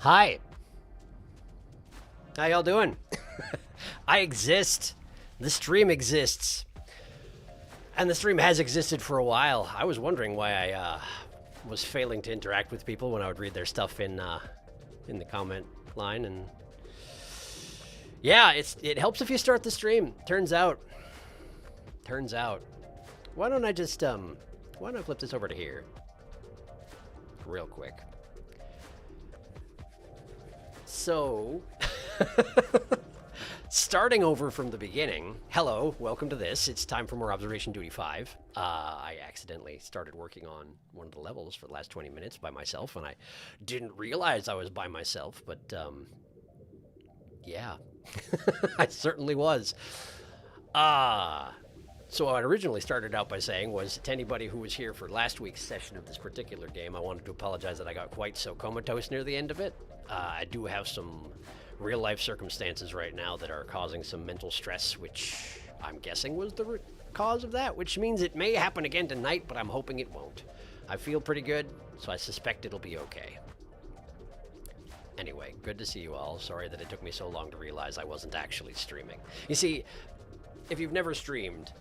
Hi. How y'all doing? I exist. The stream exists. And the stream has existed for a while. I was wondering why I was failing to interact with people when I would read their stuff in the comment line, and yeah, it helps if you start the stream. Turns out. Why don't I just why don't I flip this over to here real quick? So, starting over from the beginning, hello, welcome to this. It's time for more Observation Duty 5. I accidentally started working on one of the levels for the last 20 minutes by myself, and I didn't realize I was by myself, but yeah, I certainly was. So what I originally started out by saying was, to anybody who was here for last week's session of this particular game, I wanted to apologize that I got quite so comatose near the end of it. I do have some real-life circumstances right now that are causing some mental stress, which I'm guessing was the cause of that, which means it may happen again tonight, but I'm hoping it won't. I feel pretty good, so I suspect it'll be okay. Anyway, good to see you all. Sorry that it took me so long to realize I wasn't actually streaming. You see, if you've never streamed,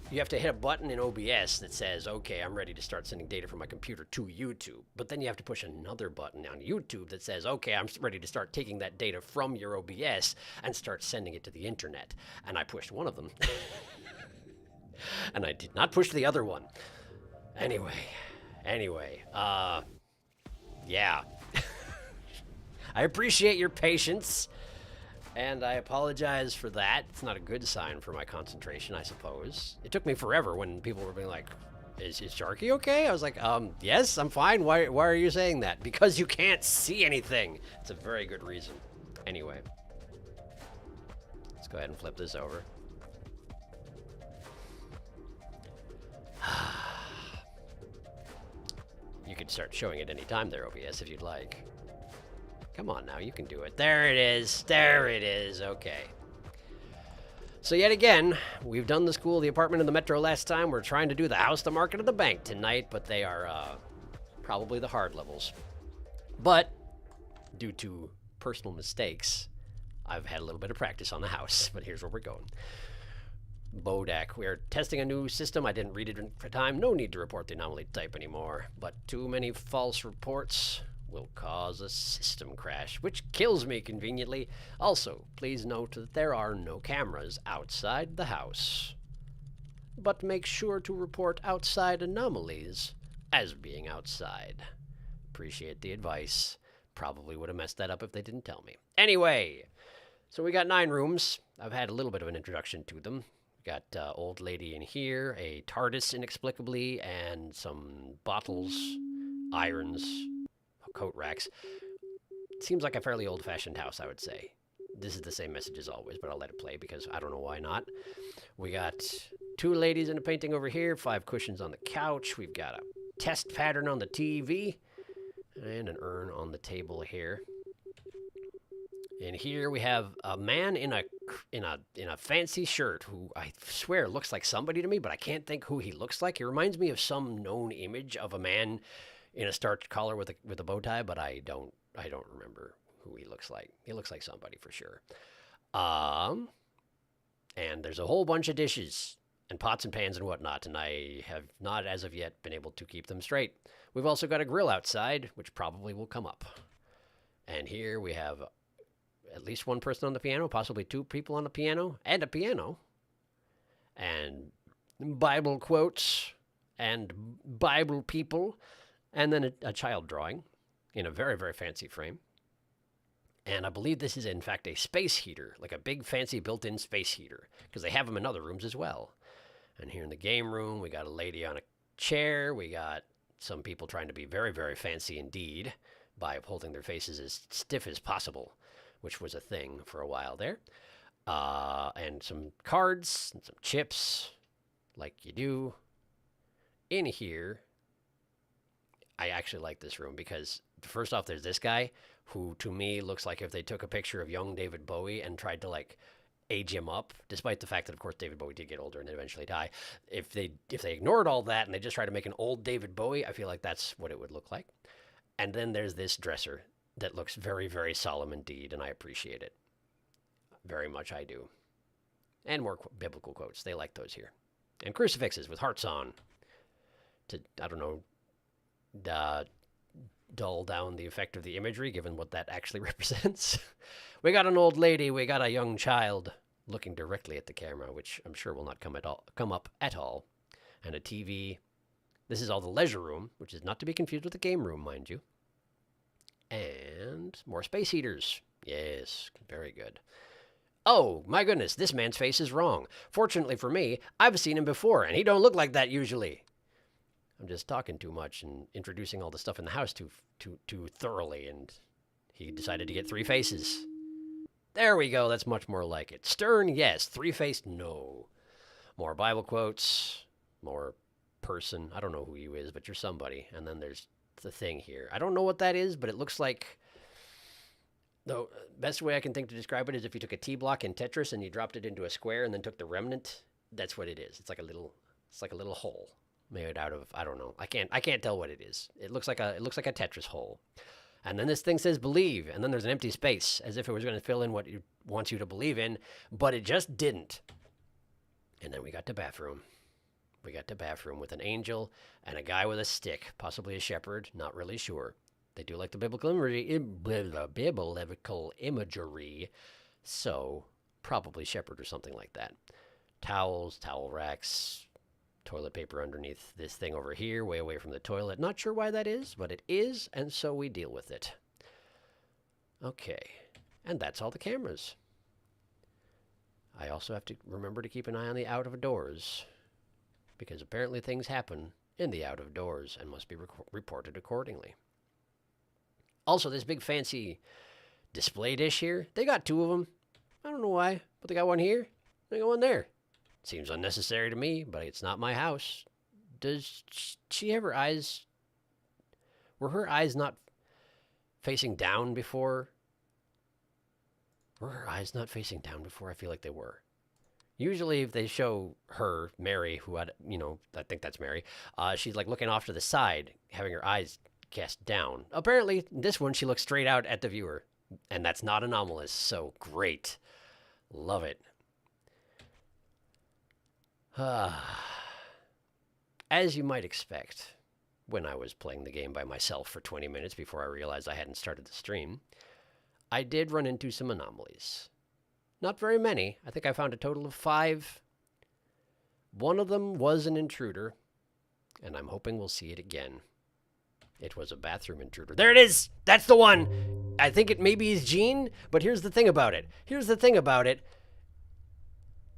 you have to hit a button in OBS that says, okay, I'm ready to start sending data from my computer to YouTube. But then you have to push another button on YouTube that says, okay, I'm ready to start taking that data from your OBS and start sending it to the internet. And I pushed one of them. And I did not push the other one. Anyway, yeah. I appreciate your patience. And I apologize for that. It's not a good sign for my concentration, I suppose. It took me forever when people were being like, is Sharky okay? I was like, yes, I'm fine. Why are you saying that? Because you can't see anything. It's a very good reason. Anyway. Let's go ahead and flip this over. You could start showing it any time there, OBS, if you'd like. Come on now, you can do it. There it is. There it is. Okay. So yet again, we've done the school, the apartment, and the metro last time. We're trying to do the house, the market, and the bank tonight, but they are probably the hard levels. But due to personal mistakes, I've had a little bit of practice on the house, but here's where we're going. Bodak. We're testing a new system. I didn't read it in time. No need to report the anomaly type anymore, but too many false reports will cause a system crash, which kills me conveniently. Also, please note that there are no cameras outside the house. But make sure to report outside anomalies as being outside. Appreciate the advice. Probably would have messed that up if they didn't tell me. Anyway, so we got 9 rooms. I've had a little bit of an introduction to them. We got old lady in here, a TARDIS inexplicably, and some bottles, irons, coat racks. Seems like a fairly old-fashioned house, I would say. This is the same message as always, but I'll let it play because I don't know why not. We got 2 ladies in a painting over here, 5 cushions on the couch. We've got a test pattern on the TV, and an urn on the table here. And here we have a man in a fancy shirt who I swear looks like somebody to me, but I can't think who he looks like. He reminds me of some known image of a man in a starched collar with a bow tie, but I don't remember who he looks like. He looks like somebody for sure. And there's a whole bunch of dishes and pots and pans and whatnot, and I have not as of yet been able to keep them straight. We've also got a grill outside, which probably will come up. And here we have at least 1 person on the piano, possibly 2 people on the piano, and a piano, and Bible quotes, and Bible people, and then a child drawing in a very, very fancy frame. And I believe this is, in fact, a space heater, like a big, fancy built-in space heater, because they have them in other rooms as well. And here in the game room, we got a lady on a chair. We got some people trying to be very, very fancy indeed by holding their faces as stiff as possible, which was a thing for a while there. And some cards and some chips, like you do. In here, I actually like this room because, first off, there's this guy who, to me, looks like if they took a picture of young David Bowie and tried to, like, age him up, despite the fact that, of course, David Bowie did get older and eventually die. If they ignored all that and they just tried to make an old David Bowie, I feel like that's what it would look like. And then there's this dresser that looks very, very solemn indeed, and I appreciate it. Very much I do. And more biblical quotes. They like those here. And crucifixes with hearts on to, I don't know, dull down the effect of the imagery, given what that actually represents. We got an old lady, we got a young child looking directly at the camera, which I'm sure will not come up at all. And a TV. This is all the leisure room, which is not to be confused with the game room, mind you. And more space heaters. Yes, very good. Oh, my goodness, this man's face is wrong. Fortunately for me, I've seen him before, and he don't look like that usually. I'm just talking too much and introducing all the stuff in the house too thoroughly, and he decided to get 3 faces. There we go, that's much more like it. Stern, yes. 3-faced, no. More Bible quotes, more person. I don't know who you is, but you're somebody. And then there's the thing here. I don't know what that is, but it looks like... The best way I can think to describe it is if you took a T-block in Tetris and you dropped it into a square and then took the remnant. That's what it is. It's like a little hole made out of, I don't know. I can't tell what it is. It looks like a Tetris hole. And then this thing says believe, and then there's an empty space as if it was going to fill in what it wants you to believe in, but it just didn't. And then we got to bathroom. We got to bathroom with an angel and a guy with a stick, possibly a shepherd, not really sure. They do like the biblical imagery, so probably shepherd or something like that. Towels, towel racks, toilet paper underneath this thing over here, way away from the toilet. Not sure why that is, but it is, and so we deal with it. Okay, and that's all the cameras. I also have to remember to keep an eye on the out of doors, because apparently things happen in the out of doors and must be reported accordingly. Also, this big fancy display dish here, they got 2 of them. I don't know why, but they got one here, they got one there. Seems unnecessary to me, but it's not my house. Does she have her eyes... Were her eyes not facing down before? Were her eyes not facing down before? I feel like they were. Usually if they show her, Mary, who I think that's Mary, she's like looking off to the side, having her eyes cast down. Apparently, this one, she looks straight out at the viewer, and that's not anomalous, so great. Love it. As you might expect, when I was playing the game by myself for 20 minutes before I realized I hadn't started the stream, I did run into some anomalies. Not very many. I think I found a total of 5. One of them was an intruder, and I'm hoping we'll see it again. It was a bathroom intruder. There it is! That's the one! I think it maybe is Jean, but here's the thing about it.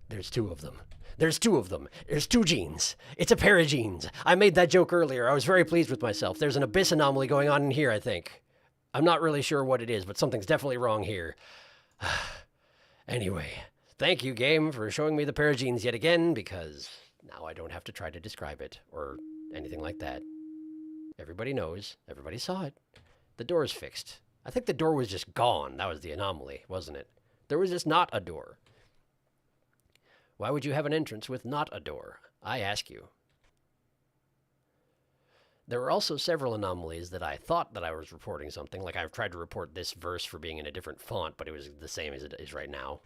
There's 2 of them. There's 2 of them. There's 2 Jeans. It's a pair of jeans. I made that joke earlier. I was very pleased with myself. There's an abyss anomaly going on in here, I think. I'm not really sure what it is, but something's definitely wrong here. Anyway, thank you, game, for showing me the pair of jeans yet again, because now I don't have to try to describe it or anything like that. Everybody knows. Everybody saw it. The door's fixed. I think the door was just gone. That was the anomaly, wasn't it? There was just not a door. Why would you have an entrance with not a door? I ask you. There were also several anomalies that I thought that I was reporting something. Like I've tried to report this verse for being in a different font, but it was the same as it is right now.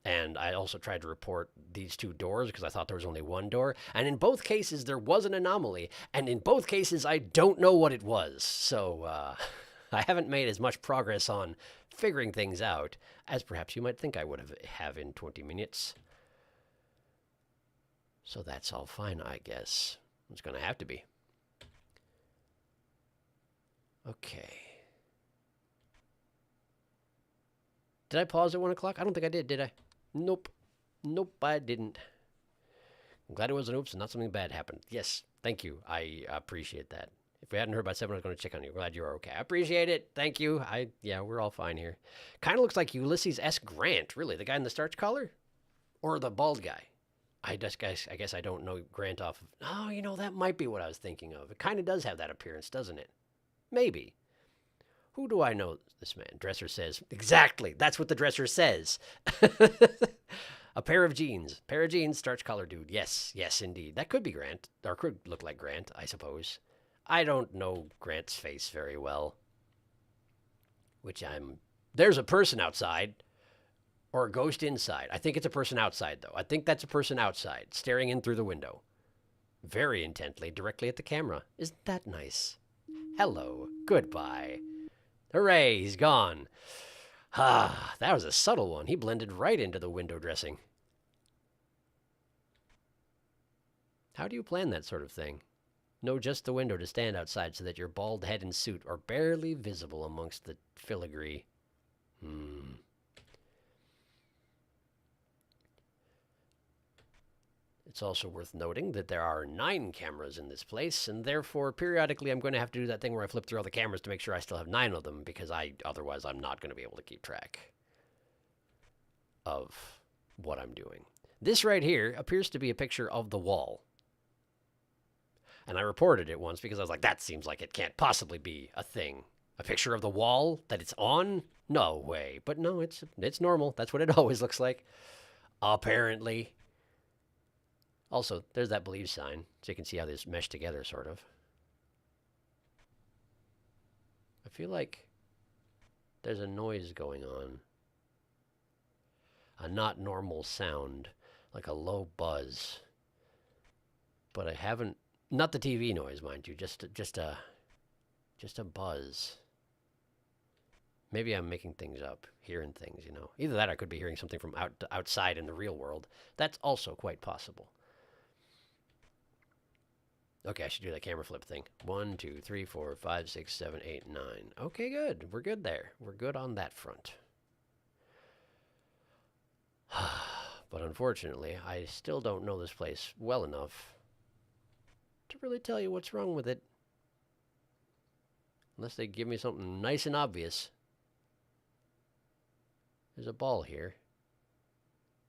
And I also tried to report these 2 doors because I thought there was only one door. And in both cases, there was an anomaly. And in both cases, I don't know what it was. So I haven't made as much progress on figuring things out as perhaps you might think I would have in 20 minutes. So that's all fine, I guess. It's going to have to be. Okay. Did I pause at 1 o'clock? I don't think I did I? Nope. Nope, I didn't. I'm glad it was an oops and not something bad happened. Yes, thank you. I appreciate that. If we hadn't heard by 7, I was going to check on you. Glad you are okay. I appreciate it. Thank you. Yeah, we're all fine here. Kind of looks like Ulysses S. Grant, really. The guy in the starch collar? Or the bald guy? I guess I don't know Grant off of... Oh, that might be what I was thinking of. It kind of does have that appearance, doesn't it? Maybe. Who do I know this man? Dresser says. Exactly. That's what the dresser says. A pair of jeans. Pair of jeans, starch collar dude. Yes, indeed. That could be Grant. Or could look like Grant, I suppose. I don't know Grant's face very well. which there's a person outside or a ghost inside. I think it's a person outside, though. I think that's a person outside staring in through the window very intently, directly at the camera. Isn't that nice? Hello. Goodbye. Hooray, he's gone. Ah, that was a subtle one. He blended right into the window dressing. How do you plan that sort of thing? Know just the window to stand outside so that your bald head and suit are barely visible amongst the filigree. It's also worth noting that there are 9 cameras in this place, and therefore, periodically, I'm going to have to do that thing where I flip through all the cameras to make sure I still have 9 of them, because otherwise I'm not going to be able to keep track of what I'm doing. This right here appears to be a picture of the wall. And I reported it once because I was like, that seems like it can't possibly be a thing. A picture of the wall that it's on? No way. But no, it's normal. That's what it always looks like. Apparently. Also, there's that believe sign, so you can see how these mesh together, sort of. I feel like there's a noise going on. A not normal sound, like a low buzz. But I haven't, not the TV noise, mind you, just a buzz. Maybe I'm making things up, hearing things, you know. Either that or I could be hearing something from outside in the real world. That's also quite possible. Okay, I should do that camera flip thing. 1, 2, 3, 4, 5, 6, 7, 8, 9. Okay, good. We're good there. We're good on that front. But unfortunately, I still don't know this place well enough to really tell you what's wrong with it. Unless they give me something nice and obvious. There's a ball here.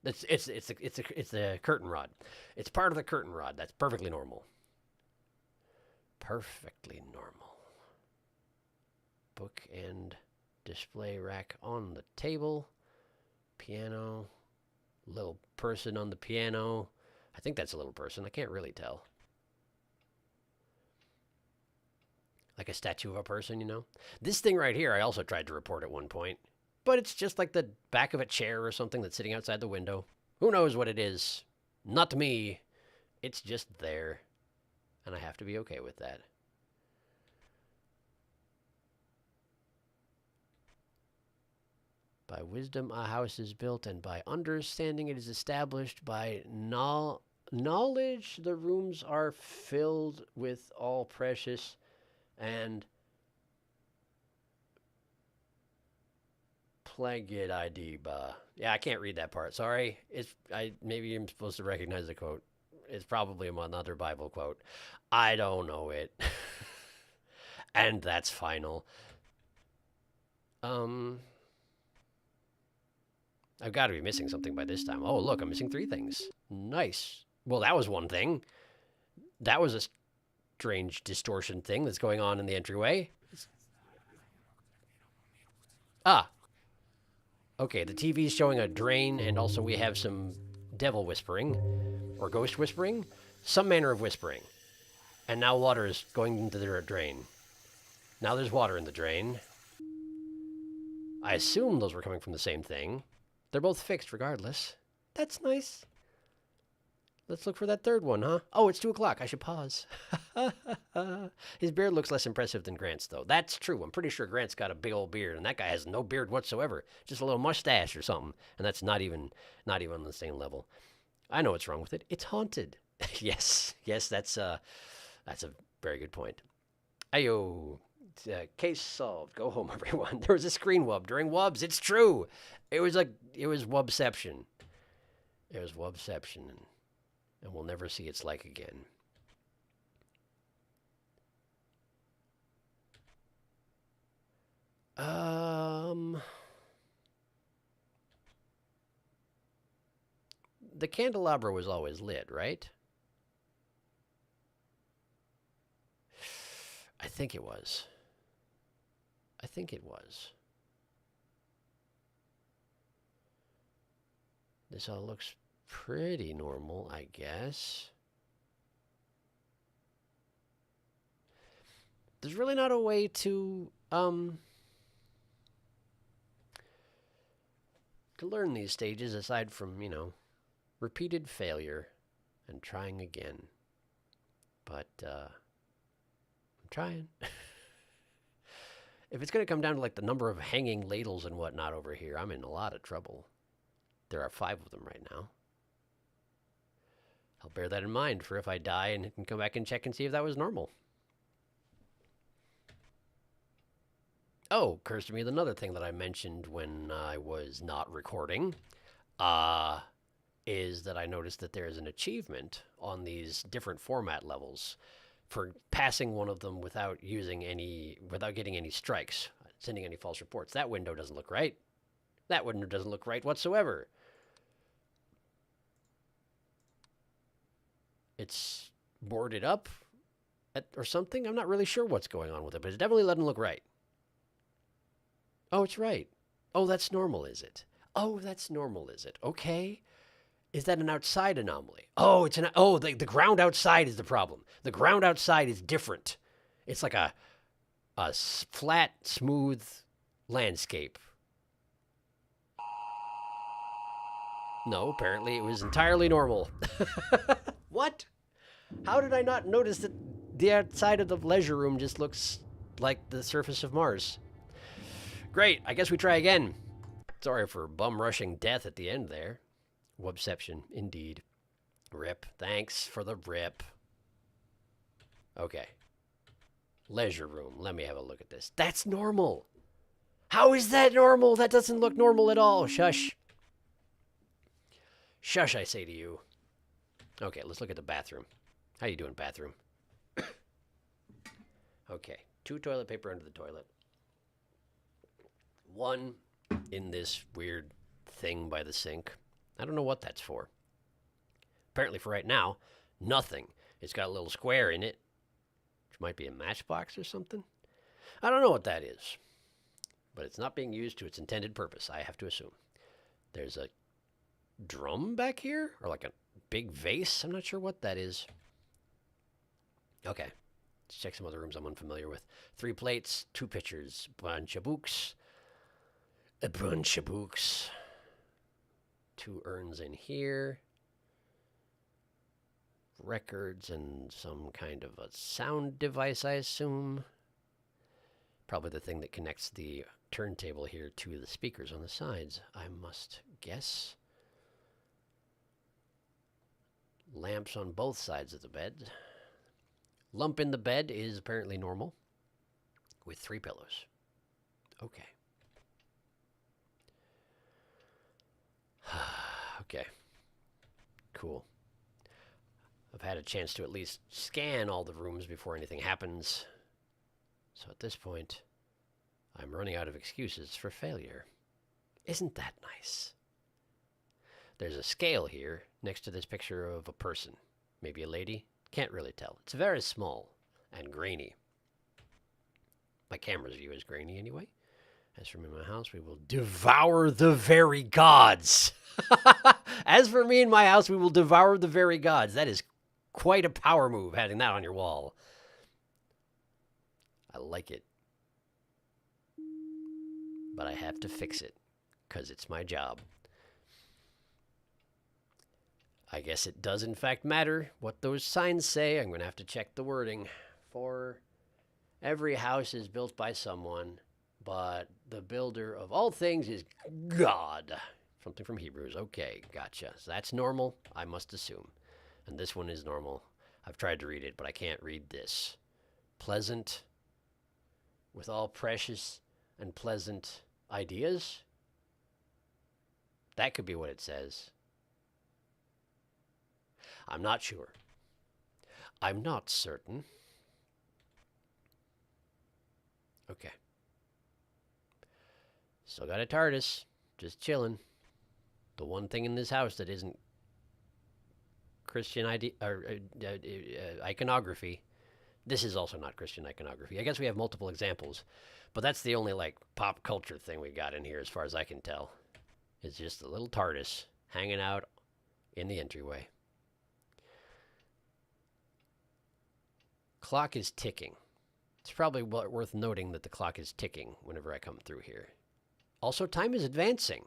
It's the curtain rod. It's part of the curtain rod. That's perfectly normal. Perfectly normal. Book and display rack on the table. Piano. Little person on the piano. I think that's a little person. I can't really tell. Like a statue of a person, you know? This thing right here I also tried to report at one point. But it's just like the back of a chair or something that's sitting outside the window. Who knows what it is? Not me. It's just there. And I have to be okay with that. By wisdom a house is built, and by understanding it is established. By knowledge the rooms are filled with all precious and plagued idea. Yeah, I can't read that part. Sorry. Maybe I'm supposed to recognize the quote. It's probably another Bible quote. I don't know it. And that's final. I've got to be missing something by this time. Oh, look, I'm missing 3 things. Nice. Well, that was one thing. That was a strange distortion thing that's going on in the entryway. Ah. Okay, the TV's showing a drain, and also we have some devil whispering, or ghost whispering, some manner of whispering. And now water is going into the drain. Now there's water in the drain. I assume those were coming from the same thing. They're both fixed regardless. That's nice. Let's look for that third one, huh? Oh, it's 2 o'clock. I should pause. His beard looks less impressive than Grant's, though. That's true. I'm pretty sure Grant's got a big old beard, and that guy has no beard whatsoever. Just a little mustache or something. And that's not even on the same level. I know what's wrong with it. It's haunted. Yes, that's a very good point. Ayo. Case solved. Go home, everyone. There was a screen wub during wubs. It's true. It was wubception. It was wubception, and we'll never see its like again. The candelabra was always lit, right? I think it was. This all looks pretty normal, I guess. There's really not a way to to learn these stages aside from, you know, repeated failure and trying again. But I'm trying. If it's going to come down to like the number of hanging ladles and whatnot over here, I'm in a lot of trouble. There are 5 of them right now. I'll bear that in mind for if I die and can come back and check and see if that was normal. Oh, occurs to me another thing that I mentioned when I was not recording is that I noticed that there is an achievement on these different format levels for passing one of them without getting any strikes, sending any false reports. That window doesn't look right. That window doesn't look right whatsoever. It's boarded up or something. I'm not really sure what's going on with it, but it definitely doesn't look right. Oh, it's right. Oh, that's normal, is it? Oh, that's normal, is it? Okay. Is that an outside anomaly? Oh, the ground outside is the problem. The ground outside is different. It's like a flat, smooth landscape. No, apparently it was entirely normal. What? How did I not notice that the outside of the leisure room just looks like the surface of Mars? Great, I guess we try again. Sorry for bum-rushing death at the end there. Webception, indeed. Rip. Thanks for the rip. Okay. Leisure room. Let me have a look at this. That's normal. How is that normal? That doesn't look normal at all. Shush. Shush, I say to you. Okay, let's look at the bathroom. How you doing, bathroom? Okay. 2 toilet paper under the toilet. 1 in this weird thing by the sink. I don't know what that's for. Apparently for right now, nothing. It's got a little square in it, which might be a matchbox or something. I don't know what that is, but it's not being used to its intended purpose, I have to assume. There's a drum back here, or like a big vase. I'm not sure what that is. Okay, let's check some other rooms I'm unfamiliar with. 3 plates, 2 pitchers, bunch of books. A bunch of books. 2 urns in here. Records and some kind of a sound device, I assume. Probably the thing that connects the turntable here to the speakers on the sides, I must guess. Lamps on both sides of the bed. Lump in the bed is apparently normal, with 3 pillows. Okay. Okay. Cool. I've had a chance to at least scan all the rooms before anything happens. So at this point, I'm running out of excuses for failure. Isn't that nice? There's a scale here next to this picture of a person. Maybe a lady? Can't really tell. It's very small and grainy. My camera's view is grainy anyway. As for me in my house, we will devour the very gods. As for me in my house, we will devour the very gods. That is quite a power move, having that on your wall. I like it. But I have to fix it, because it's my job. I guess it does in fact matter what those signs say. I'm going to have to check the wording. For every house is built by someone, but the builder of all things is God. Something from Hebrews. Okay, gotcha. So that's normal, I must assume. And this one is normal. I've tried to read it, but I can't read this. Pleasant, with all precious and pleasant ideas. That could be what it says. I'm not sure. I'm not certain. Okay. Still got a TARDIS. Just chilling. The one thing in this house that isn't Christian iconography. This is also not Christian iconography. I guess we have multiple examples, but that's the only like pop culture thing we got in here as far as I can tell. It's just a little TARDIS hanging out in the entryway. Clock is ticking. It's probably worth noting that the clock is ticking whenever I come through here. Also, time is advancing.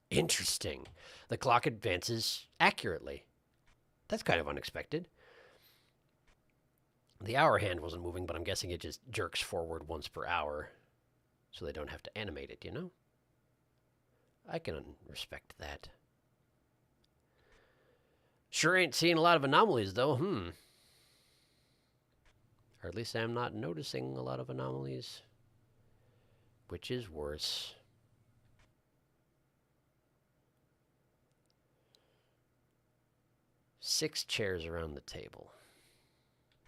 Interesting. The clock advances accurately. That's kind of unexpected. The hour hand wasn't moving, but I'm guessing it just jerks forward once per hour so they don't have to animate it, you know? I can respect that. Sure ain't seeing a lot of anomalies, though. Or at least I'm not noticing a lot of anomalies. Which is worse. Six chairs around the table.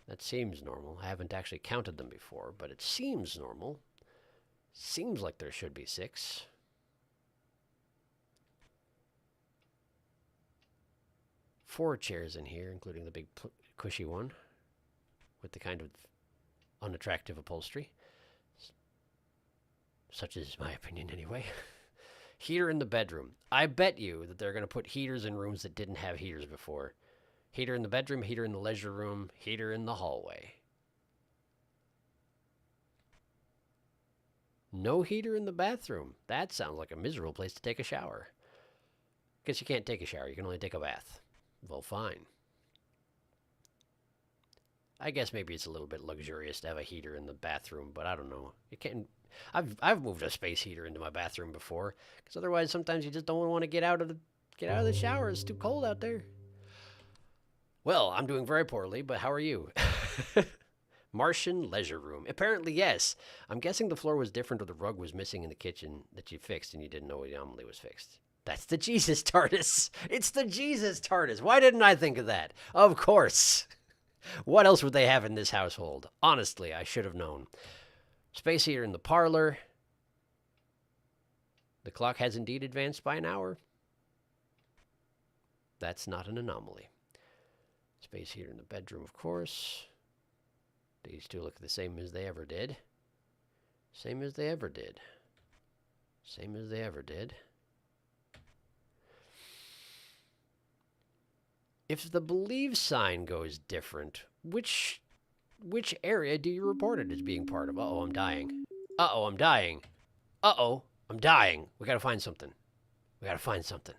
That seems normal. I haven't actually counted them before, but it seems normal. Seems like there should be 6. Four chairs in here, including the big cushy one with the kind of unattractive upholstery. Such is my opinion anyway. Heater in the bedroom. I bet you that they're going to put heaters in rooms that didn't have heaters before. Heater in the bedroom, heater in the leisure room, heater in the hallway. No heater in the bathroom. That sounds like a miserable place to take a shower. Guess you can't take a shower. You can only take a bath. Well, fine. I guess maybe it's a little bit luxurious to have a heater in the bathroom, but I don't know. You can't. I've moved a space heater into my bathroom before, because otherwise sometimes you just don't want to get out of the shower. It's too cold out there. Well, I'm doing very poorly, but how are you? Martian leisure room. Apparently, yes. I'm guessing the floor was different or the rug was missing in the kitchen that you fixed and you didn't know the anomaly was fixed. That's the Jesus TARDIS. It's the Jesus TARDIS. Why didn't I think of that? Of course. What else would they have in this household? Honestly, I should have known. Space heater in the parlor. The clock has indeed advanced by an hour. That's not an anomaly. Space heater in the bedroom, of course. These two look the same as they ever did. Same as they ever did. Same as they ever did. If the believe sign goes different, which area do you report it as being part of? Uh-oh, I'm dying. Uh-oh, I'm dying. Uh-oh, I'm dying. We gotta find something. We gotta find something.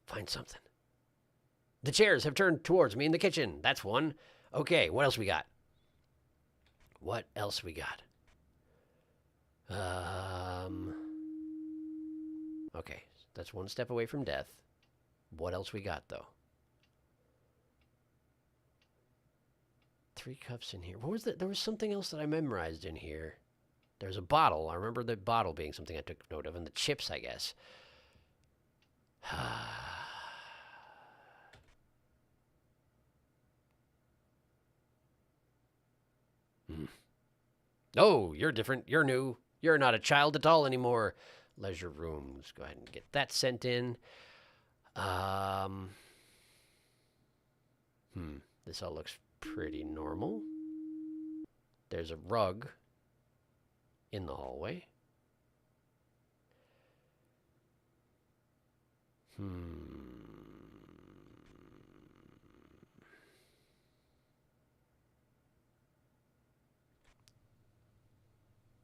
Find something. The chairs have turned towards me in the kitchen. That's one. Okay, what else we got? What else we got? Okay, that's one step away from death. What else we got, though? 3 cups in here. What was that? There was something else that I memorized in here. There's a bottle. I remember the bottle being something I took note of, and the chips, I guess. Oh, you're different. You're new. You're not a child at all anymore. Leisure room. Let's go ahead and get that sent in. This all looks pretty normal. There's a rug in the hallway.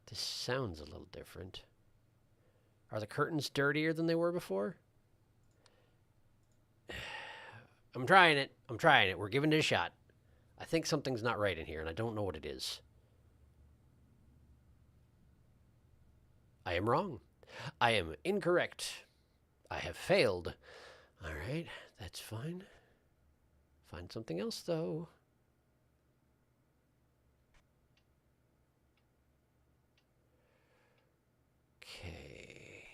This sounds a little different. Are the curtains dirtier than they were before? I'm trying it. I'm trying it. We're giving it a shot. I think something's not right in here, and I don't know what it is. I am wrong. I am incorrect. I have failed. All right, that's fine. Find something else, though. Okay.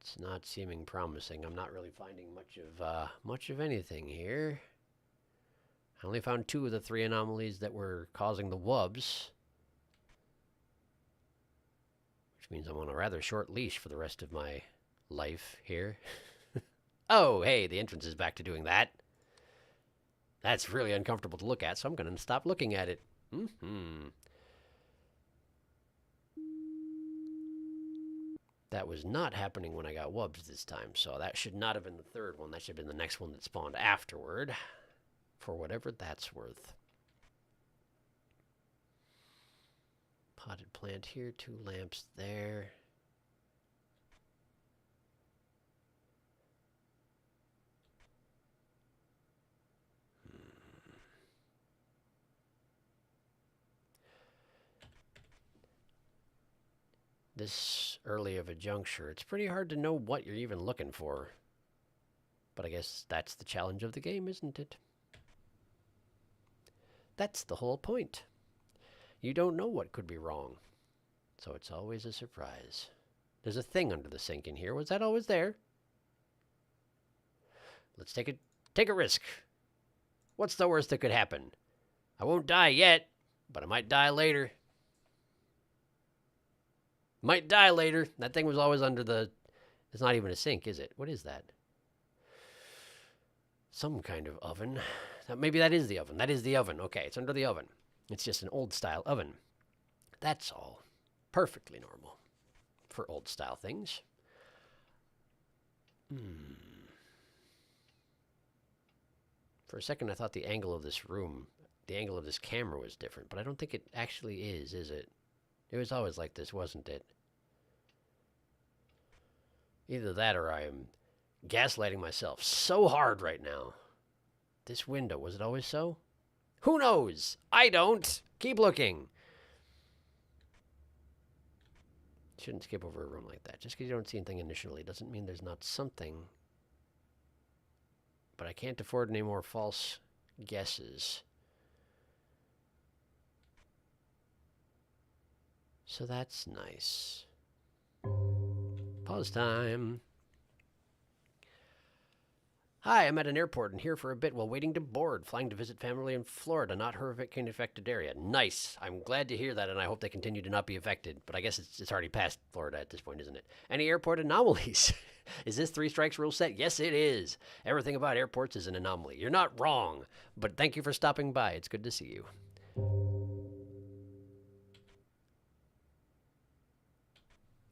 It's not seeming promising. I'm not really finding much of anything here. I only found 2 of the 3 anomalies that were causing the wubs. Which means I'm on a rather short leash for the rest of my life here. Oh, hey, the entrance is back to doing that. That's really uncomfortable to look at, so I'm going to stop looking at it. That was not happening when I got wubs this time, so that should not have been the 3rd one. That should have been the next one that spawned afterward, for whatever that's worth. Potted plant here, 2 lamps there. This early of a juncture, it's pretty hard to know what you're even looking for. But I guess that's the challenge of the game, isn't it? That's the whole point. You don't know what could be wrong. So it's always a surprise. There's a thing under the sink in here. Was that always there? Let's take a risk. What's the worst that could happen? I won't die yet, but I might die later. Might die later. That thing was always under the... It's not even a sink, is it? What is that? Some kind of oven. Maybe that is the oven. That is the oven. Okay, it's under the oven. It's just an old-style oven. That's all. Perfectly normal for old-style things. For a second, I thought the angle of this room, the angle of this camera was different, but I don't think it actually is it? It was always like this, wasn't it? Either that or I am gaslighting myself so hard right now. This window, was it always so? Who knows? I don't. Keep looking. Shouldn't skip over a room like that. Just because you don't see anything initially doesn't mean there's not something. But I can't afford any more false guesses. So that's nice. Pause time. Hi, I'm at an airport and here for a bit while waiting to board, flying to visit family in Florida, not hurricane-affected area. Nice. I'm glad to hear that, and I hope they continue to not be affected. But I guess it's already past Florida at this point, isn't it? Any airport anomalies? Is this 3 strikes rule set? Yes, it is. Everything about airports is an anomaly. You're not wrong. But thank you for stopping by. It's good to see you.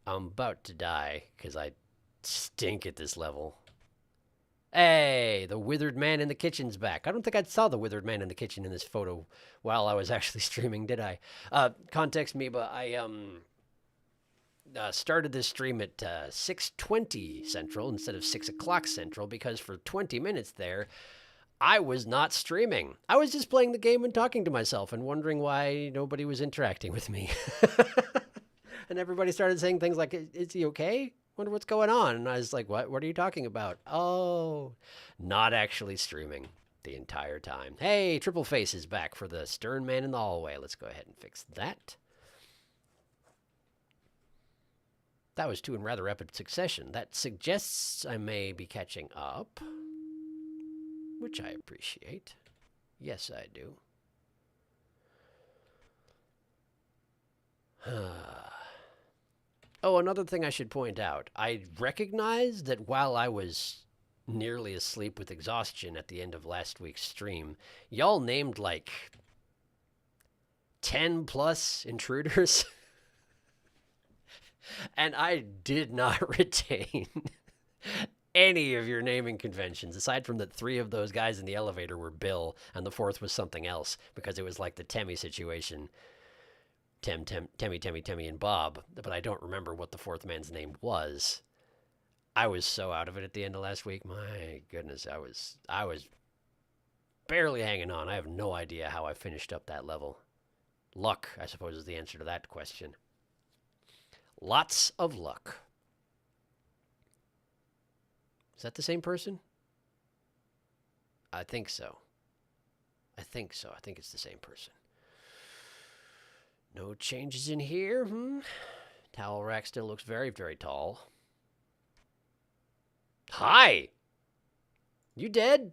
I'm about to die because I stink at this level. Hey, the withered man in the kitchen's back. I don't think I saw the withered man in the kitchen in this photo while I was actually streaming, did I? Context me, but I started this stream at 6:20 Central instead of 6 o'clock Central because for 20 minutes there, I was not streaming. I was just playing the game and talking to myself and wondering why nobody was interacting with me. And everybody started saying things like, is he okay? Wonder what's going on. And I was like, what are you talking about? Oh, not actually streaming the entire time. Hey, Triple Face is back for the stern man in the hallway. Let's go ahead and fix that. That was 2 in rather rapid succession. That suggests I may be catching up, which I appreciate. Yes, I do. Oh, another thing I should point out. I recognized that while I was nearly asleep with exhaustion at the end of last week's stream, y'all named like 10 plus intruders. And I did not retain any of your naming conventions, aside from that 3 of those guys in the elevator were Bill, and the 4th was something else, because it was like the Temmy situation. Temmy, and Bob, but I don't remember what the 4th man's name was. I was so out of it at the end of last week. My goodness, I was barely hanging on. I have no idea how I finished up that level. Luck, I suppose, is the answer to that question. Lots of luck. Is that the same person? I think so. I think it's the same person. No changes in here, Towel rack still looks very, very tall. Hi! You dead?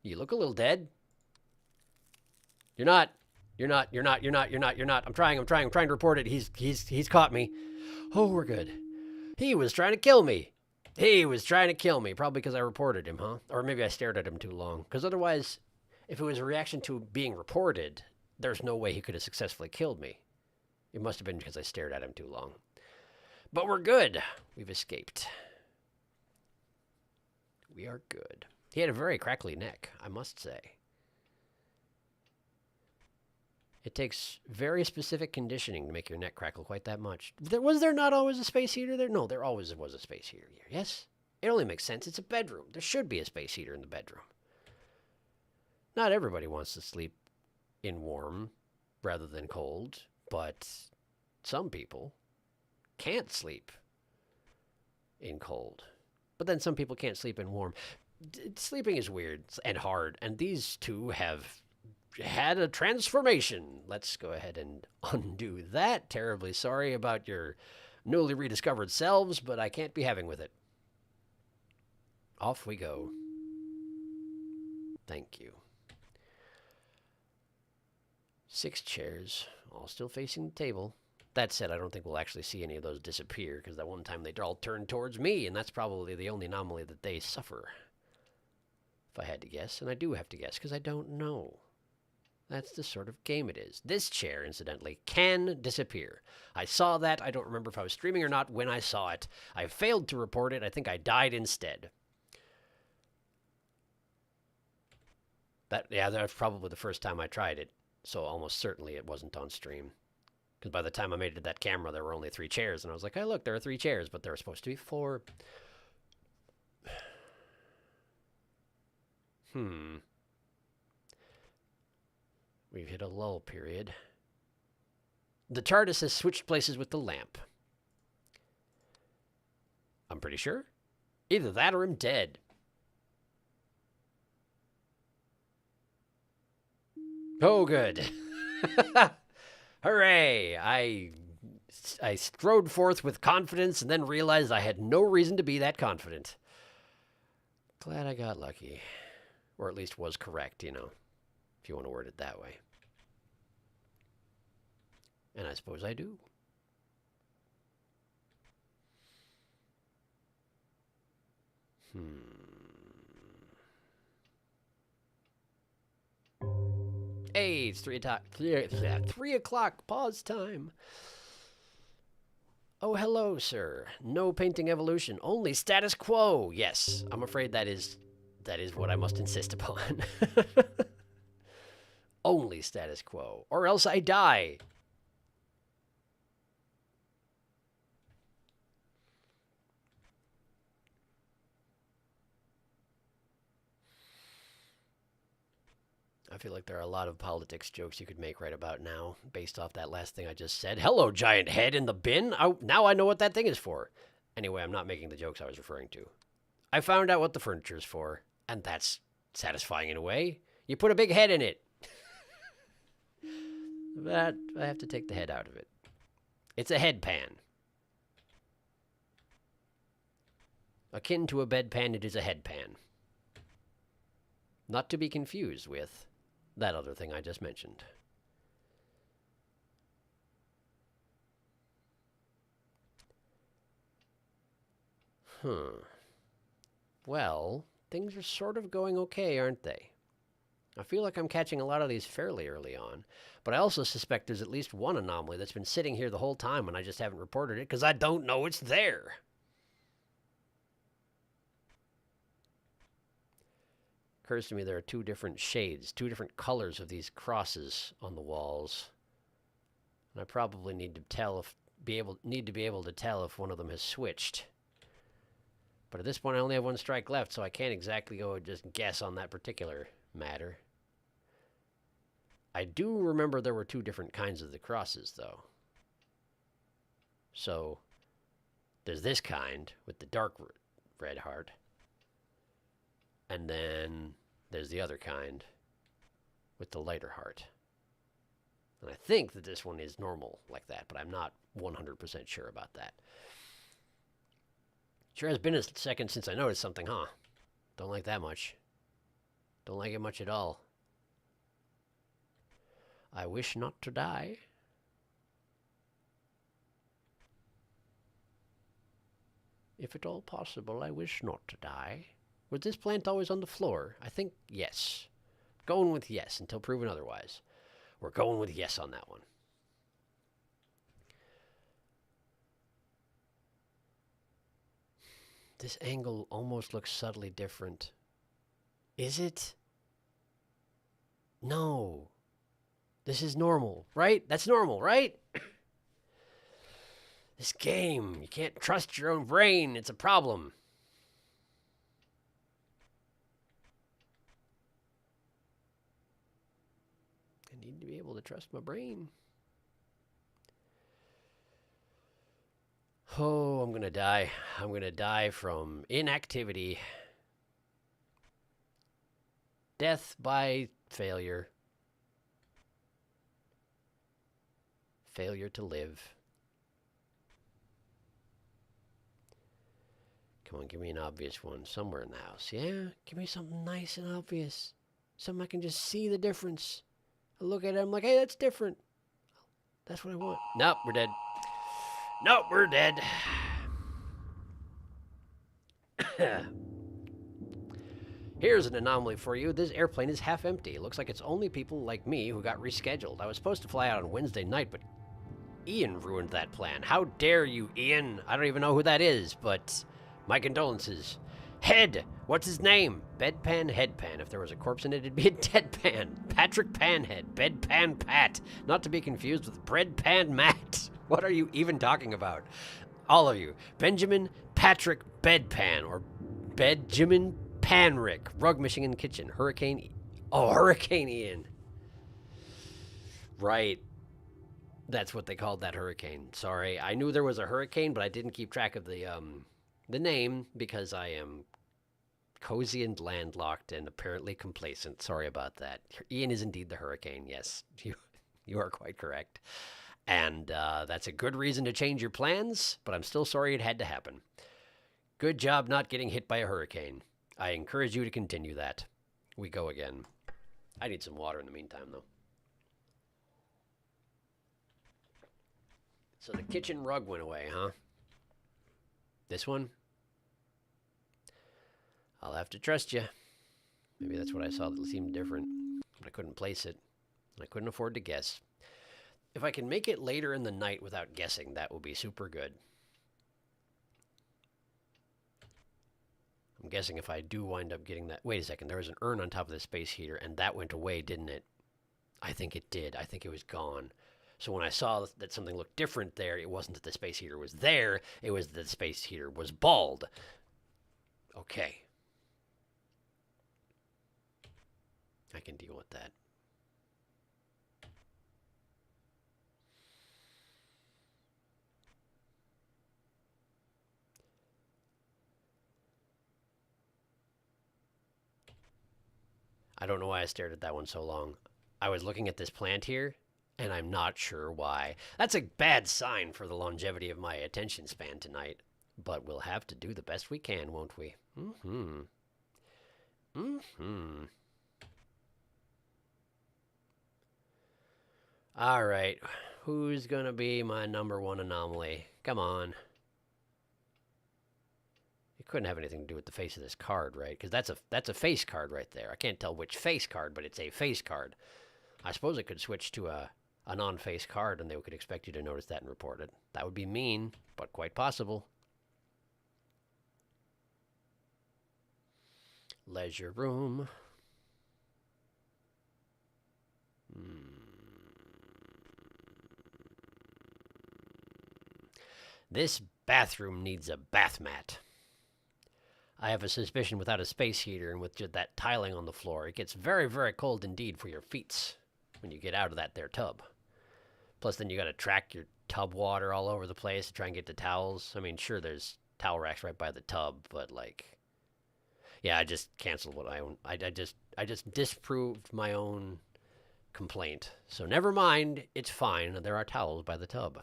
You look a little dead. You're not. I'm trying to report it. He's caught me. Oh, we're good. He was trying to kill me. Probably because I reported him, huh? Or maybe I stared at him too long. Because otherwise, if it was a reaction to being reported, there's no way he could have successfully killed me. It must have been because I stared at him too long. But we're good. We've escaped. We are good. He had a very crackly neck, I must say. It takes very specific conditioning to make your neck crackle quite that much. Was there not always a space heater there? No, there always was a space heater here. Yes? It only makes sense. It's a bedroom. There should be a space heater in the bedroom. Not everybody wants to sleep in warm rather than cold, but some people can't sleep in cold. But then some people can't sleep in warm. Sleeping is weird and hard, and these two have had a transformation. Let's go ahead and undo that. Terribly sorry about your newly rediscovered selves, but I can't be having with it. Off we go. Thank you. 6 chairs, all still facing the table. That said, I don't think we'll actually see any of those disappear, because that one time they all turned towards me, and that's probably the only anomaly that they suffer. If I had to guess, and I do have to guess, because I don't know. That's the sort of game it is. This chair, incidentally, can disappear. I saw that. I don't remember if I was streaming or not when I saw it. I failed to report it. I think I died instead. Yeah, that was probably the first time I tried it, so almost certainly it wasn't on stream. Because by the time I made it to that camera, there were only 3 chairs, and I was like, hey, look, there are 3 chairs, but there were supposed to be 4. We've hit a lull period. The TARDIS has switched places with the lamp. I'm pretty sure. Either that or I'm dead. Oh, good. Hooray! I strode forth with confidence and then realized I had no reason to be that confident. Glad I got lucky. Or at least was correct, you know, if you want to word it that way. And I suppose I do. Hey, it's 3 o'clock, pause time. Oh, hello, sir. No painting evolution, only status quo. Yes, I'm afraid that is what I must insist upon. Only status quo, or else I die. I feel like there are a lot of politics jokes you could make right about now, based off that last thing I just said. Hello, giant head in the bin. Now I know what that thing is for. Anyway, I'm not making the jokes I was referring to. I found out what the furniture is for, and that's satisfying in a way. You put a big head in it. But I have to take the head out of it. It's a headpan. Akin to a bedpan, it is a headpan. Not to be confused with that other thing I just mentioned. Well, things are sort of going okay, aren't they? I feel like I'm catching a lot of these fairly early on, but I also suspect there's at least one anomaly that's been sitting here the whole time and I just haven't reported it because I don't know it's there. Occurs to me there are 2 different shades, 2 different colors of these crosses on the walls. And I probably need to be able to tell if one of them has switched. But at this point I only have 1 strike left, so I can't exactly go and just guess on that particular matter. I do remember there were 2 different kinds of the crosses, though. So there's this kind with the dark red heart. And then there's the other kind with the lighter heart. And I think that this one is normal like that, but I'm not 100% sure about that. Sure has been a second since I noticed something, huh? Don't like that much. Don't like it much at all. I wish not to die. If at all possible, I wish not to die. Was this plant always on the floor? I think yes. Going with yes until proven otherwise. We're going with yes on that one. This angle almost looks subtly different. Is it? No. This is normal, right? That's normal, right? This game, you can't trust your own brain. It's a problem. I need to be able to trust my brain. Oh, I'm going to die. I'm going to die from inactivity. Death by failure. Failure to live. Come on, give me an obvious one somewhere in the house. Yeah, give me something nice and obvious. Something I can just see the difference. I look at it, I'm like, hey, that's different. That's what I want. Nope, we're dead. Nope, we're dead. Here's an anomaly for you. This airplane is half empty. It looks like it's only people like me who got rescheduled. I was supposed to fly out on Wednesday night, but Ian ruined that plan. How dare you, Ian? I don't even know who that is, but my condolences. Head! What's his name? Bedpan Headpan. If there was a corpse in it, it'd be a deadpan. Patrick Panhead. Bedpan Pat. Not to be confused with Breadpan Matt. What are you even talking about? All of you. Benjamin Patrick Bedpan, or Benjamin Panrick. Rug Michigan Kitchen. Hurricane... Oh, Hurricane Ian. Right. That's what they called that hurricane. Sorry. I knew there was a hurricane, but I didn't keep track of the name because I am cozy and landlocked and apparently complacent. Sorry about that. Ian is indeed the hurricane. Yes, you are quite correct. And that's a good reason to change your plans, but I'm still sorry it had to happen. Good job not getting hit by a hurricane. I encourage you to continue that. We go again. I need some water in the meantime, though. So the kitchen rug went away, huh? This one? I'll have to trust you. Maybe that's what I saw that seemed different. But I couldn't place it. I couldn't afford to guess. If I can make it later in the night without guessing, that will be super good. I'm guessing if I do wind up getting that... Wait a second, there was an urn on top of the space heater, and that went away, didn't it? I think it did. I think it was gone. So when I saw that something looked different there, it wasn't that the space heater was there, it was that the space heater was bald. Okay. I can deal with that. I don't know why I stared at that one so long. I was looking at this plant here, and I'm not sure why. That's a bad sign for the longevity of my attention span tonight. But we'll have to do the best we can, won't we? Mm-hmm. Mm-hmm. All right. Who's going to be my number one anomaly? Come on. It couldn't have anything to do with the face of this card, right? Because that's a face card right there. I can't tell which face card, but it's a face card. I suppose it could switch to a non-face card, and they could expect you to notice that and report it. That would be mean, but quite possible. Leisure room. This bathroom needs a bath mat. I have a suspicion without a space heater and with just that tiling on the floor, it gets very, very cold indeed for your feet when you get out of that there tub. Plus, then you got to track your tub water all over the place to try and get the towels. I mean, sure, there's towel racks right by the tub, but like, yeah, I just canceled what I own. I just disproved my own complaint. So never mind, it's fine. There are towels by the tub.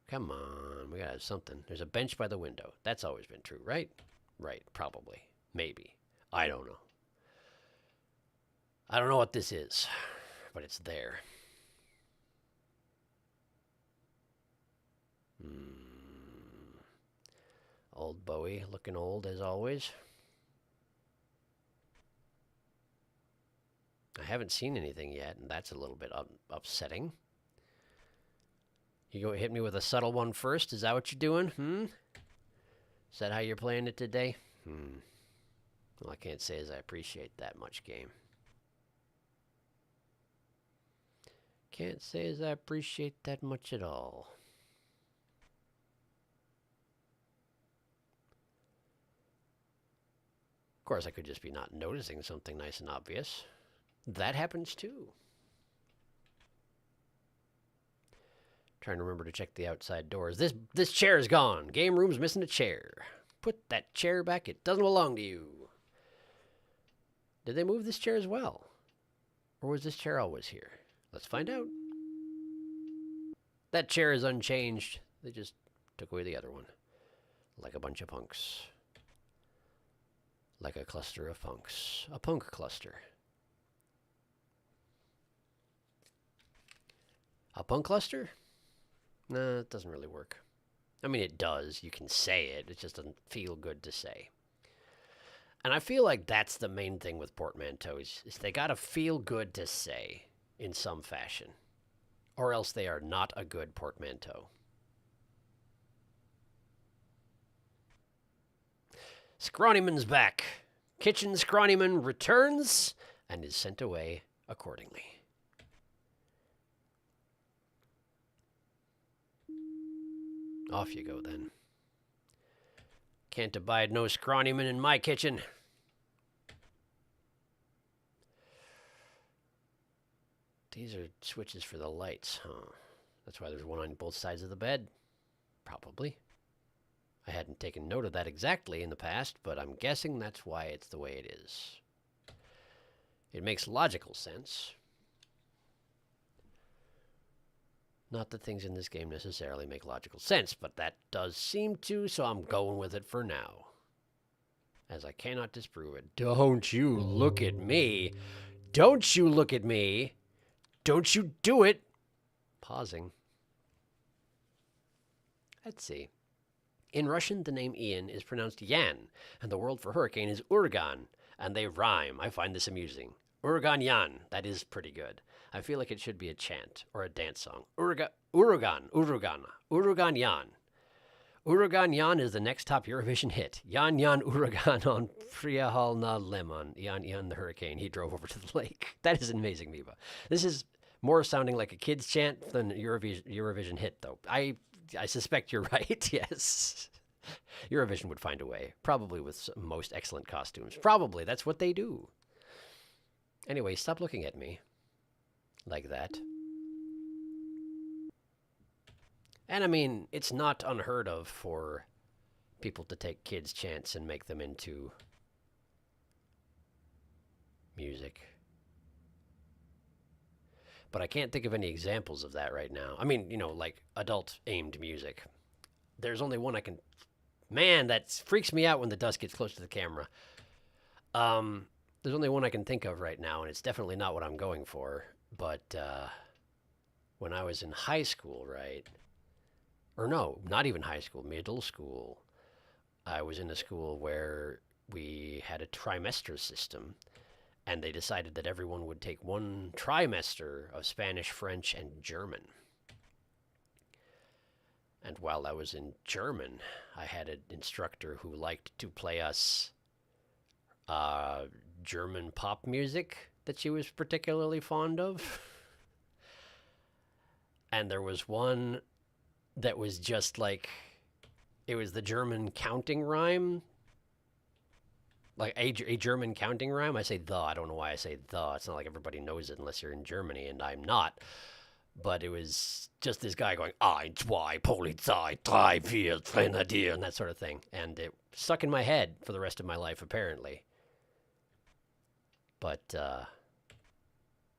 Come on, we gotta have something. There's a bench by the window. That's always been true, right? Right, probably. Maybe. I don't know. I don't know what this is, but it's there. Old Bowie, looking old as always. I haven't seen anything yet, and that's a little bit upsetting. You go hit me with a subtle one first? Is that what you're doing? Is that how you're playing it today? Well, I can't say as I appreciate that much, game. Can't say as I appreciate that much at all. Of course, I could just be not noticing something nice and obvious. That happens too. Trying to remember to check the outside doors. This chair is gone. Game room's missing a chair. Put that chair back. It doesn't belong to you. Did they move this chair as well? Or was this chair always here? Let's find out. That chair is unchanged. They just took away the other one. Like a bunch of punks. Like a cluster of punks. A punk cluster. A punk cluster? Nah, it doesn't really work. I mean, it does. You can say it. It just doesn't feel good to say. And I feel like that's the main thing with portmanteaus, is they gotta feel good to say in some fashion. Or else they are not a good portmanteau. Scrawnyman's back. Kitchen Scrawnyman returns and is sent away accordingly. Off you go, then. Can't abide no Scrawnyman in my kitchen. These are switches for the lights, huh? That's why there's one on both sides of the bed. Probably. I hadn't taken note of that exactly in the past, but I'm guessing that's why it's the way it is. It makes logical sense. Not that things in this game necessarily make logical sense, but that does seem to, so I'm going with it for now. As I cannot disprove it. Don't you look at me. Don't you look at me. Don't you do it. Pausing. Let's see. In Russian, the name Ian is pronounced Yan, and the word for hurricane is Uragan, and they rhyme. I find this amusing. Uragan Yan. That is pretty good. I feel like it should be a chant or a dance song. Uragan Yan. Uragan Yan is the next top Eurovision hit. Yan Yan Uragan on Priyahal na Lemon. Yan Yan the hurricane. He drove over to the lake. That is amazing, Miba. This is more sounding like a kid's chant than a Eurovision hit, though. I suspect you're right, yes. Eurovision would find a way. Probably with most excellent costumes. Probably. That's what they do. Anyway, stop looking at me. Like that. And I mean, it's not unheard of for people to take kids' chants and make them into music. But I can't think of any examples of that right now. I mean, you know, like adult-aimed music. There's only one I can... Man, that freaks me out when the dust gets close to the camera. There's only one I can think of right now, and it's definitely not what I'm going for. But when I was in high school, right? Or no, not even high school, middle school. I was in a school where we had a trimester system, and they decided that everyone would take one trimester of Spanish, French, and German. And while I was in German, I had an instructor who liked to play us German pop music that she was particularly fond of. And there was one that was just like, it was the German counting rhyme. Like a German counting rhyme. I say the. I don't know why I say the. It's not like everybody knows it unless you're in Germany, and I'm not. But it was just this guy going, ein, zwei, Polizei, drei, vier, Grenadier, and that sort of thing. And it stuck in my head for the rest of my life, apparently. But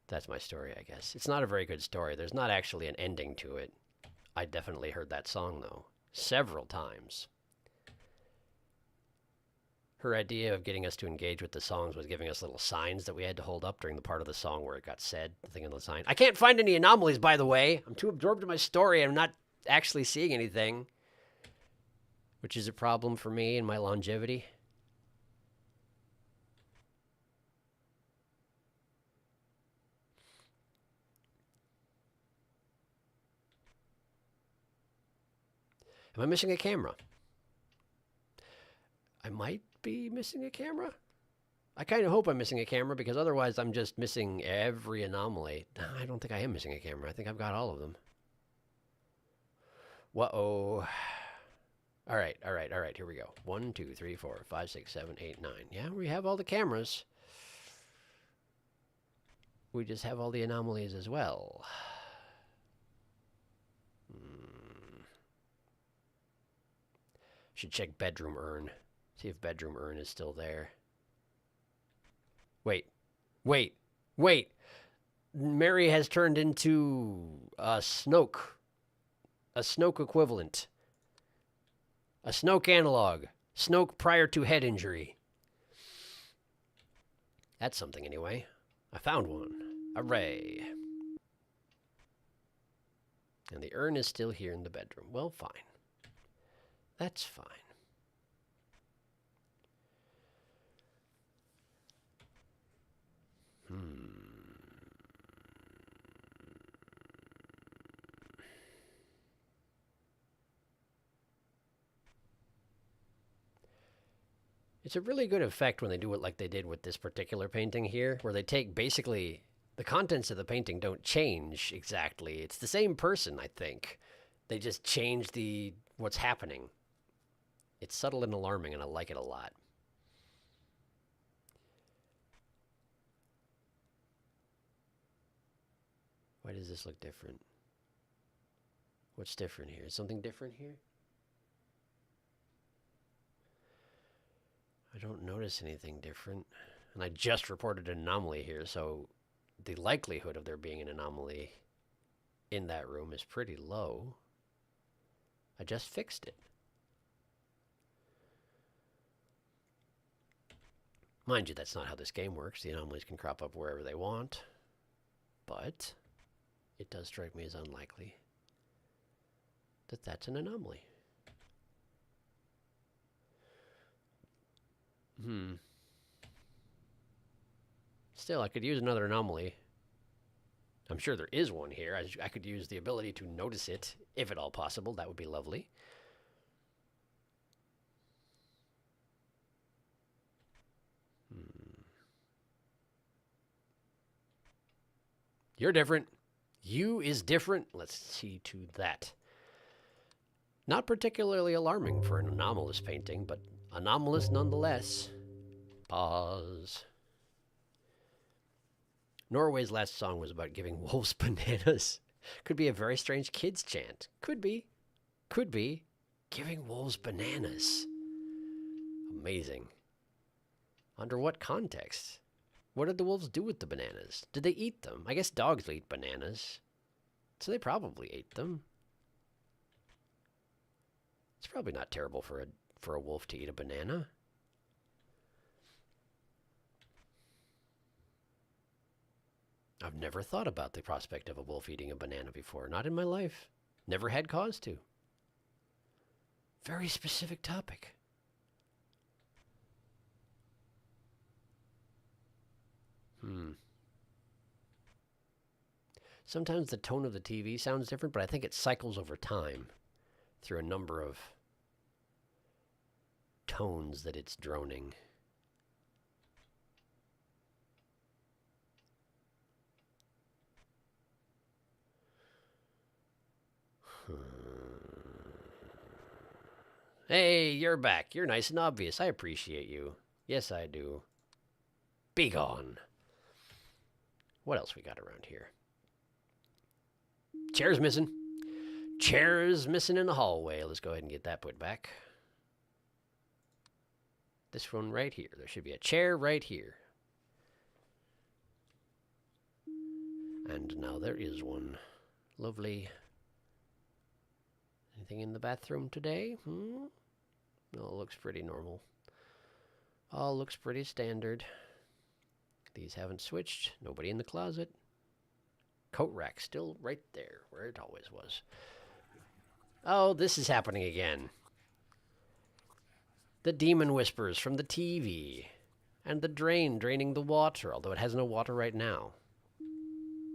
that's my story, I guess. It's not a very good story. There's not actually an ending to it. I definitely heard that song, though, several times. Her idea of getting us to engage with the songs was giving us little signs that we had to hold up during the part of the song where it got said, the thing on the sign. I can't find any anomalies, by the way. I'm too absorbed in my story. I'm not actually seeing anything, which is a problem for me and my longevity. Am I missing a camera? I might be missing a camera. I kind of hope I'm missing a camera because otherwise I'm just missing every anomaly. I don't think I am missing a camera. I think I've got all of them. Whoa. All right. Here we go. 1, 2, 3, 4, 5, 6, 7, 8, 9. Yeah, we have all the cameras. We just have all the anomalies as well. Should check bedroom urn. See if bedroom urn is still there. Wait. Mary has turned into a Snoke. A Snoke equivalent. A Snoke analog. Snoke prior to head injury. That's something anyway. I found one. Hooray. And the urn is still here in the bedroom. Well, fine. That's fine. It's a really good effect when they do it like they did with this particular painting here, where they take basically the contents of the painting don't change exactly. It's the same person, I think. They just change what's happening. It's subtle and alarming, and I like it a lot. Why does this look different? What's different here? Is something different here? I don't notice anything different. And I just reported an anomaly here, so the likelihood of there being an anomaly in that room is pretty low. I just fixed it. Mind you, that's not how this game works. The anomalies can crop up wherever they want. But it does strike me as unlikely that that's an anomaly. Still, I could use another anomaly. I'm sure there is one here. I could use the ability to notice it, if at all possible. That would be lovely. You're different. You is different. Let's see to that. Not particularly alarming for an anomalous painting, but anomalous nonetheless. Pause. Norway's last song was about giving wolves bananas. Could be a very strange kids chant. Could be. Could be. Giving wolves bananas. Amazing. Under what context? What did the wolves do with the bananas? Did they eat them? I guess dogs eat bananas. So they probably ate them. It's probably not terrible for a wolf to eat a banana. I've never thought about the prospect of a wolf eating a banana before. Not in my life. Never had cause to. Very specific topic. Sometimes the tone of the TV sounds different, but I think it cycles over time through a number of tones that it's droning. Hey, you're back. You're nice and obvious. I appreciate you. Yes, I do. Be gone. What else we got around here? Chair's missing. Chair's missing in the hallway. Let's go ahead and get that put back. This one right here. There should be a chair right here. And now there is one. Lovely. Anything in the bathroom today? No, it looks pretty normal. All looks pretty standard. These haven't switched. Nobody in the closet. Coat rack still right there, where it always was. Oh, this is happening again. The demon whispers from the TV. And the drain draining the water, although it has no water right now.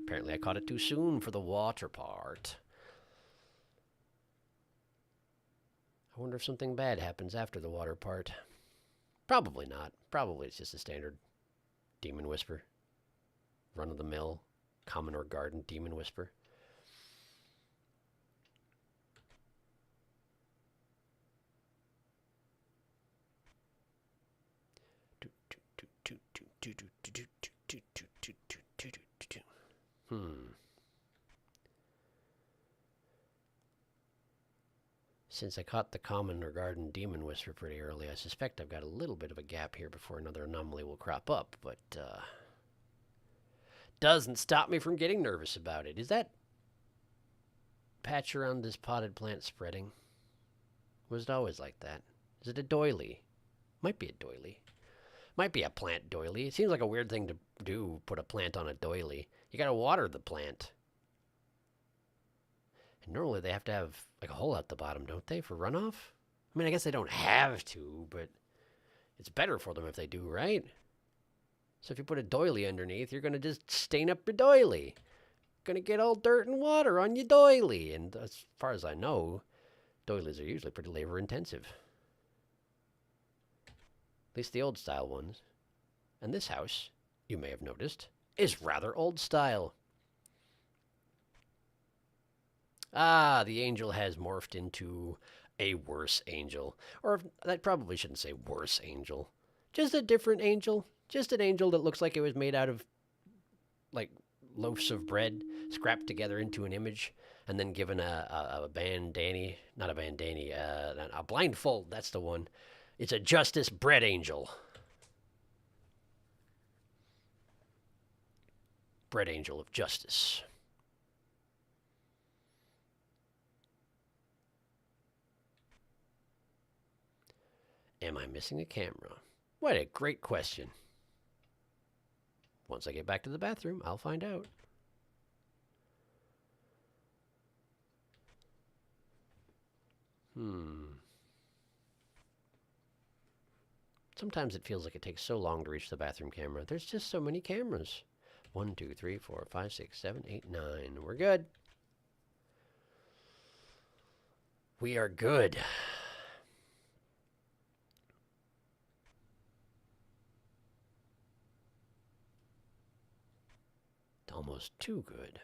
Apparently I caught it too soon for the water part. I wonder if something bad happens after the water part. Probably not. Probably it's just a standard Demon Whisper. Run-of-the-mill, common or garden Demon Whisper. Since I caught the common or garden Demon Whisper pretty early, I suspect I've got a little bit of a gap here before another anomaly will crop up, but doesn't stop me from getting nervous about it. Is that patch around this potted plant spreading? Was it always like that? Is it a doily? Might be a doily. Might be a plant doily. It seems like a weird thing to do, put a plant on a doily. You gotta water the plant. And normally they have to have like a hole at the bottom, don't they, for runoff? I mean, I guess they don't have to, but it's better for them if they do, right? So if you put a doily underneath, you're gonna just stain up your doily. Gonna get all dirt and water on your doily. And as far as I know, doilies are usually pretty labor intensive. At least the old style ones. And this house, you may have noticed, is rather old style. Ah, the angel has morphed into a worse angel. Or I probably shouldn't say worse angel. Just a different angel. Just an angel that looks like it was made out of, like, loaves of bread scrapped together into an image and then given a bandana, not a bandana, a blindfold, that's the one. It's a justice bread angel. Bread angel of justice. Am I missing a camera? What a great question. Once I get back to the bathroom, I'll find out. Sometimes it feels like it takes so long to reach the bathroom camera. There's just so many cameras. 1, 2, 3, 4, 5, 6, 7, 8, 9. We're good. We are good. Almost too good.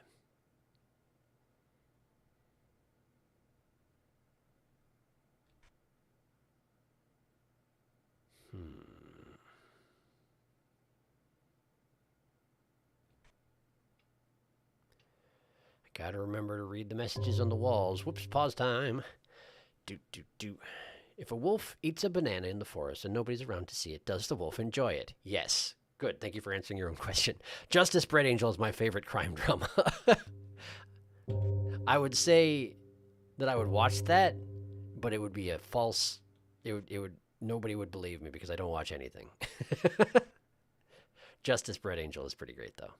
I gotta remember to read the messages on the walls. Whoops, pause time. If a wolf eats a banana in the forest and nobody's around to see it, does the wolf enjoy it? Yes. Good. Thank you for answering your own question. Justice Bread Angel is my favorite crime drama. I would say that I would watch that, but it would be a false. Nobody would believe me because I don't watch anything. Justice Bread Angel is pretty great, though.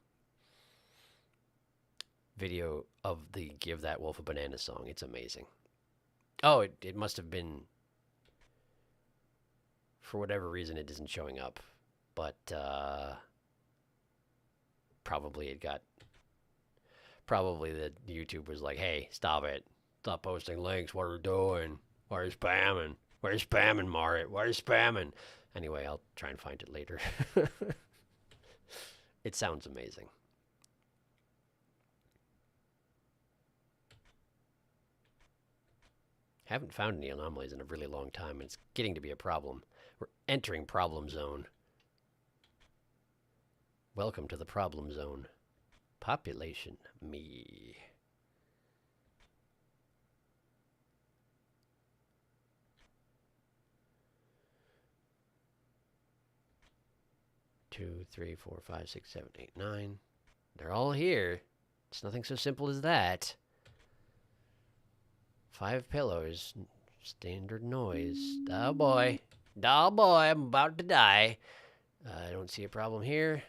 Video of the Give That Wolf a Banana song. It's amazing. Oh, it must have been. For whatever reason, it isn't showing up. But probably it got. Probably the YouTube was like, hey, stop it. Stop posting links. What are you doing? Why are you spamming? Why are you spamming, Marit? Why are you spamming? Anyway, I'll try and find it later. It sounds amazing. Haven't found any anomalies in a really long time, and it's getting to be a problem. We're entering problem zone. Welcome to the problem zone. Population, me. Two, 3, 4, 5, 6, 7, 8, 9. They're all here. It's nothing so simple as that. 5 pillows. Standard noise. Oh boy. Oh boy, I'm about to die. I don't see a problem here.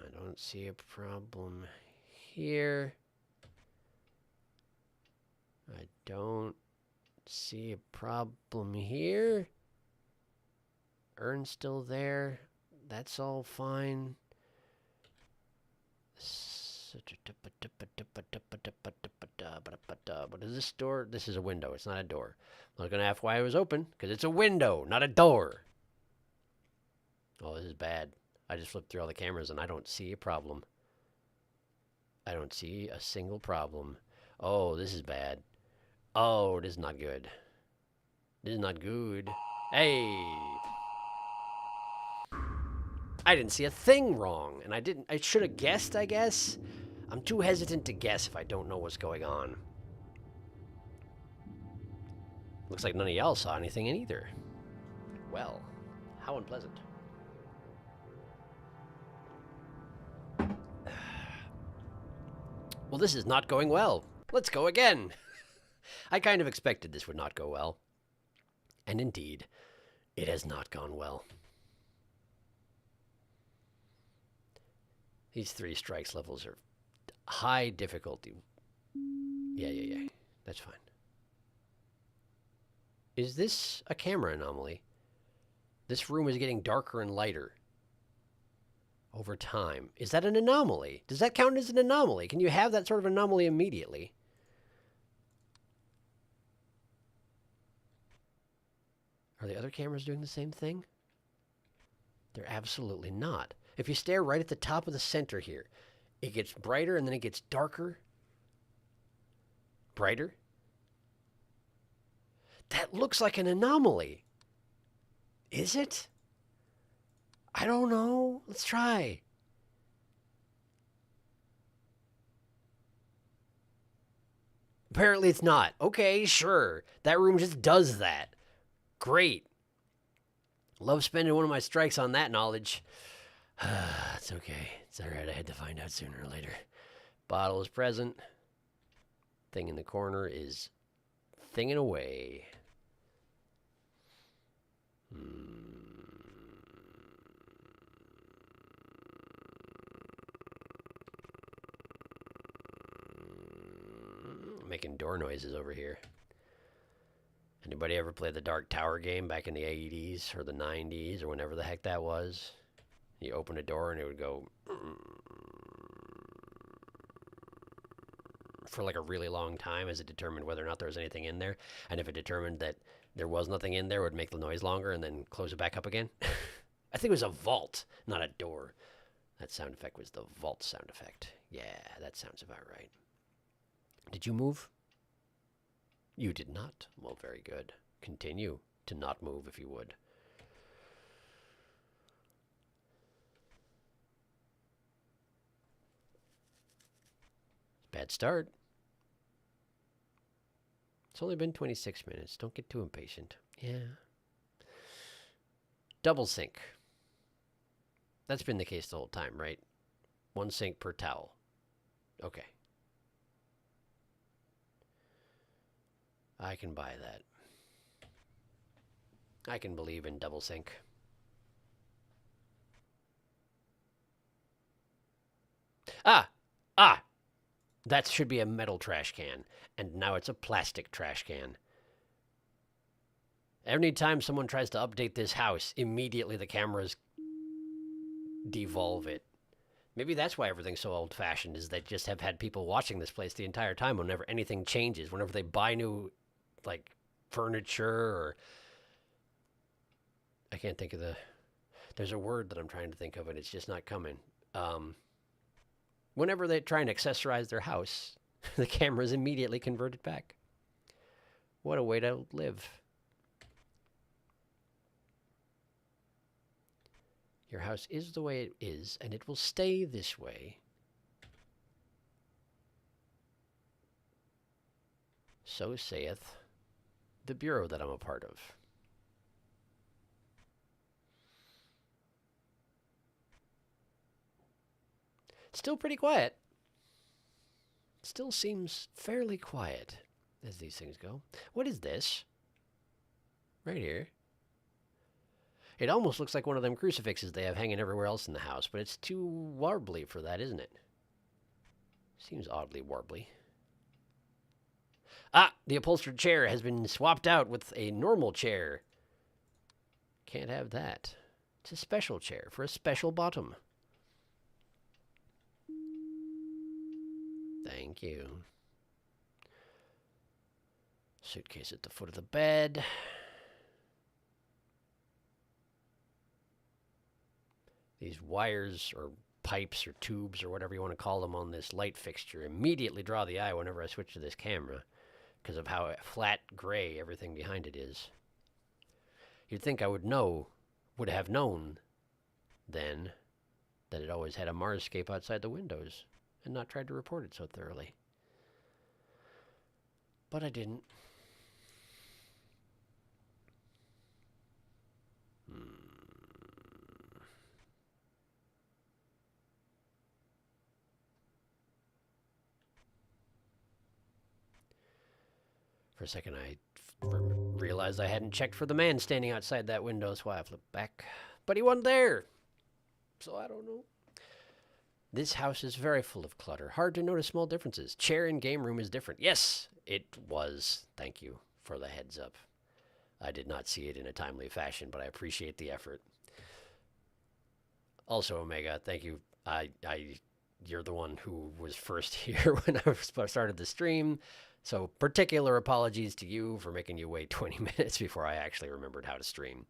I don't see a problem here. I don't see a problem here. Urn's still there. That's all fine. What is this door? This is a window. It's not a door. I'm not going to ask why it was open, because it's a window, not a door. Oh, this is bad. I just flipped through all the cameras and I don't see a problem. I don't see a single problem. Oh, this is bad. Oh, this is not good. This is not good. Hey! I didn't see a thing wrong, and I should have guessed, I guess. I'm too hesitant to guess if I don't know what's going on. Looks like none of y'all saw anything in either. Well, how unpleasant. Well, this is not going well. Let's go again. I kind of expected this would not go well. And indeed, it has not gone well. These 3 strikes levels are high difficulty. Yeah. That's fine. Is this a camera anomaly? This room is getting darker and lighter over time. Is that an anomaly? Does that count as an anomaly? Can you have that sort of anomaly immediately? Are the other cameras doing the same thing? They're absolutely not. If you stare right at the top of the center here, it gets brighter and then it gets darker. Brighter. That looks like an anomaly. Is it? I don't know. Let's try. Apparently it's not. Okay, sure. That room just does that. Great. Love spending one of my strikes on that knowledge. It's okay. It's alright. I had to find out sooner or later. Bottle is present. Thing in the corner is thinging away. Making door noises over here. Anybody ever play the Dark Tower game back in the 80s or the 90s or whenever the heck that was? You open a door and it would go for like a really long time as it determined whether or not there was anything in there. And if it determined that there was nothing in there, it would make the noise longer and then close it back up again. I think it was a vault, not a door. That sound effect was the vault sound effect. Yeah, that sounds about right. Did you move? You did not. Well, very good. Continue to not move if you would. Bad start. It's only been 26 minutes. Don't get too impatient. Yeah. Double sink. That's been the case the whole time, right? 1 sink per towel. Okay. I can buy that. I can believe in double sink. Ah! That should be a metal trash can, and now it's a plastic trash can. Every time someone tries to update this house, immediately the cameras devolve it. Maybe that's why everything's so old-fashioned, is they just have had people watching this place the entire time whenever anything changes, whenever they buy new, like, furniture or... I can't think of the... There's a word that I'm trying to think of, and it's just not coming. Whenever they try and accessorize their house, the camera's immediately converted back. What a way to live. Your house is the way it is, and it will stay this way. So saith the bureau that I'm a part of. Still pretty quiet. Still seems fairly quiet as these things go. What is this? Right here. It almost looks like one of them crucifixes they have hanging everywhere else in the house, but it's too warbly for that, isn't it? Seems oddly warbly. Ah, the upholstered chair has been swapped out with a normal chair. Can't have that. It's a special chair for a special bottom. Thank you. Suitcase at the foot of the bed. these wires or pipes or tubes or whatever you want to call them on this light fixture immediately draw the eye whenever I switch to this camera because of how flat gray everything behind it is. You'd think I would have known then that it always had a Marscape outside the windows and not tried to report it so thoroughly. But I didn't. For a second, I realized I hadn't checked for the man standing outside that window, so I flipped back. But he wasn't there. So I don't know. This house is very full of clutter. Hard to notice small differences. Chair in game room is different. Yes, it was. Thank you for the heads up. I did not see it in a timely fashion, but I appreciate the effort. Also, Omega, thank you. You're the one who was first here when I started the stream. So particular apologies to you for making you wait 20 minutes before I actually remembered how to stream.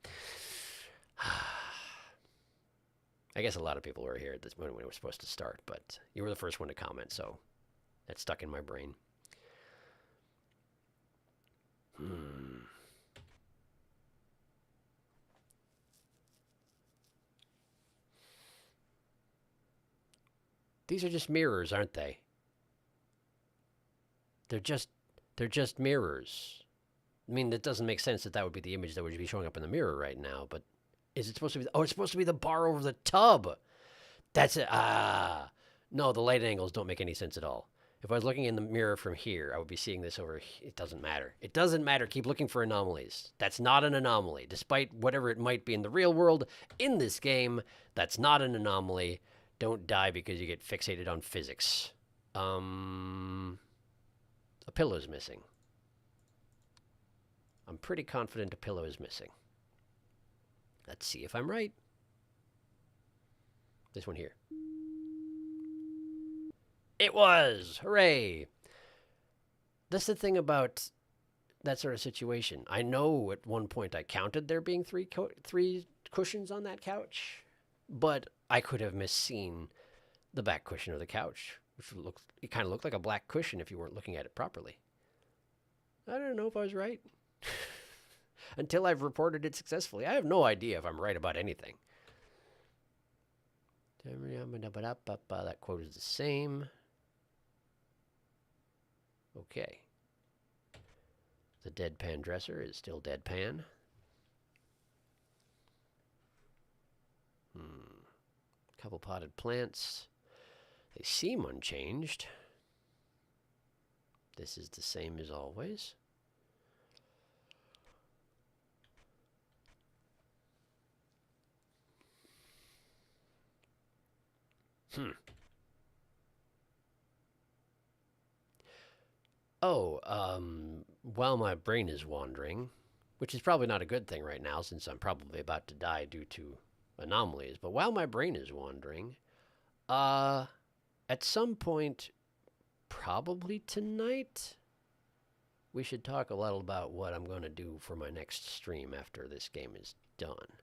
I guess a lot of people were here at this when we were supposed to start, but you were the first one to comment, so that stuck in my brain. These are just mirrors, aren't they? They're just mirrors. I mean, it doesn't make sense that that would be the image that would be showing up in the mirror right now, but is it supposed to be? Oh, it's supposed to be the bar over the tub. That's it. No, the light angles don't make any sense at all. If I was looking in the mirror from here, I would be seeing this over here. It doesn't matter. It doesn't matter. Keep looking for anomalies. That's not an anomaly. Despite whatever it might be in the real world, in this game, that's not an anomaly. Don't die because you get fixated on physics. A pillow is missing. I'm pretty confident a pillow is missing. Let's see if I'm right. This one here. It was! Hooray! That's the thing about that sort of situation. I know at one point I counted there being three cushions on that couch, but I could have misseen the back cushion of the couch, which it kind of looked like a black cushion if you weren't looking at it properly. I don't know if I was right. Until I've reported it successfully. I have no idea if I'm right about anything. That quote is the same. Okay. The deadpan dresser is still deadpan. Couple potted plants. They seem unchanged. This is the same as always. Oh, while my brain is wandering, which is probably not a good thing right now since I'm probably about to die due to anomalies, but while my brain is wandering, at some point, probably tonight, we should talk a little about what I'm going to do for my next stream after this game is done.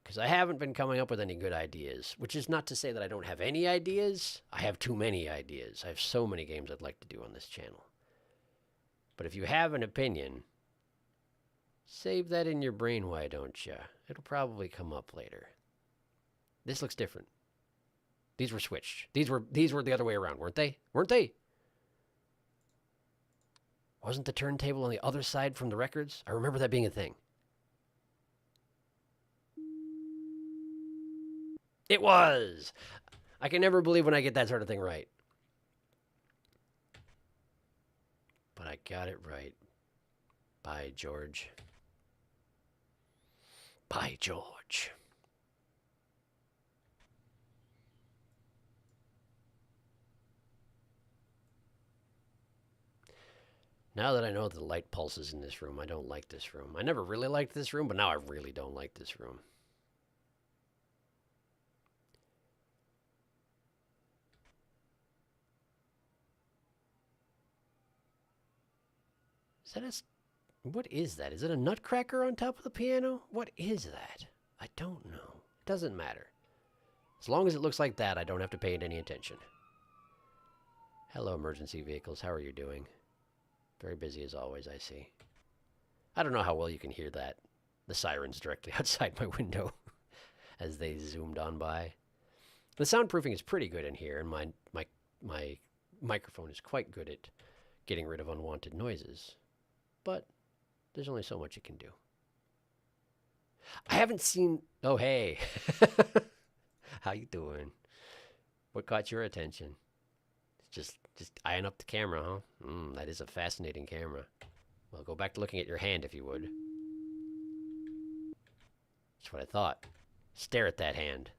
Because I haven't been coming up with any good ideas, which is not to say that I don't have any ideas. I have too many ideas. I have so many games I'd like to do on this channel. But if you have an opinion, save that in your brain, why don't you? It'll probably come up later. This looks different. These were switched. These were the other way around, weren't they? Weren't they? Wasn't the turntable on the other side from the records? I remember that being a thing. It was! I can never believe when I get that sort of thing right. But I got it right. By George. By George. Now that I know the light pulses in this room, I don't like this room. I never really liked this room, but now I really don't like this room. What is that? Is it a nutcracker on top of the piano? What is that? I don't know. It doesn't matter. As long as it looks like that, I don't have to pay it any attention. Hello, emergency vehicles. How are you doing? Very busy as always, I see. I don't know how well you can hear that. The sirens directly outside my window as they zoomed on by. The soundproofing is pretty good in here, and my microphone is quite good at getting rid of unwanted noises. But there's only so much it can do. I haven't seen... Oh, hey. How you doing? What caught your attention? Just eyeing up the camera, huh? That is a fascinating camera. Well, go back to looking at your hand if you would. That's what I thought. Stare at that hand.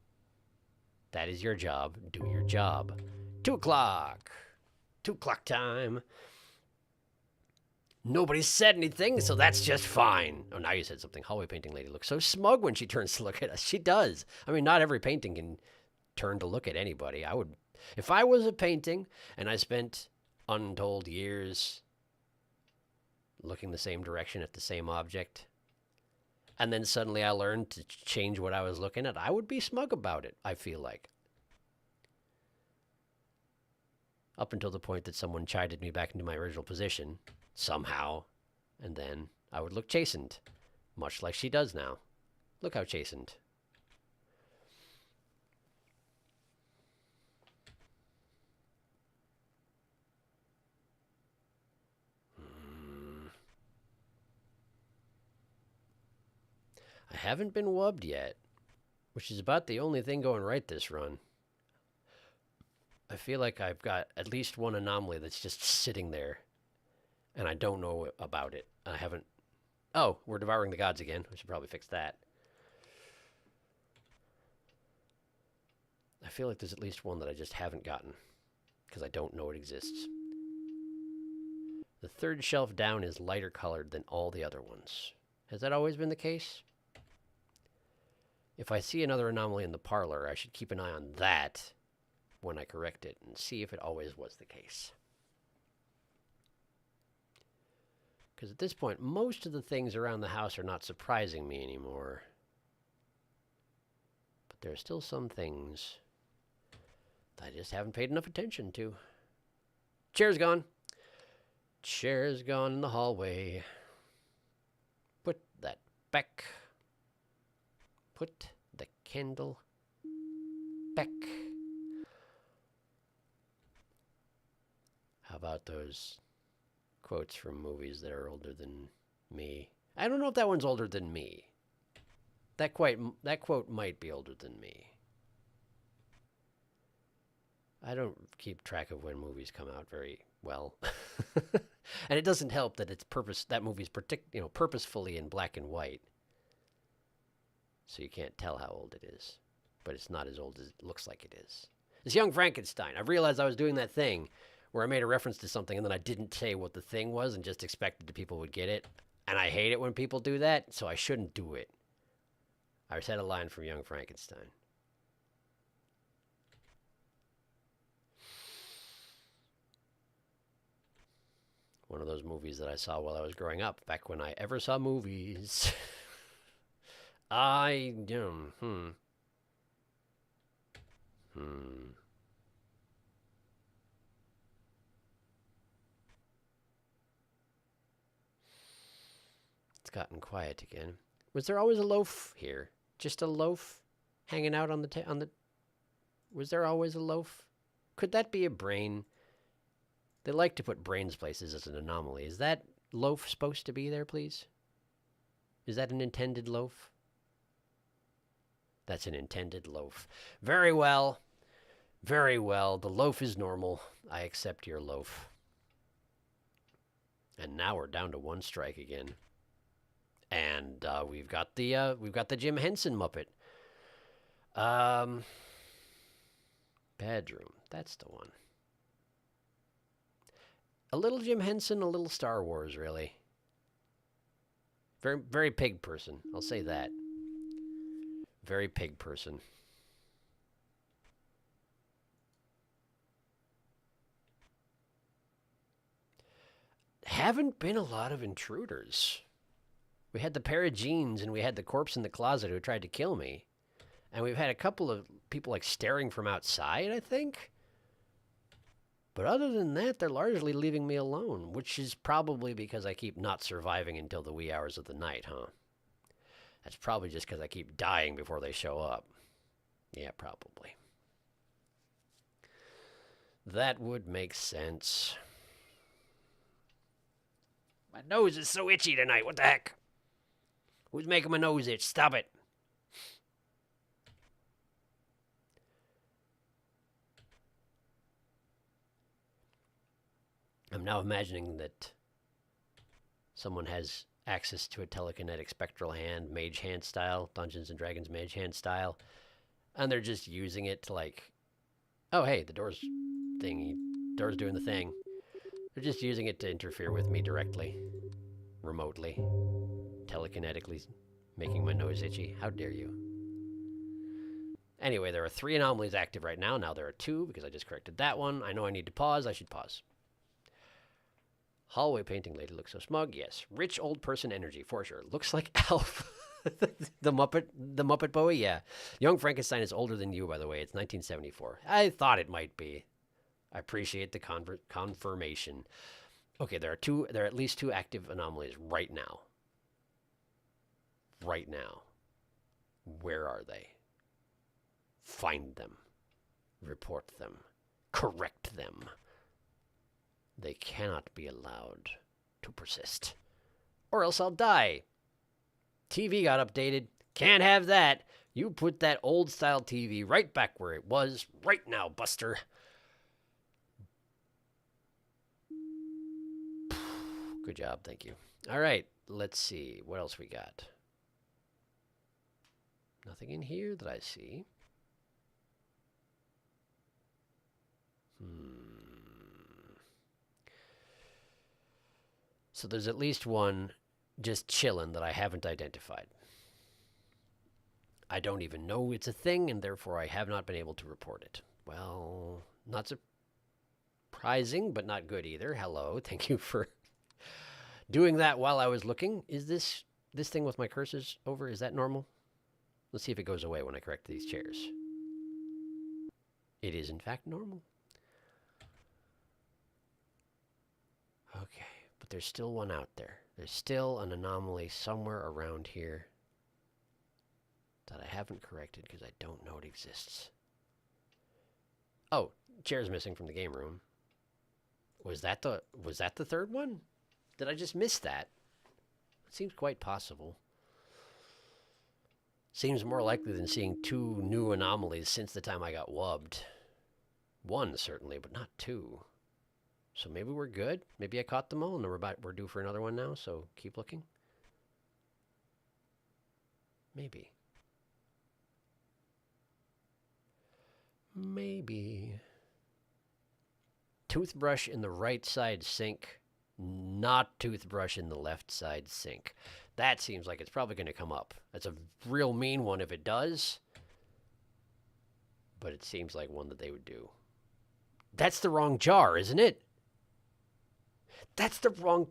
That is your job. Do your job. 2 o'clock. 2 o'clock time. Nobody said anything, so that's just fine. Oh, now you said something. Hallway painting lady looks so smug when she turns to look at us. She does. I mean, not every painting can turn to look at anybody. I would, if I was a painting and I spent untold years looking the same direction at the same object, and then suddenly I learned to change what I was looking at, I would be smug about it, I feel like. Up until the point that someone chided me back into my original position, somehow, and then I would look chastened, much like she does now. Look how chastened. I haven't been wubbed yet, which is about the only thing going right this run. I feel like I've got at least one anomaly that's just sitting there, and I don't know about it. I haven't... Oh, we're devouring the gods again. I should probably fix that. I feel like there's at least one that I just haven't gotten, because I don't know it exists. The third shelf down is lighter colored than all the other ones. Has that always been the case? If I see another anomaly in the parlor, I should keep an eye on that when I correct it and see if it always was the case. Because at this point, most of the things around the house are not surprising me anymore. But there are still some things that I just haven't paid enough attention to. Chair's gone. Chair's gone in the hallway. Put that back. Put the candle back. How about those quotes from movies that are older than me? I don't know if that one's older than me. That quote might be older than me. I don't keep track of when movies come out very well. And it doesn't help that that movie's purposefully in black and white. So you can't tell how old it is. But it's not as old as it looks like it is. It's Young Frankenstein. I realized I was doing that thing where I made a reference to something and then I didn't say what the thing was and just expected the people would get it. And I hate it when people do that, so I shouldn't do it. I said a line from Young Frankenstein. One of those movies that I saw while I was growing up, back when I ever saw movies. It's gotten quiet again. Was there always a loaf here? Just a loaf hanging out on the Was there always a loaf? Could that be a brain? They like to put brains places as an anomaly. Is that loaf supposed to be there, please? Is that an intended loaf? That's an intended loaf. Very well. Very well. The loaf is normal. I accept your loaf. And now we're down to 1 strike again. And we've got the Jim Henson Muppet. Bedroom. That's the one. A little Jim Henson, a little Star Wars, really. Very, very pig person. I'll say that. Very pig person. Haven't been a lot of intruders. We had the pair of jeans and we had the corpse in the closet who tried to kill me. And we've had a couple of people like staring from outside, I think. But other than that, they're largely leaving me alone, which is probably because I keep not surviving until the wee hours of the night, huh? That's probably just because I keep dying before they show up. Yeah, probably. That would make sense. My nose is so itchy tonight. What the heck? Who's making my nose itch? Stop it. I'm now imagining that someone has access to a telekinetic spectral hand, mage hand style, Dungeons and Dragons mage hand style, and they're just using it to like, oh hey, the door's doing the thing. They're just using it to interfere with me directly, remotely, telekinetically, making my nose itchy. How dare you? Anyway, there are 3 anomalies active right now. Now there are 2 because I just corrected that one. I know I need to pause. I should pause. Hallway painting lady looks so smug. Yes. Rich old person energy, for sure. Looks like Elf. the Muppet Bowie, yeah. Young Frankenstein is older than you, by the way. It's 1974. I thought it might be. I appreciate the confirmation. Okay, there are at least 2 active anomalies right now. Right now. Where are they? Find them. Report them. Correct them. They cannot be allowed to persist. Or else I'll die. TV got updated. Can't have that. You put that old style TV right back where it was right now, Buster. Good job, thank you. All right, let's see. What else we got? Nothing in here that I see. So there's at least one just chilling that I haven't identified. I don't even know it's a thing, and therefore I have not been able to report it. Well, not surprising, but not good either. Hello, thank you for doing that while I was looking. Is this thing with my cursors over? Is that normal? Let's see if it goes away when I correct these chairs. It is, in fact, normal. Okay, but there's still one out there. There's still an anomaly somewhere around here that I haven't corrected because I don't know it exists. Oh, chair's missing from the game room. Was that the third one? Did I just miss that? It seems quite possible. Seems more likely than seeing 2 new anomalies since the time I got wubbed. 1 certainly, but not 2. So maybe we're good. Maybe I caught them all, and we're due for another one now. So keep looking. Maybe. Maybe. Toothbrush in the right side sink, not toothbrush in the left side sink. That seems like it's probably going to come up. That's a real mean one if it does. But it seems like one that they would do. That's the wrong jar, isn't it? That's the wrong...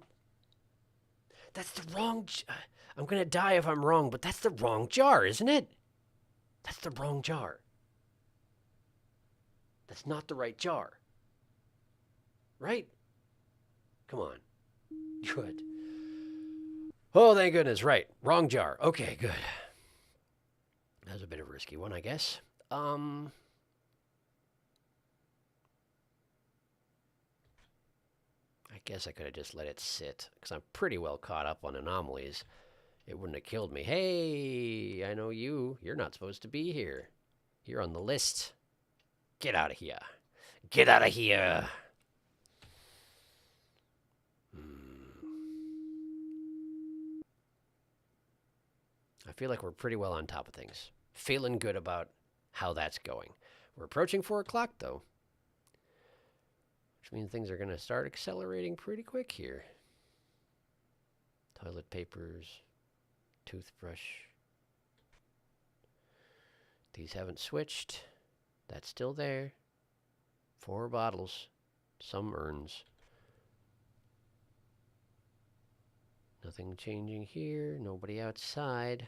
I'm going to die if I'm wrong, but that's the wrong jar, isn't it? That's the wrong jar. That's not the right jar. Right? Come on. Good. Oh, thank goodness. Right. Wrong jar. Okay, good. That was a bit of a risky one, I guess. I guess I could have just let it sit, because I'm pretty well caught up on anomalies. It wouldn't have killed me. Hey, I know you. You're not supposed to be here. You're on the list. Get out of here. Get out of here. I feel like we're pretty well on top of things. Feeling good about how that's going. We're approaching 4 o'clock, though. Which means things are going to start accelerating pretty quick here. Toilet papers, toothbrush. These haven't switched. That's still there. 4 bottles, some urns. Nothing changing here. Nobody outside.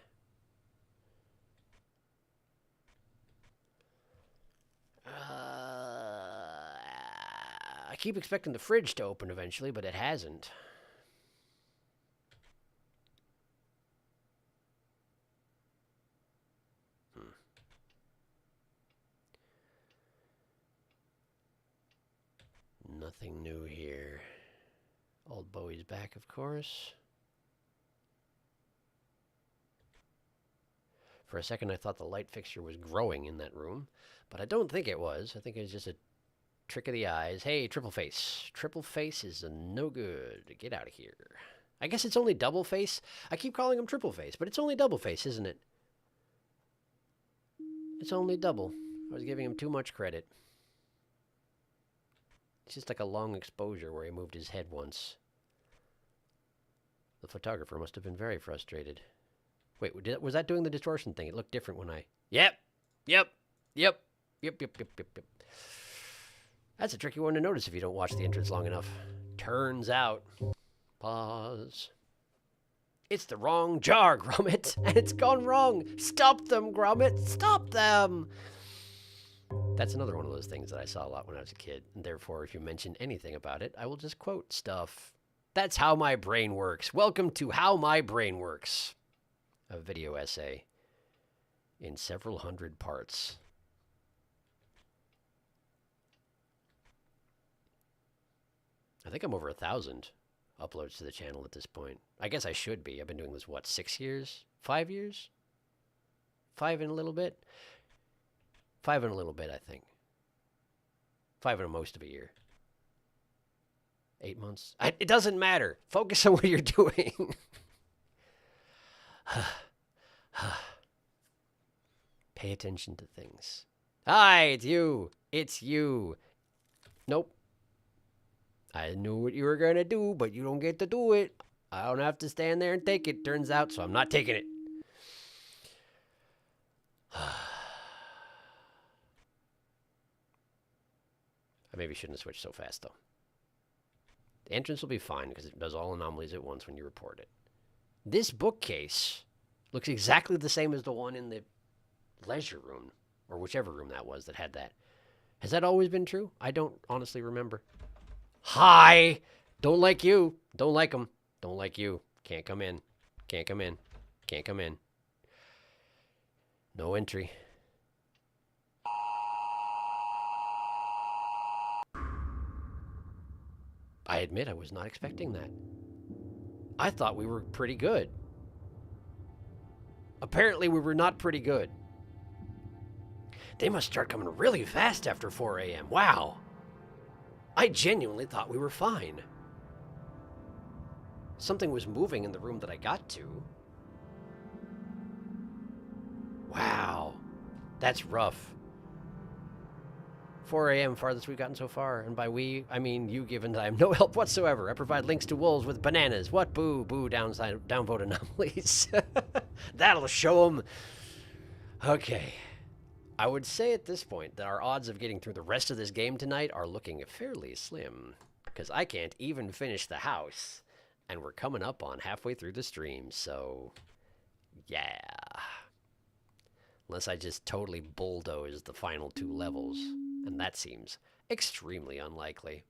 keep expecting the fridge to open eventually, but it hasn't. Nothing new here. Old Bowie's back, of course. For a second, I thought the light fixture was growing in that room, but I don't think it was. I think it was just a trick of the eyes. Hey, triple face. Triple face is no good. Get out of here. I guess it's only double face. I keep calling him triple face, but it's only double face, isn't it? It's only double. I was giving him too much credit. It's just like a long exposure where he moved his head once. The photographer must have been very frustrated. Wait, was that doing the distortion thing? It looked different when I... Yep. That's a tricky one to notice if you don't watch the entrance long enough. Turns out... Pause. It's the wrong jar, Gromit, and it's gone wrong. Stop them, Gromit. Stop them. That's another one of those things that I saw a lot when I was a kid, and therefore, if you mention anything about it, I will just quote stuff. That's how my brain works. Welcome to How My Brain Works. A video essay in several hundred parts. I think I'm over 1,000 uploads to the channel at this point. I guess I should be. I've been doing this, what, 6 years? 5 years? 5 and a little bit? 5 and a little bit, I think. 5 and most of a year. 8 months? It doesn't matter. Focus on what you're doing. Pay attention to things. Hi, it's you. It's you. Nope. I knew what you were going to do, but you don't get to do it. I don't have to stand there and take it, turns out, so I'm not taking it. I maybe shouldn't have switched so fast, though. The entrance will be fine because it does all anomalies at once when you report it. This bookcase looks exactly the same as the one in the leisure room, or whichever room that was that had that. Has that always been true? I don't honestly remember. Hi! Don't like you. Don't like them. Don't like you. Can't come in. Can't come in. Can't come in. No entry. I admit I was not expecting that. I thought we were pretty good. Apparently we were not pretty good. They must start coming really fast after 4 a.m. Wow. I genuinely thought we were fine. Something was moving in the room that I got to. Wow. That's rough. 4 a.m. farthest we've gotten so far. And by we, I mean you, given that I am no help whatsoever. I provide links to wolves with bananas. What? Boo. Boo. Downvote anomalies. That'll show them. Okay. I would say at this point that our odds of getting through the rest of this game tonight are looking fairly slim. Because I can't even finish the house. And we're coming up on halfway through the stream. So, yeah. Unless I just totally bulldoze the final 2 levels. And that seems extremely unlikely.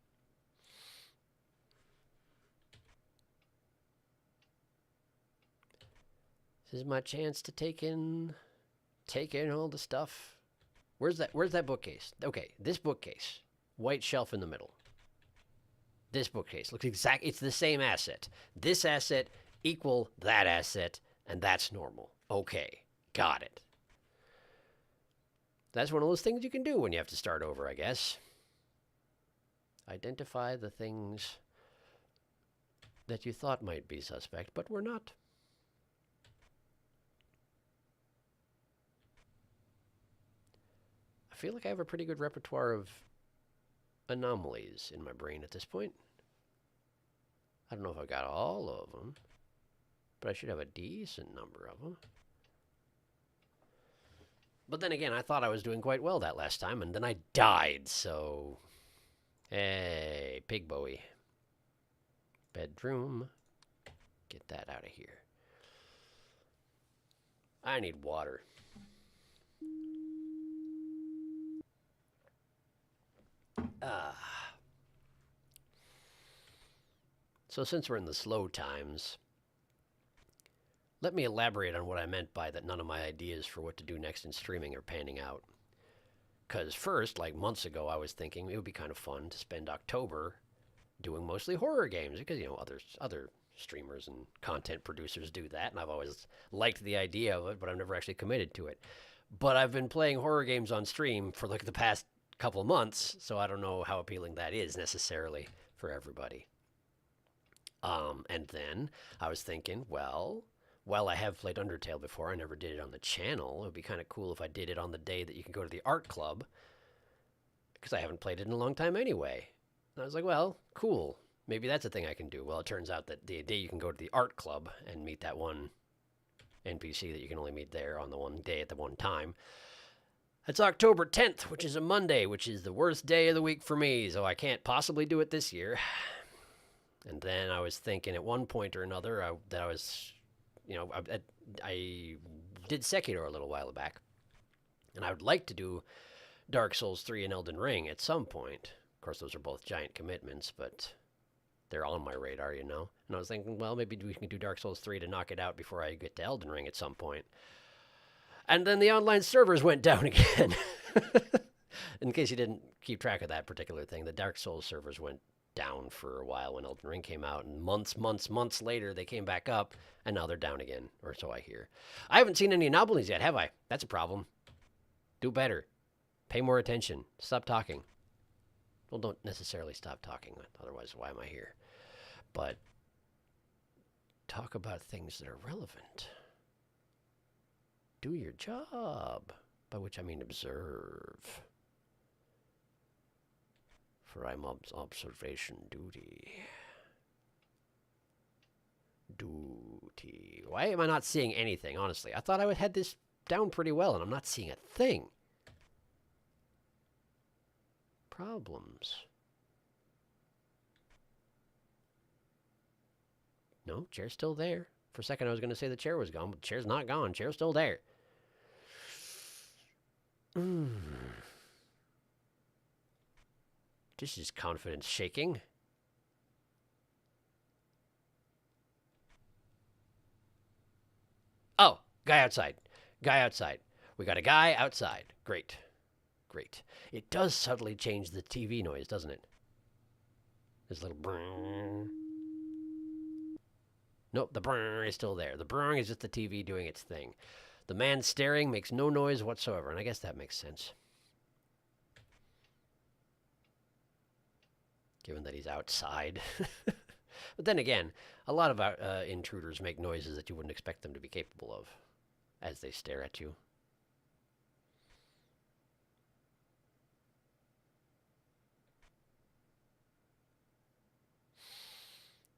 This is my chance to take in all the stuff. Where's that bookcase? Okay, this bookcase. White shelf in the middle. This bookcase looks exact. It's the same asset. This asset equal that asset, and that's normal. Okay, got it. That's one of those things you can do when you have to start over, I guess. Identify the things that you thought might be suspect, but were not. I feel like I have a pretty good repertoire of anomalies in my brain at this point. I don't know if I've got all of them, but I should have a decent number of them. But then again, I thought I was doing quite well that last time, and then I died, so... Hey, Pig Bowie. Bedroom. Get that out of here. I need water. So since we're in the slow times, let me elaborate on what I meant by that none of my ideas for what to do next in streaming are panning out. Because first, like months ago, I was thinking it would be kind of fun to spend October doing mostly horror games because, you know, other streamers and content producers do that, and I've always liked the idea of it, but I've never actually committed to it. But I've been playing horror games on stream for like the past couple months, so I don't know how appealing that is necessarily for everybody. And then I was thinking, well, while I have played Undertale before, I never did it on the channel. It would be kind of cool if I did it on the day that you can go to the art club, because I haven't played it in a long time anyway. And I was like, well, cool. Maybe that's a thing I can do. Well, it turns out that the day you can go to the art club and meet that one NPC that you can only meet there on the one day at the one time, it's October 10th, which is a Monday, which is the worst day of the week for me, so I can't possibly do it this year. And then I was thinking at one point or another that I was, you know, I did Sekiro a little while back, and I would like to do Dark Souls 3 and Elden Ring at some point. Of course, those are both giant commitments, but they're on my radar, you know. And I was thinking, well, maybe we can do Dark Souls 3 to knock it out before I get to Elden Ring at some point. And then the online servers went down again. In case you didn't keep track of that particular thing, the Dark Souls servers went down for a while when Elden Ring came out, and months later they came back up, and now they're down again, or so I hear. I haven't seen any anomalies yet, have I? That's a problem. Do better. Pay more attention. Stop talking. Well, don't necessarily stop talking, otherwise why am I here? But talk about things that are relevant. Do your job, by which I mean observe. For I'm observation duty. Duty. Why am I not seeing anything, honestly? I thought I had this down pretty well, and I'm not seeing a thing. Problems. No, chair's still there. For a second, I was going to say the chair was gone, but the chair's not gone. Chair's still there. This is confidence shaking. Oh, guy outside. Guy outside. We got a guy outside. Great. Great. It does subtly change the TV noise, doesn't it? This little brrrr. Nope, the brrrr is still there. The brrrr is just the TV doing its thing. The man staring makes no noise whatsoever, and I guess that makes sense. Given that he's outside. But then again, a lot of intruders make noises that you wouldn't expect them to be capable of as they stare at you.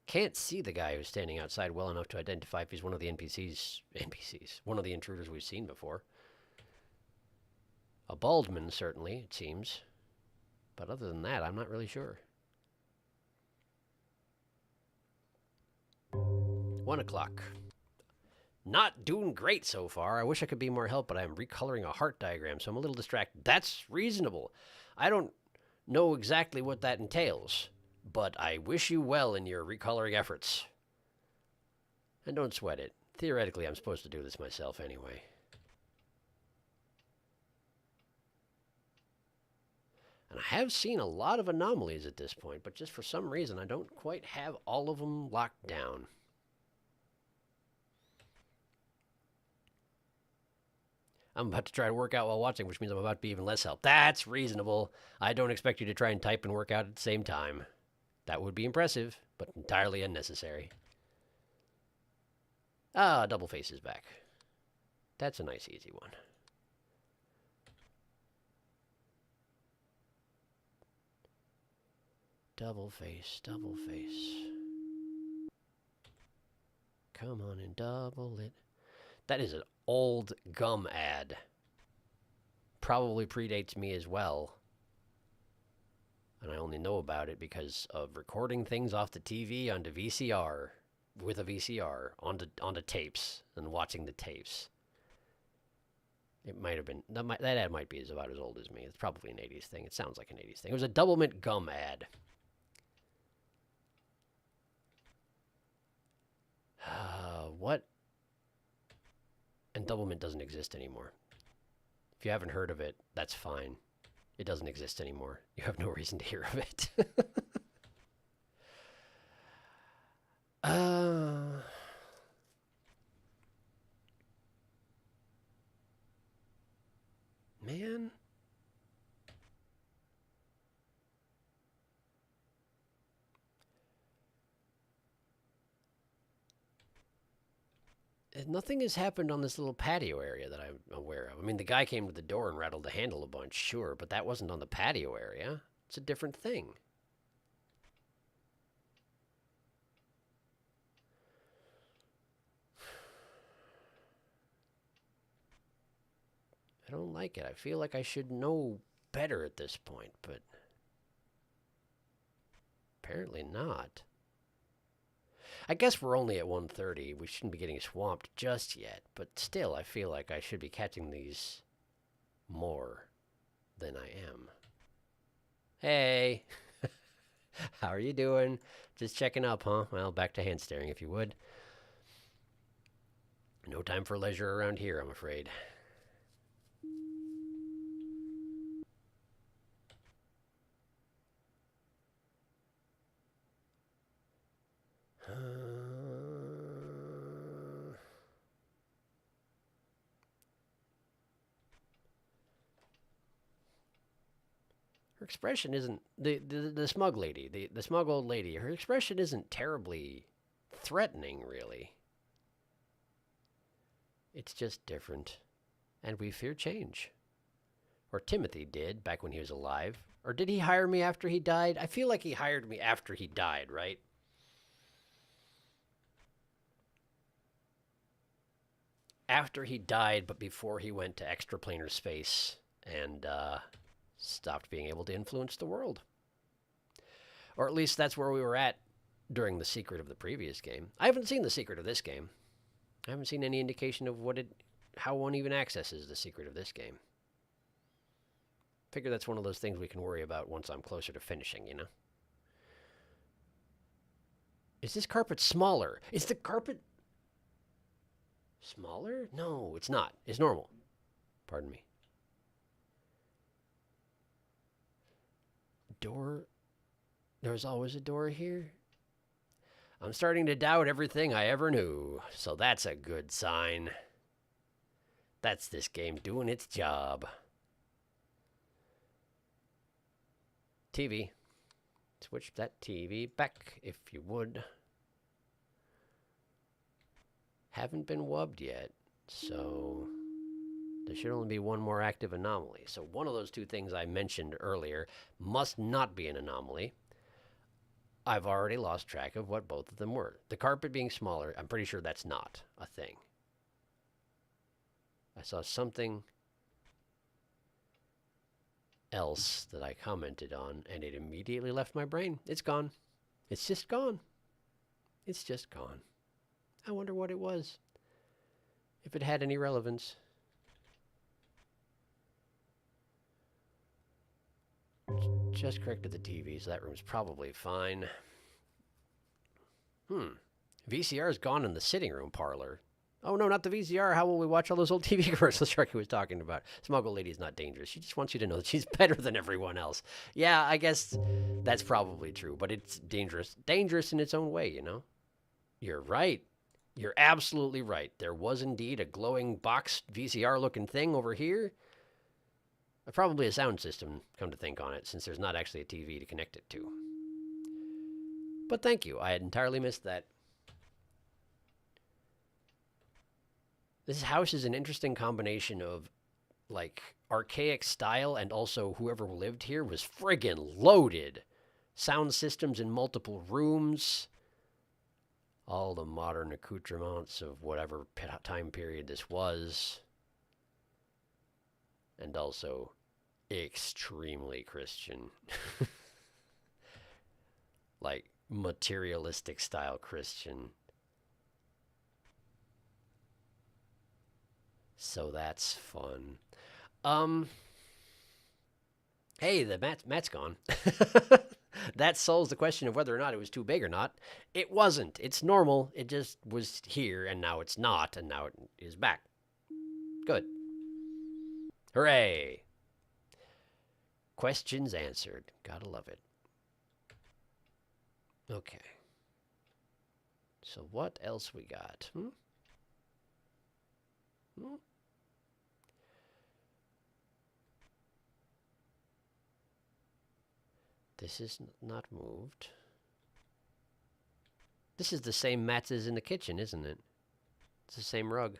Can't see the guy who's standing outside well enough to identify if he's one of the NPCs, one of the intruders we've seen before. A baldman, certainly, it seems. But other than that, I'm not really sure. 1 o'clock. Not doing great so far. I wish I could be more help, but I'm recoloring a heart diagram, so I'm a little distracted. That's reasonable. I don't know exactly what that entails, but I wish you well in your recoloring efforts. And don't sweat it. Theoretically, I'm supposed to do this myself anyway. And I have seen a lot of anomalies at this point, but just for some reason, I don't quite have all of them locked down. I'm about to try to work out while watching, which means I'm about to be even less help. That's reasonable. I don't expect you to try and type and work out at the same time. That would be impressive, but entirely unnecessary. Ah, double face is back. That's a nice, easy one. Double face, double face. Come on and double it. That is an old gum ad. Probably predates me as well. And I only know about it because of recording things off the TV onto VCR, with a VCR, onto tapes, and watching the tapes. It might have been, that ad might be about as old as me. It's probably an 80s thing. It sounds like an 80s thing. It was a Double Mint gum ad. Doublemint doesn't exist anymore. If you haven't heard of it, that's fine. It doesn't exist anymore. You have no reason to hear of it. Man. Nothing has happened on this little patio area that I'm aware of. I mean, the guy came to the door and rattled the handle a bunch, sure, but that wasn't on the patio area. It's a different thing. I don't like it. I feel like I should know better at this point, but apparently not. I guess we're only at 1:30. We shouldn't be getting swamped just yet, but still, I feel like I should be catching these more than I am. Hey, how are you doing? Just checking up, huh? Well, back to hand staring, if you would. No time for leisure around here, I'm afraid. Her expression isn't the smug lady, the smug old lady. Her expression isn't terribly threatening, really. It's just different, and we fear change. Or Timothy did back when he was alive. Or did he hire me after he died? I feel like he hired me after he died, right? After he died, but before he went to extraplanar space and stopped being able to influence the world. Or at least that's where we were at during the secret of the previous game. I haven't seen the secret of this game. I haven't seen any indication of how one even accesses the secret of this game. Figure that's one of those things we can worry about once I'm closer to finishing, you know? Is this carpet smaller? Is the carpet smaller? No, it's not. It's normal. Pardon me. Door? There's always a door here? I'm starting to doubt everything I ever knew, so that's a good sign. That's this game doing its job. TV. Switch that TV back, if you would. Haven't been wubbed yet, so there should only be one more active anomaly. So one of those two things I mentioned earlier must not be an anomaly. I've already lost track of what both of them were. The carpet being smaller, I'm pretty sure that's not a thing. I saw something else that I commented on, and it immediately left my brain. It's gone. It's just gone. It's just gone. I wonder what it was. If it had any relevance. Just corrected the TV, so that room's probably fine. VCR is gone in the sitting room parlor. Oh, no, not the VCR. How will we watch all those old TV commercials Sharky was talking about? Smuggle Lady is not dangerous. She just wants you to know that she's better than everyone else. Yeah, I guess that's probably true, but it's dangerous. Dangerous in its own way, you know? You're right. You're absolutely right. There was indeed a glowing box VCR-looking thing over here. Probably a sound system, come to think on it, since there's not actually a TV to connect it to. But thank you. I had entirely missed that. This house is an interesting combination of, like, archaic style and also whoever lived here was friggin' loaded. Sound systems in multiple rooms. All the modern accoutrements of whatever time period this was. And also extremely Christian. Like, materialistic style Christian. So that's fun. Hey, the mat's gone. That solves the question of whether or not it was too big or not. It wasn't. It's normal. It just was here, and now it's not, and now it is back. Good. Hooray! Questions answered. Gotta love it. Okay. So what else we got? This is not moved. This is the same mats as in the kitchen, isn't it? It's the same rug.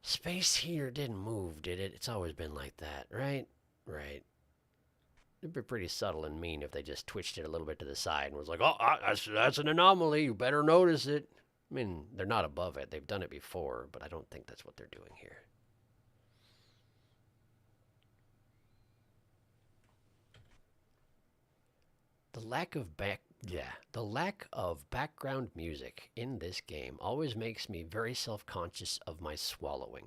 Space here didn't move, did it? It's always been like that, right? Right. It'd be pretty subtle and mean if they just twitched it a little bit to the side and was like, oh, that's an anomaly. You better notice it. I mean, they're not above it. They've done it before, but I don't think that's what they're doing here. The lack of background music in this game always makes me very self-conscious of my swallowing.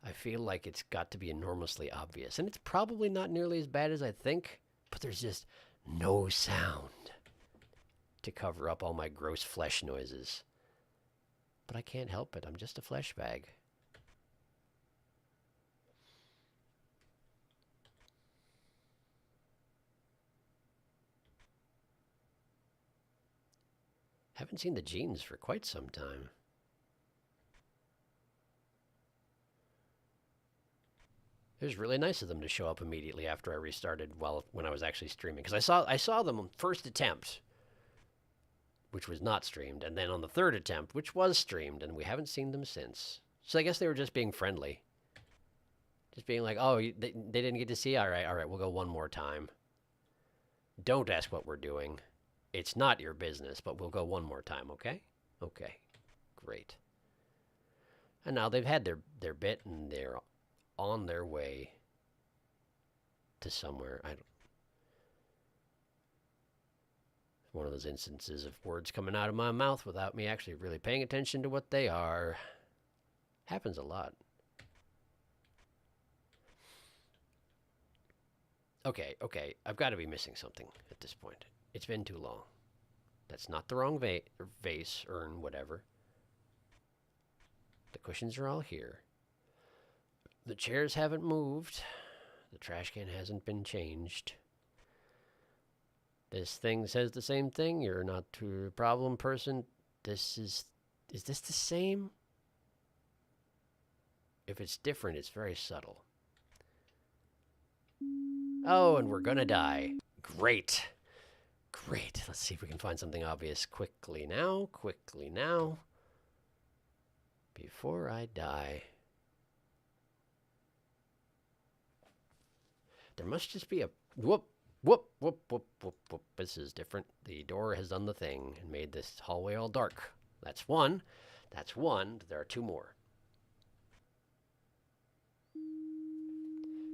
I feel like it's got to be enormously obvious, and it's probably not nearly as bad as I think, but there's just no sound to cover up all my gross flesh noises. But I can't help it. I'm just a flesh bag. Haven't seen the jeans for quite some time. It was really nice of them to show up immediately after I restarted when I was actually streaming. Because I saw them on first attempt, which was not streamed, and then on the third attempt, which was streamed, and we haven't seen them since. So I guess they were just being friendly. Just being like, oh, they didn't get to see? All right, we'll go one more time. Don't ask what we're doing. It's not your business, but we'll go one more time, okay? Okay, great. And now they've had their bit, and they're on their way to somewhere. One of those instances of words coming out of my mouth without me actually really paying attention to what they are. Happens a lot. Okay, I've got to be missing something at this point. It's been too long. That's not the wrong vase, urn, whatever. The cushions are all here. The chairs haven't moved. The trash can hasn't been changed. This thing says the same thing. You're not a problem person. Is this the same? If it's different, it's very subtle. Oh, and we're gonna die. Great. Great. Let's see if we can find something obvious quickly now. Quickly now. Before I die. There must just be a whoop, whoop, whoop, whoop, whoop, whoop. This is different. The door has done the thing and made this hallway all dark. That's one. That's one. There are two more.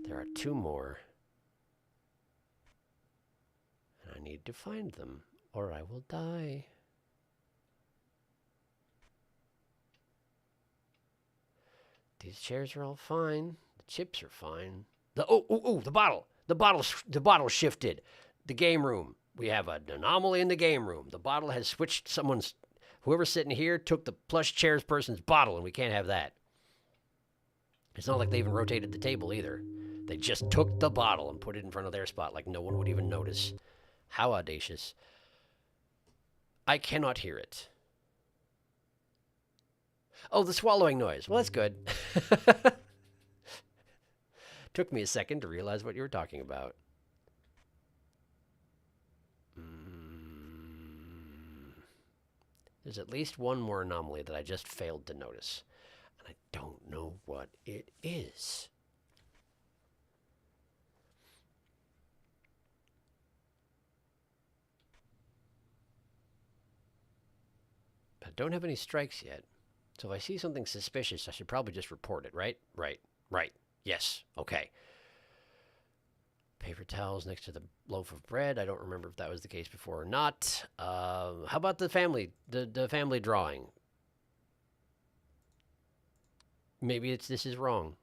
There are two more. And I need to find them, or I will die. These chairs are all fine. The chips are fine. The bottle. The bottle shifted. The game room. We have an anomaly in the game room. The bottle has switched whoever's sitting here took the plush chairs person's bottle, and we can't have that. It's not like they even rotated the table either. They just took the bottle and put it in front of their spot like no one would even notice. How audacious. I cannot hear it. Oh, the swallowing noise. Well, that's good. Took me a second to realize what you were talking about. There's at least one more anomaly that I just failed to notice. And I don't know what it is. I don't have any strikes yet. So if I see something suspicious, I should probably just report it, right? Right. Yes. Okay. Paper towels next to the loaf of bread. I don't remember if that was the case before or not. How about the family drawing? Maybe this is wrong.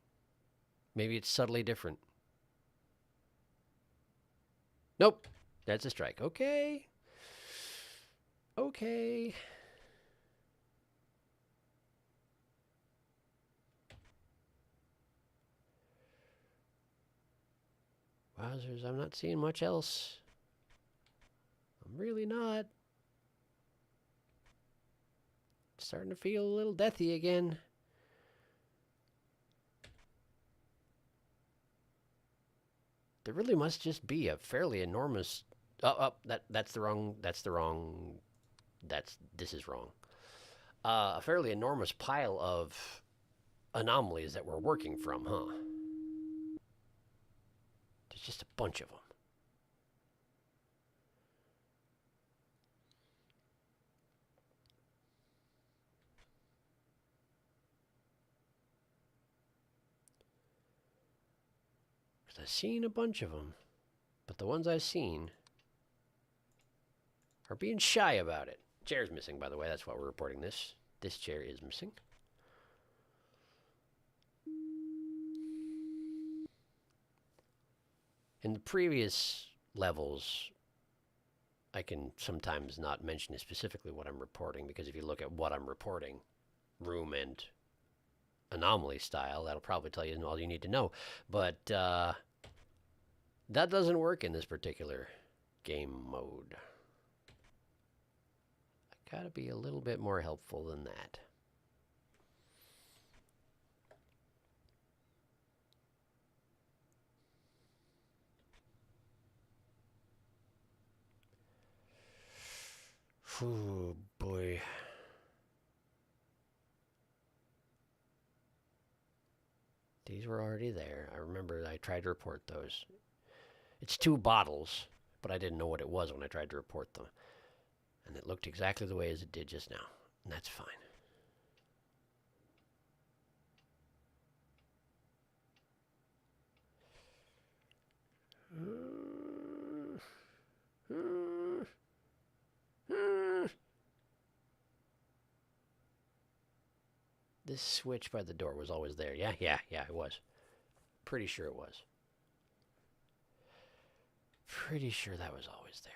Maybe it's subtly different. Nope. That's a strike. Okay. Wowzers, I'm not seeing much else. I'm really not. Starting to feel a little deathy again. There really must just be a fairly enormous... this is wrong. A fairly enormous pile of anomalies that we're working from, huh? There's just a bunch of them. Because I've seen a bunch of them, but the ones I've seen are being shy about it. Chair's missing, by the way. That's why we're reporting this. This chair is missing. In the previous levels, I can sometimes not mention specifically what I'm reporting, because if you look at what I'm reporting, room and anomaly style, that'll probably tell you all you need to know. But that doesn't work in this particular game mode. I gotta be a little bit more helpful than that. Oh boy. These were already there. I remember I tried to report those. It's 2 bottles, but I didn't know what it was when I tried to report them. And it looked exactly the way as it did just now. And that's fine. This switch by the door was always there. Yeah, it was. Pretty sure it was. Pretty sure that was always there.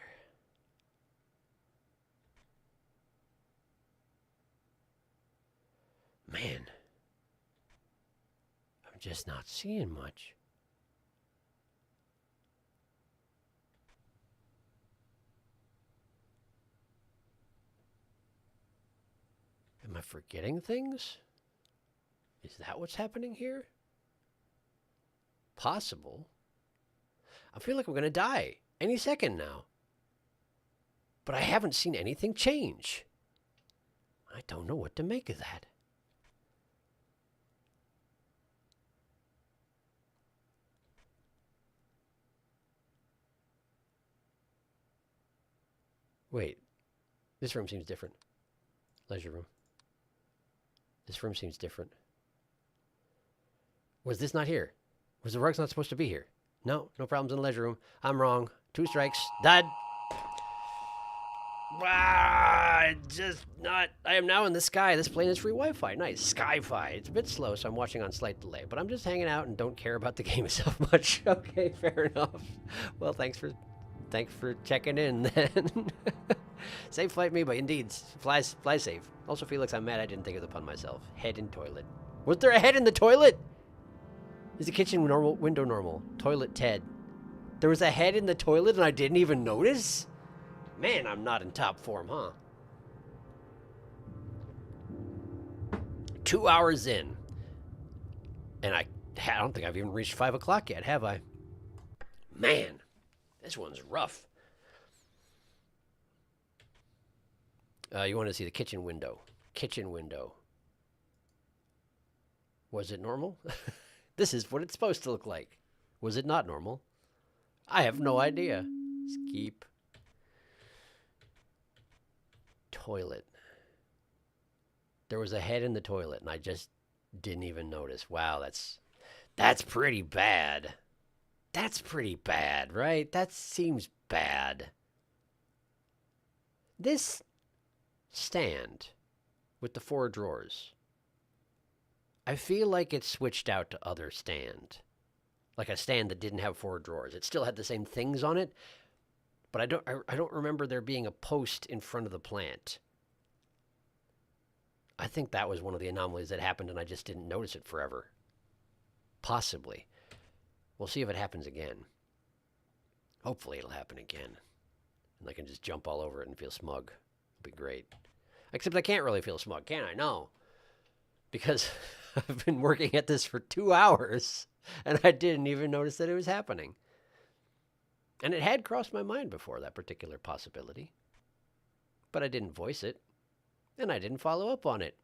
Man, I'm just not seeing much. Am I forgetting things? Is that what's happening here? Possible. I feel like I'm going to die any second now. But I haven't seen anything change. I don't know what to make of that. Wait, this room seems different. Leisure room. This room seems different. Was this not here? Was the rugs not supposed to be here? No problems in the leisure room. I'm wrong. 2 strikes. Dud. I am now in the sky. This plane is free Wi-Fi. Nice. Sky-Fi. It's a bit slow, so I'm watching on slight delay. But I'm just hanging out and don't care about the game itself much. Okay, fair enough. Well, thanks for checking in then. Safe flight me, but indeed, fly safe. Also, Felix, I'm mad I didn't think of the pun myself. Head in toilet. Was there a head in the toilet? Is the kitchen normal? Window normal? Toilet Ted. There was a head in the toilet and I didn't even notice? Man, I'm not in top form, huh? 2 hours in. And I don't think I've even reached 5 o'clock yet, have I? Man, this one's rough. You want to see the kitchen window. Kitchen window. Was it normal? This is what it's supposed to look like. Was it not normal? I have no idea. Skip. Toilet. There was a head in the toilet, and I just didn't even notice. Wow, that's pretty bad. That's pretty bad, right? That seems bad. This stand with the 4 drawers, I feel like it switched out to other stand. Like a stand that didn't have 4 drawers. It still had the same things on it, but I don't remember there being a post in front of the plant. I think that was one of the anomalies that happened and I just didn't notice it forever. Possibly. We'll see if it happens again. Hopefully it'll happen again. And I can just jump all over it and feel smug. It'll be great. Except I can't really feel smug, can I? No. Because I've been working at this for 2 hours, and I didn't even notice that it was happening. And it had crossed my mind before, that particular possibility. But I didn't voice it, and I didn't follow up on it.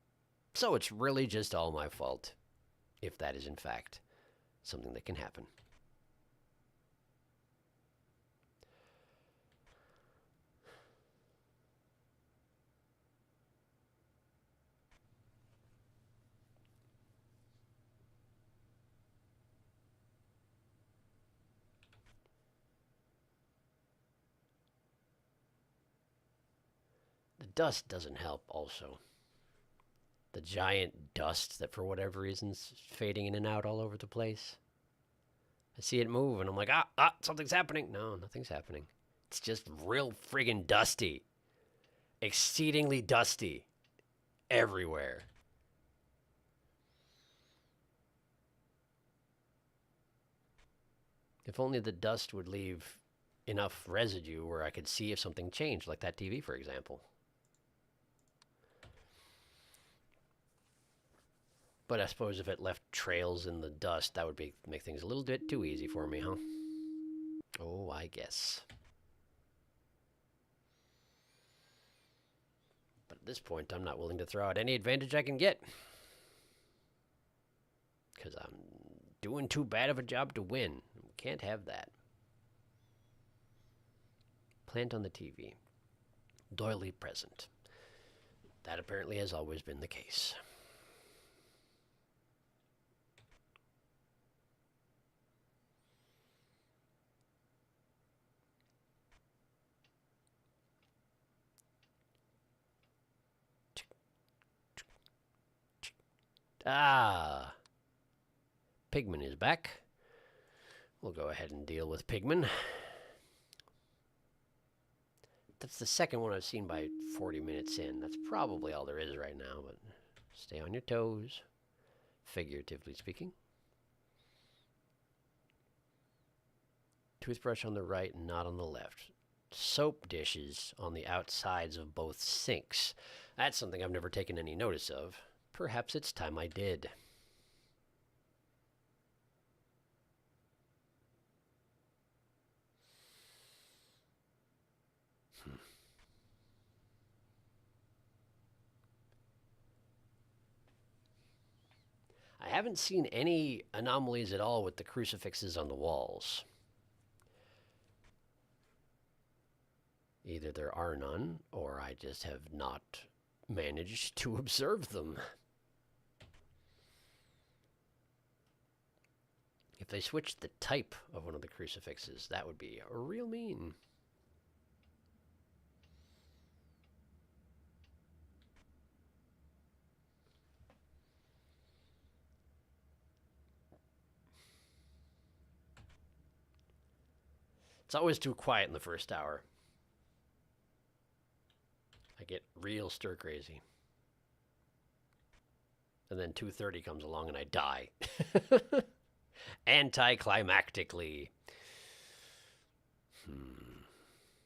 So it's really just all my fault, if that is in fact something that can happen. The dust doesn't help also. The giant dust that for whatever reason's fading in and out all over the place. I see it move and I'm like, something's happening. No, nothing's happening. It's just real friggin' dusty. Exceedingly dusty. Everywhere. If only the dust would leave enough residue where I could see if something changed, like that TV, for example. But I suppose if it left trails in the dust, that would make things a little bit too easy for me, huh? Oh, I guess. But at this point, I'm not willing to throw out any advantage I can get. Because I'm doing too bad of a job to win. Can't have that. Plant on the TV. Doily present. That apparently has always been the case. Ah, Pigman is back. We'll go ahead and deal with Pigman. That's the second one I've seen by 40 minutes in. That's probably all there is right now, but stay on your toes, figuratively speaking. Toothbrush on the right, not on the left. Soap dishes on the outsides of both sinks. That's something I've never taken any notice of. Perhaps it's time I did. I haven't seen any anomalies at all with the crucifixes on the walls. Either there are none, or I just have not managed to observe them. If they switched the type of one of the crucifixes, that would be real mean. It's always too quiet in the first hour. I get real stir crazy. And then 2:30 comes along and I die. Anticlimactically.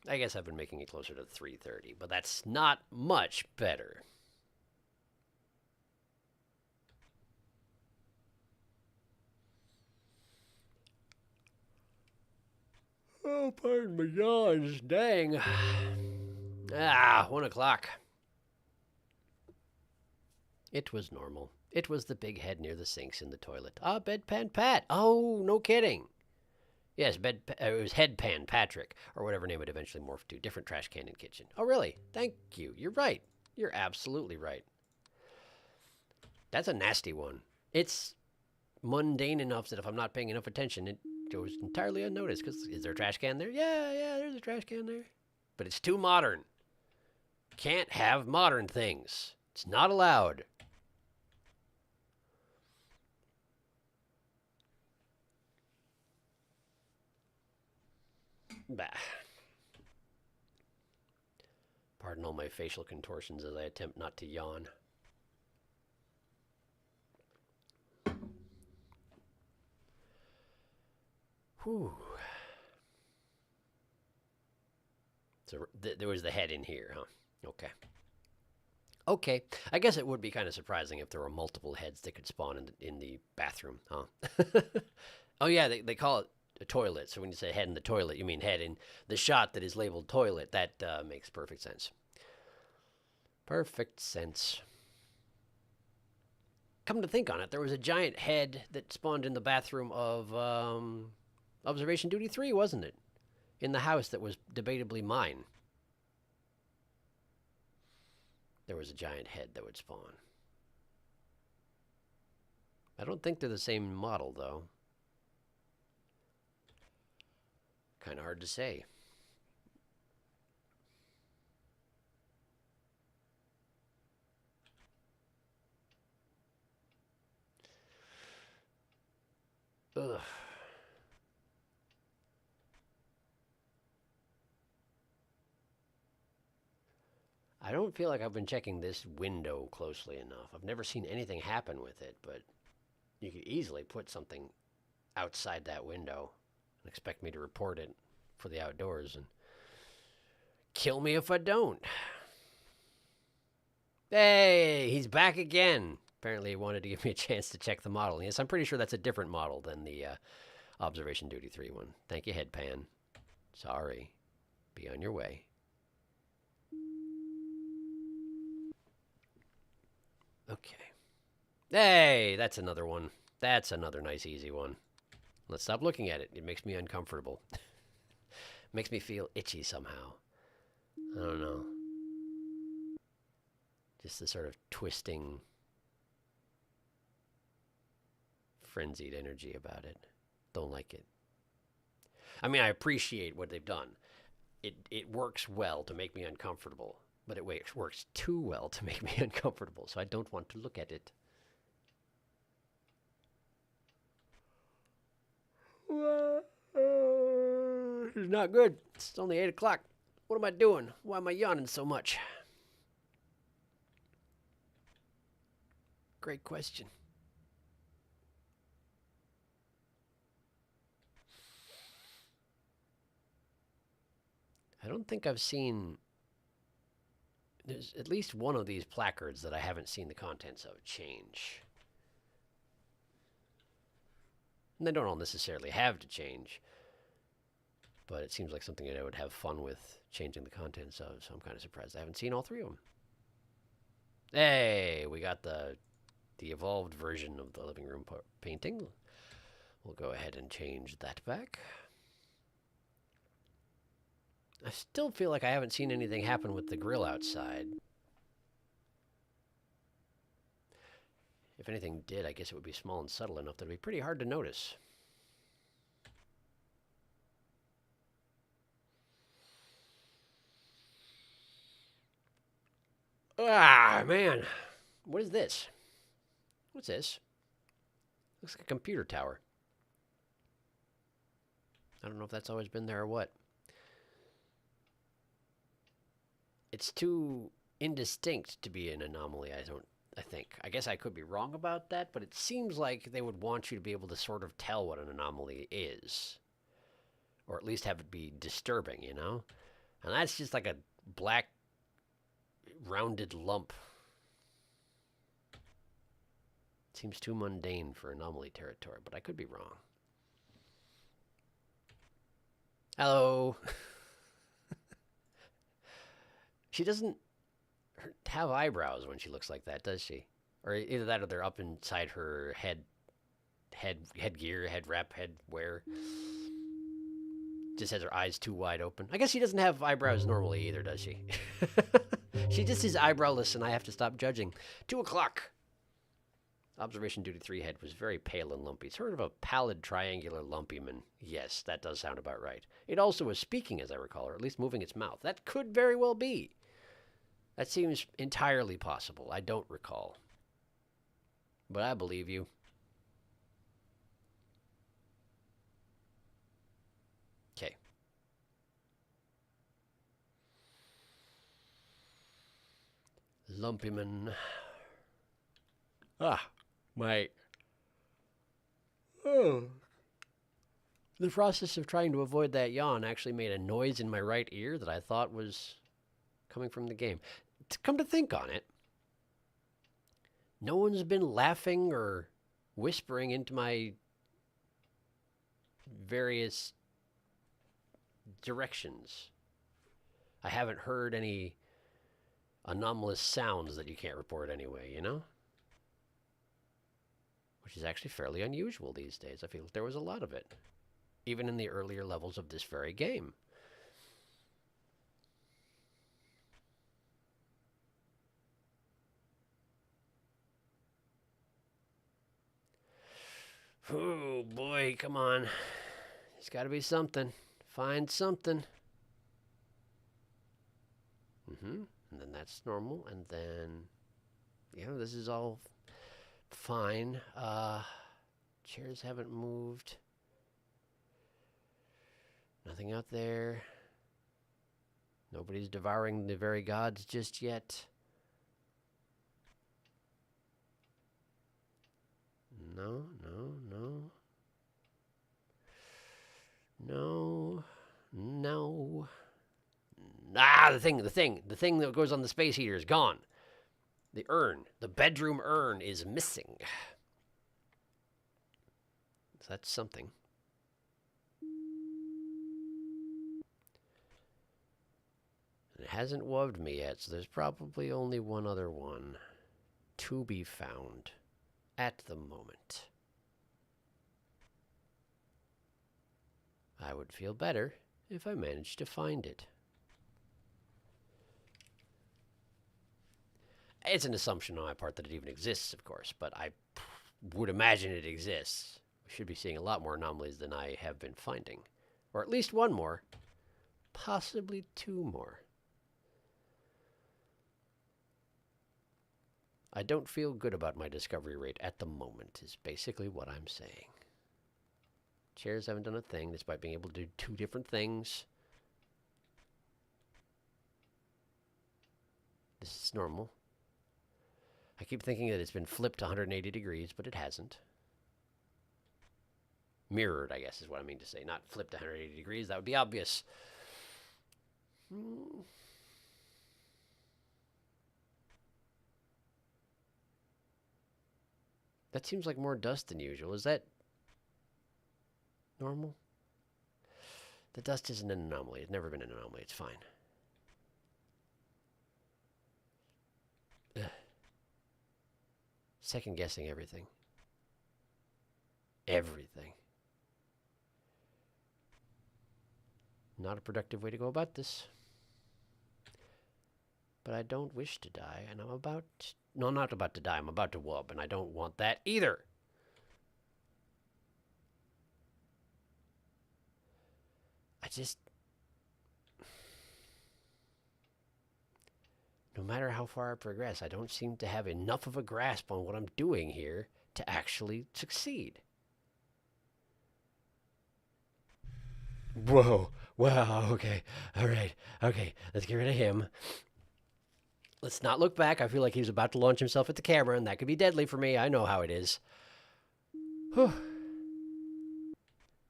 I guess I've been making it closer to 3:30, but that's not much better. Oh, pardon my yawns. Dang. 1 o'clock. It was normal. It was the big head near the sinks in the toilet. Bedpan Pat. Oh, no kidding. Yes, it was Headpan Patrick, or whatever name it eventually morphed to. Different trash can and kitchen. Oh, really? Thank you. You're right. You're absolutely right. That's a nasty one. It's mundane enough that if I'm not paying enough attention, it goes entirely unnoticed. Because is there a trash can there? Yeah, there's a trash can there. But it's too modern. Can't have modern things. It's not allowed. Bah. Pardon all my facial contortions as I attempt not to yawn. Whew. So there was the head in here, huh? Okay. Okay. I guess it would be kind of surprising if there were multiple heads that could spawn in the bathroom, huh? Oh, yeah, they call it a toilet. So when you say head in the toilet, you mean head in the shot that is labeled toilet. That makes perfect sense. Perfect sense. Come to think on it, there was a giant head that spawned in the bathroom of Observation Duty 3, wasn't it? In the house that was debatably mine. There was a giant head that would spawn. I don't think they're the same model, though. Kind of hard to say. Ugh. I don't feel like I've been checking this window closely enough. I've never seen anything happen with it, but you could easily put something outside that window and expect me to report it for the outdoors and kill me if I don't. Hey, he's back again. Apparently he wanted to give me a chance to check the model. Yes, I'm pretty sure that's a different model than the Observation Duty 3 one. Thank you, Headpan. Sorry. Be on your way. Okay. Hey, that's another one. That's another nice, easy one. Let's stop looking at it. It makes me uncomfortable. Makes me feel itchy somehow. I don't know. Just the sort of twisting, frenzied energy about it. Don't like it. I mean, I appreciate what they've done. It works well to make me uncomfortable, but it works too well to make me uncomfortable, so I don't want to look at it. It's not good. It's only 8 o'clock. What am I doing? Why am I yawning so much? Great question. I don't think I've seen... There's at least one of these placards that I haven't seen the contents of change. And they don't all necessarily have to change, but it seems like something that I would have fun with changing the contents of, so I'm kind of surprised I haven't seen all three of them. Hey, we got the evolved version of the living room painting. We'll go ahead and change that back. I still feel like I haven't seen anything happen with the grill outside. If anything did, I guess it would be small and subtle enough that it would be pretty hard to notice. Ah, man. What is this? What's this? Looks like a computer tower. I don't know if that's always been there or what. It's too indistinct to be an anomaly, I think. I guess I could be wrong about that, but it seems like they would want you to be able to sort of tell what an anomaly is. Or at least have it be disturbing, you know? And that's just like a black, rounded lump. Seems too mundane for anomaly territory, but I could be wrong. Hello. She doesn't have eyebrows when she looks like that, does she? Or either that or they're up inside her headgear, head wrap, head wear. Just has her eyes too wide open. I guess she doesn't have eyebrows normally either, does she? She just is eyebrowless and I have to stop judging. 2 o'clock. Observation Duty 3 head was very pale and lumpy. Sort of a pallid triangular lumpyman. Yes, that does sound about right. It also was speaking, as I recall, or at least moving its mouth. That could very well be. That seems entirely possible. I don't recall. But I believe you. Okay. Lumpyman. Ah, my... Oh. The process of trying to avoid that yawn actually made a noise in my right ear that I thought was coming from the game. To come to think on it, no one's been laughing or whispering into my various directions. I haven't heard any anomalous sounds that you can't report anyway, you know? Which is actually fairly unusual these days. I feel like there was a lot of it, even in the earlier levels of this very game. Oh boy, come on. There's got to be something. Find something. And then that's normal. And then, this is all fine. Chairs haven't moved. Nothing out there. Nobody's devouring the very gods just yet. No. Ah, the thing that goes on the space heater is gone. The urn, the bedroom urn is missing. So that's something. It hasn't wubbed me yet, so there's probably only one other one to be found at the moment. I would feel better if I managed to find it. It's an assumption on my part that it even exists, of course, but I would imagine it exists. We should be seeing a lot more anomalies than I have been finding. Or at least one more. Possibly two more. I don't feel good about my discovery rate at the moment, is basically what I'm saying. Chairs haven't done a thing, despite being able to do two different things. This is normal. I keep thinking that it's been flipped 180 degrees, but it hasn't. Mirrored, I guess, is what I mean to say. Not flipped 180 degrees. That would be obvious. That seems like more dust than usual. Is that normal? The dust isn't an anomaly. It's never been an anomaly. It's fine. Ugh. Second guessing everything. Everything. Not a productive way to go about this. But I don't wish to die, and I'm about... No, I'm not about to die. I'm about to wub, and I don't want that either. I just... No matter how far I progress, I don't seem to have enough of a grasp on what I'm doing here to actually succeed. Whoa. Wow, okay. All right. Okay, let's get rid of him. Let's not look back. I feel like he's about to launch himself at the camera, and that could be deadly for me. I know how it is. Whew.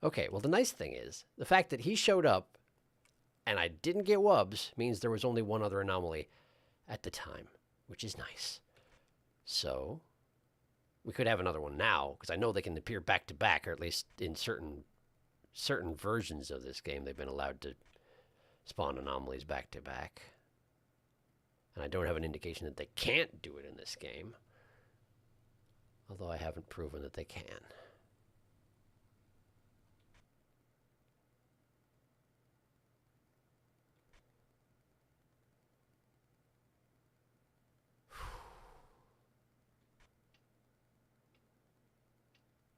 Okay, well, the nice thing is, the fact that he showed up and I didn't get wubs means there was only one other anomaly at the time, which is nice. So, we could have another one now, because I know they can appear back to back, or at least in certain versions of this game, they've been allowed to spawn anomalies back to back. And I don't have an indication that they can't do it in this game. Although I haven't proven that they can.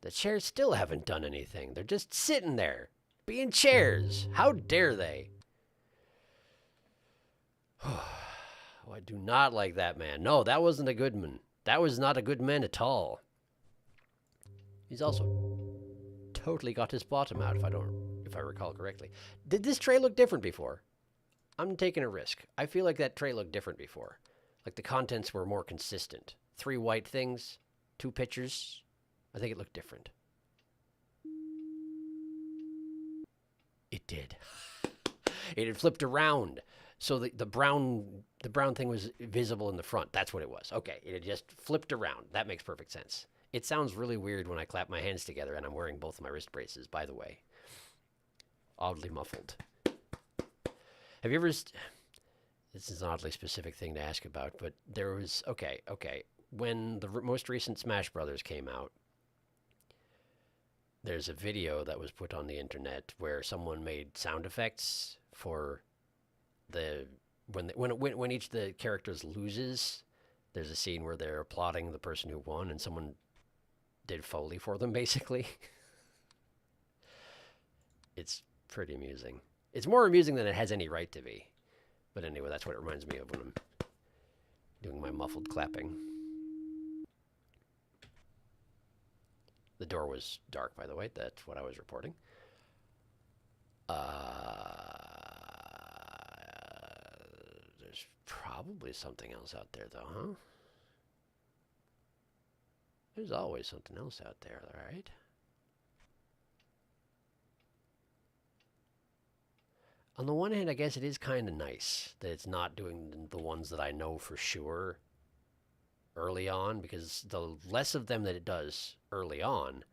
The chairs still haven't done anything. They're just sitting there, being chairs. How dare they? Oh, I do not like that man. No, that wasn't a good man. That was not a good man at all. He's also totally got his bottom out, if I recall correctly. Did this tray look different before? I'm taking a risk. I feel like that tray looked different before. Like the contents were more consistent. 3 white things, 2 pictures. I think it looked different. It did. It had flipped around. So the brown thing was visible in the front. That's what it was. Okay, it had just flipped around. That makes perfect sense. It sounds really weird when I clap my hands together and I'm wearing both of my wrist braces, by the way. Oddly muffled. Have you ever... This is an oddly specific thing to ask about, but there was... Okay. When the most recent Smash Brothers came out, there's a video that was put on the internet where someone made sound effects for the... When each of the characters loses, there's a scene where they're applauding the person who won, and someone did Foley for them, basically. It's pretty amusing. It's more amusing than it has any right to be. But anyway, that's what it reminds me of when I'm doing my muffled clapping. The door was dark, by the way. That's what I was reporting. There's probably something else out there, though, huh? There's always something else out there, right? On the one hand, I guess it is kind of nice that it's not doing the ones that I know for sure early on, because the less of them that it does early on,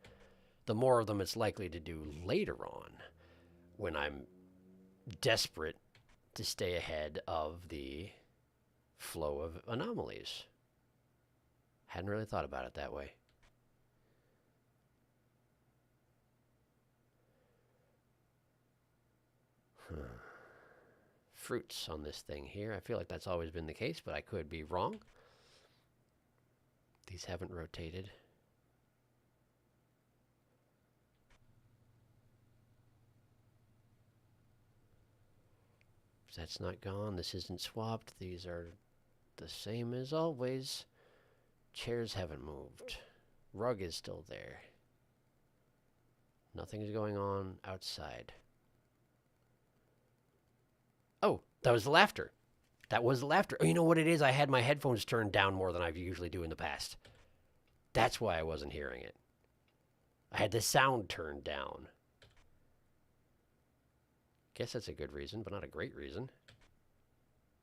the more of them it's likely to do later on when I'm desperate to stay ahead of the flow of anomalies. Hadn't really thought about it that way. Fruits on this thing here. I feel like that's always been the case, but I could be wrong. These haven't rotated. That's not gone. This isn't swapped. These are the same as always. Chairs haven't moved. Rug is still there. Nothing's going on outside. Oh, that was the laughter. That was the laughter. Oh, you know what it is? I had my headphones turned down more than I usually do in the past. That's why I wasn't hearing it. I had the sound turned down. Guess that's a good reason, but not a great reason.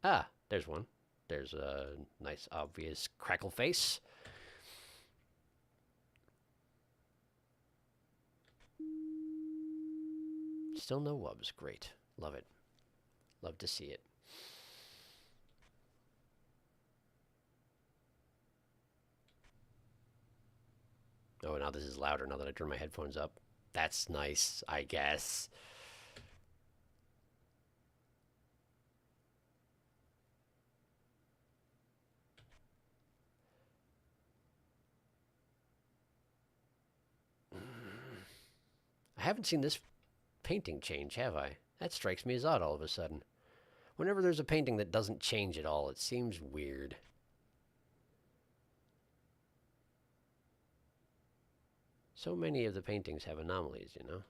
Ah, there's one. There's a nice, obvious crackle face. Still no wubs. Great. Love it. Love to see it. Oh, now this is louder now that I turn my headphones up. That's nice, I guess. I haven't seen this painting change, have I? That strikes me as odd all of a sudden. Whenever there's a painting that doesn't change at all, it seems weird. So many of the paintings have anomalies, you know?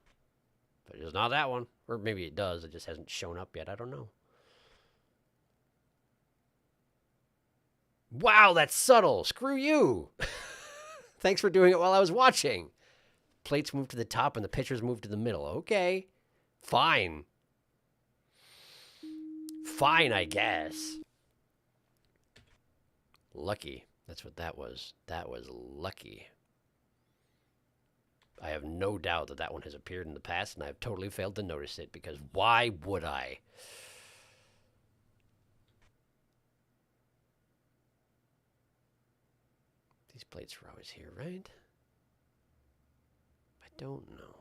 But it's not that one. Or maybe it does, it just hasn't shown up yet. I don't know. Wow, that's subtle. Screw you. Thanks for doing it while I was watching. Plates move to the top and the pictures move to the middle. Okay. Fine. Fine, I guess. Lucky. That's what that was. That was lucky. I have no doubt that that one has appeared in the past, and I've totally failed to notice it, because why would I? These plates are always here, right? I don't know.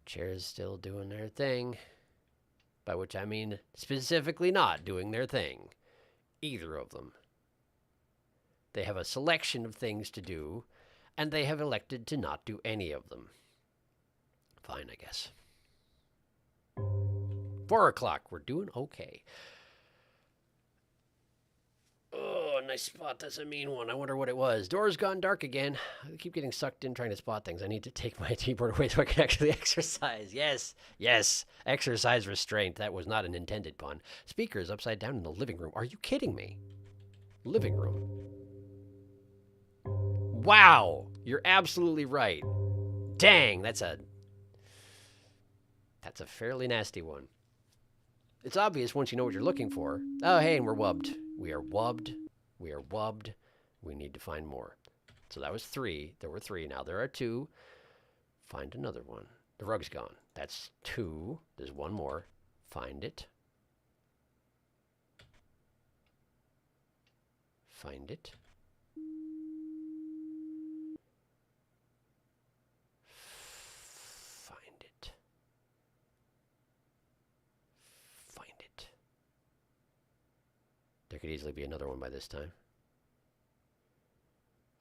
Chairs still doing their thing. By which I mean specifically not doing their thing. Either of them. They have a selection of things to do, and they have elected to not do any of them. Fine, I guess. 4 o'clock. We're doing okay. Oh, nice spot. That's a mean one. I wonder what it was. Door's gone dark again. I keep getting sucked in trying to spot things. I need to take my keyboard away so I can actually exercise. Yes, yes. Exercise restraint. That was not an intended pun. Speakers upside down in the living room. Are you kidding me? Living room. Wow! You're absolutely right. Dang, that's a fairly nasty one. It's obvious once you know what you're looking for. Oh, hey, and we're wubbed. We are wubbed. We are wubbed. We need to find more. So that was 3. There were 3. Now there are 2. Find another one. The rug's gone. That's 2. There's 1 more. Find it. Find it. Find it. Find it. There could easily be another one by this time.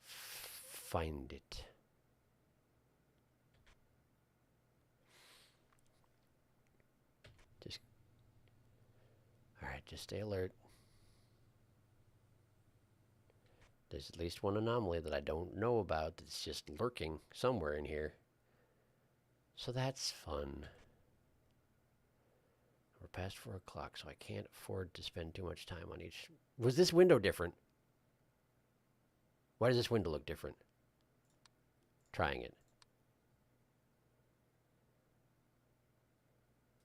Find it. Alright, just stay alert. There's at least one anomaly that I don't know about that's just lurking somewhere in here. So that's fun. We're past 4 o'clock, so I can't afford to spend too much time on each. Was this window different? Why does this window look different? Trying it.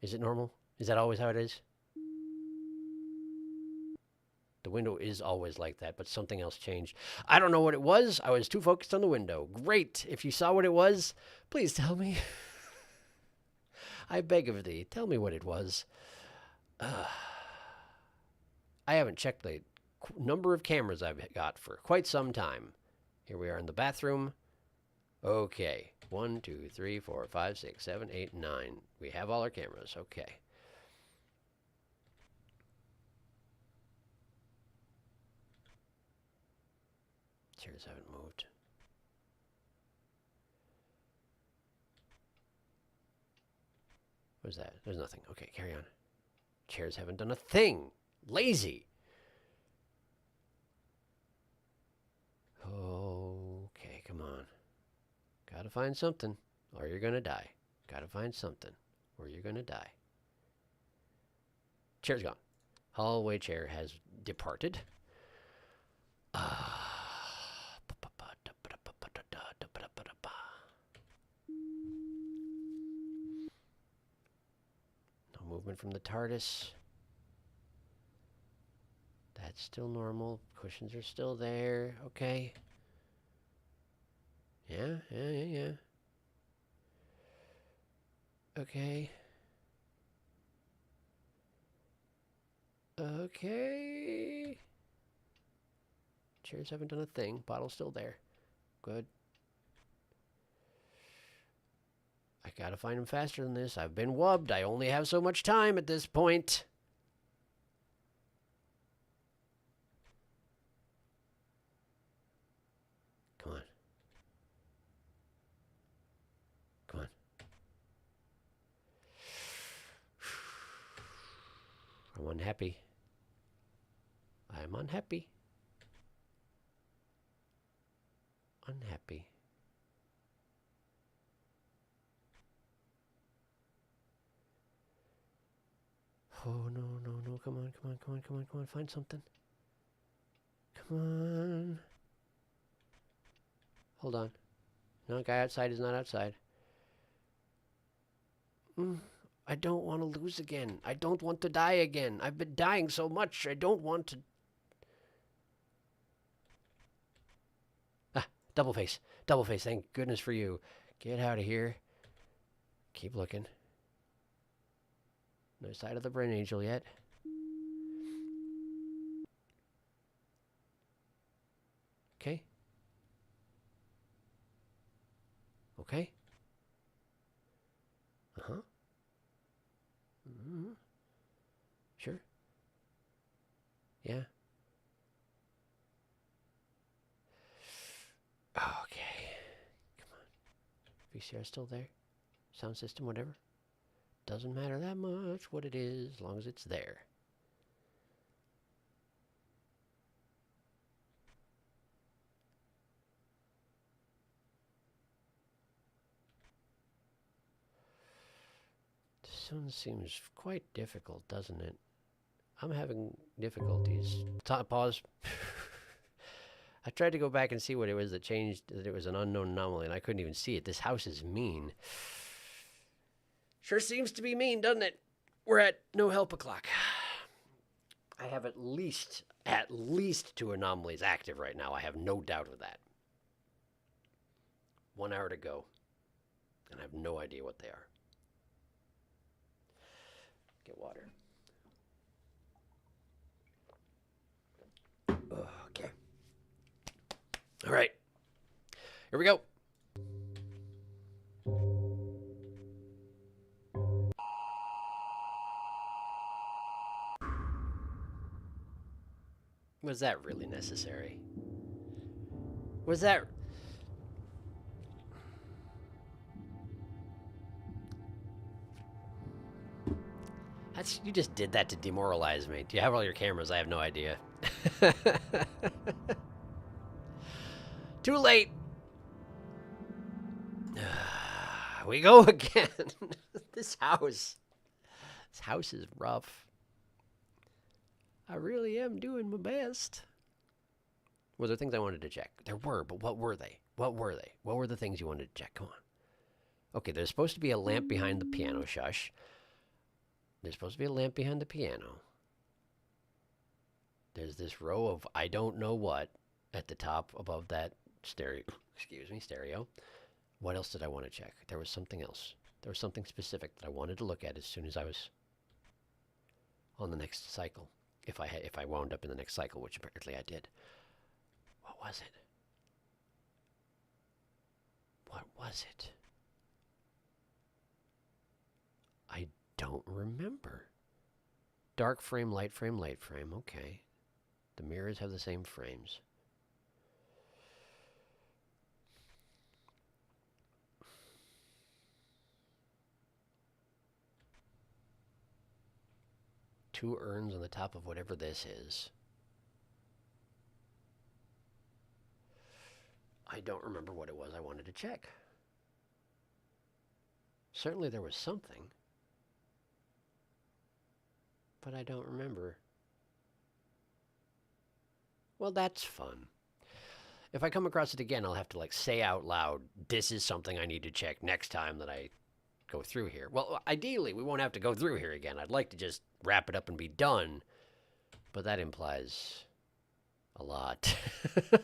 Is it normal? Is that always how it is? The window is always like that, but something else changed. I don't know what it was. I was too focused on the window. Great. If you saw what it was, please tell me. I beg of thee, tell me what it was. I haven't checked the number of cameras I've got for quite some time. Here we are in the bathroom. Okay. 1, 2, 3, 4, 5, 6, 7, 8, 9. We have all our cameras. Okay. Chairs haven't moved. What is that? There's nothing. Okay, carry on. Chairs haven't done a thing. Lazy. Okay, come on. Gotta find something, or you're gonna die. Gotta find something, or you're gonna die. Chair's gone. Hallway chair has departed. No movement from the TARDIS. That's still normal. Cushions are still there. Okay. Yeah. Okay. Okay. Chairs haven't done a thing. Bottle's still there. Good. I gotta find him faster than this. I've been wubbed. I only have so much time at this point. Come on. Come on. I'm unhappy. I'm unhappy. Unhappy. Oh, no. Come on. Find something. Come on. Hold on. No, guy outside is not outside. I don't want to lose again. I don't want to die again. I've been dying so much. I don't want to. Ah, double face. Double face. Thank goodness for you. Get out of here. Keep looking. No sight of the brain angel yet. Okay. Okay. Uh-huh. Mm-hmm. Sure. Yeah. Okay. Come on. VCR still there? Sound system, whatever? Doesn't matter that much what it is, as long as it's there. This one seems quite difficult, doesn't it? I'm having difficulties. Pause. I tried to go back and see what it was that changed, that it was an unknown anomaly, and I couldn't even see it. This house is mean. Sure seems to be mean, doesn't it? We're at no help o'clock. I have at least 2 anomalies active right now. I have no doubt of that. 1 hour to go, and I have no idea what they are. Get water. Okay. All right. Here we go. Was that really necessary? Was that... You just did that to demoralize me. Do you have all your cameras? I have no idea. Too late. We go again. This house is rough. I really am doing my best. Were there things I wanted to check? There were, but what were they? What were they? What were the things you wanted to check? Come on. Okay, there's supposed to be a lamp behind the piano. Shush. There's supposed to be a lamp behind the piano. There's this row of I don't know what at the top above that stereo. Excuse me, stereo. What else did I want to check? There was something else. There was something specific that I wanted to look at as soon as I was on the next cycle. If I wound up in the next cycle, which apparently I did. What was it? What was it? I don't remember. Dark frame, light frame, light frame. Okay. The mirrors have the same frames. Two urns on the top of whatever this is. I don't remember what it was I wanted to check. Certainly there was something, but I don't remember. Well, that's fun. If I come across it again, I'll have to say out loud, this is something I need to check next time that I go through here. Well, ideally, we won't have to go through here again. I'd like to just wrap it up and be done, but that implies a lot. A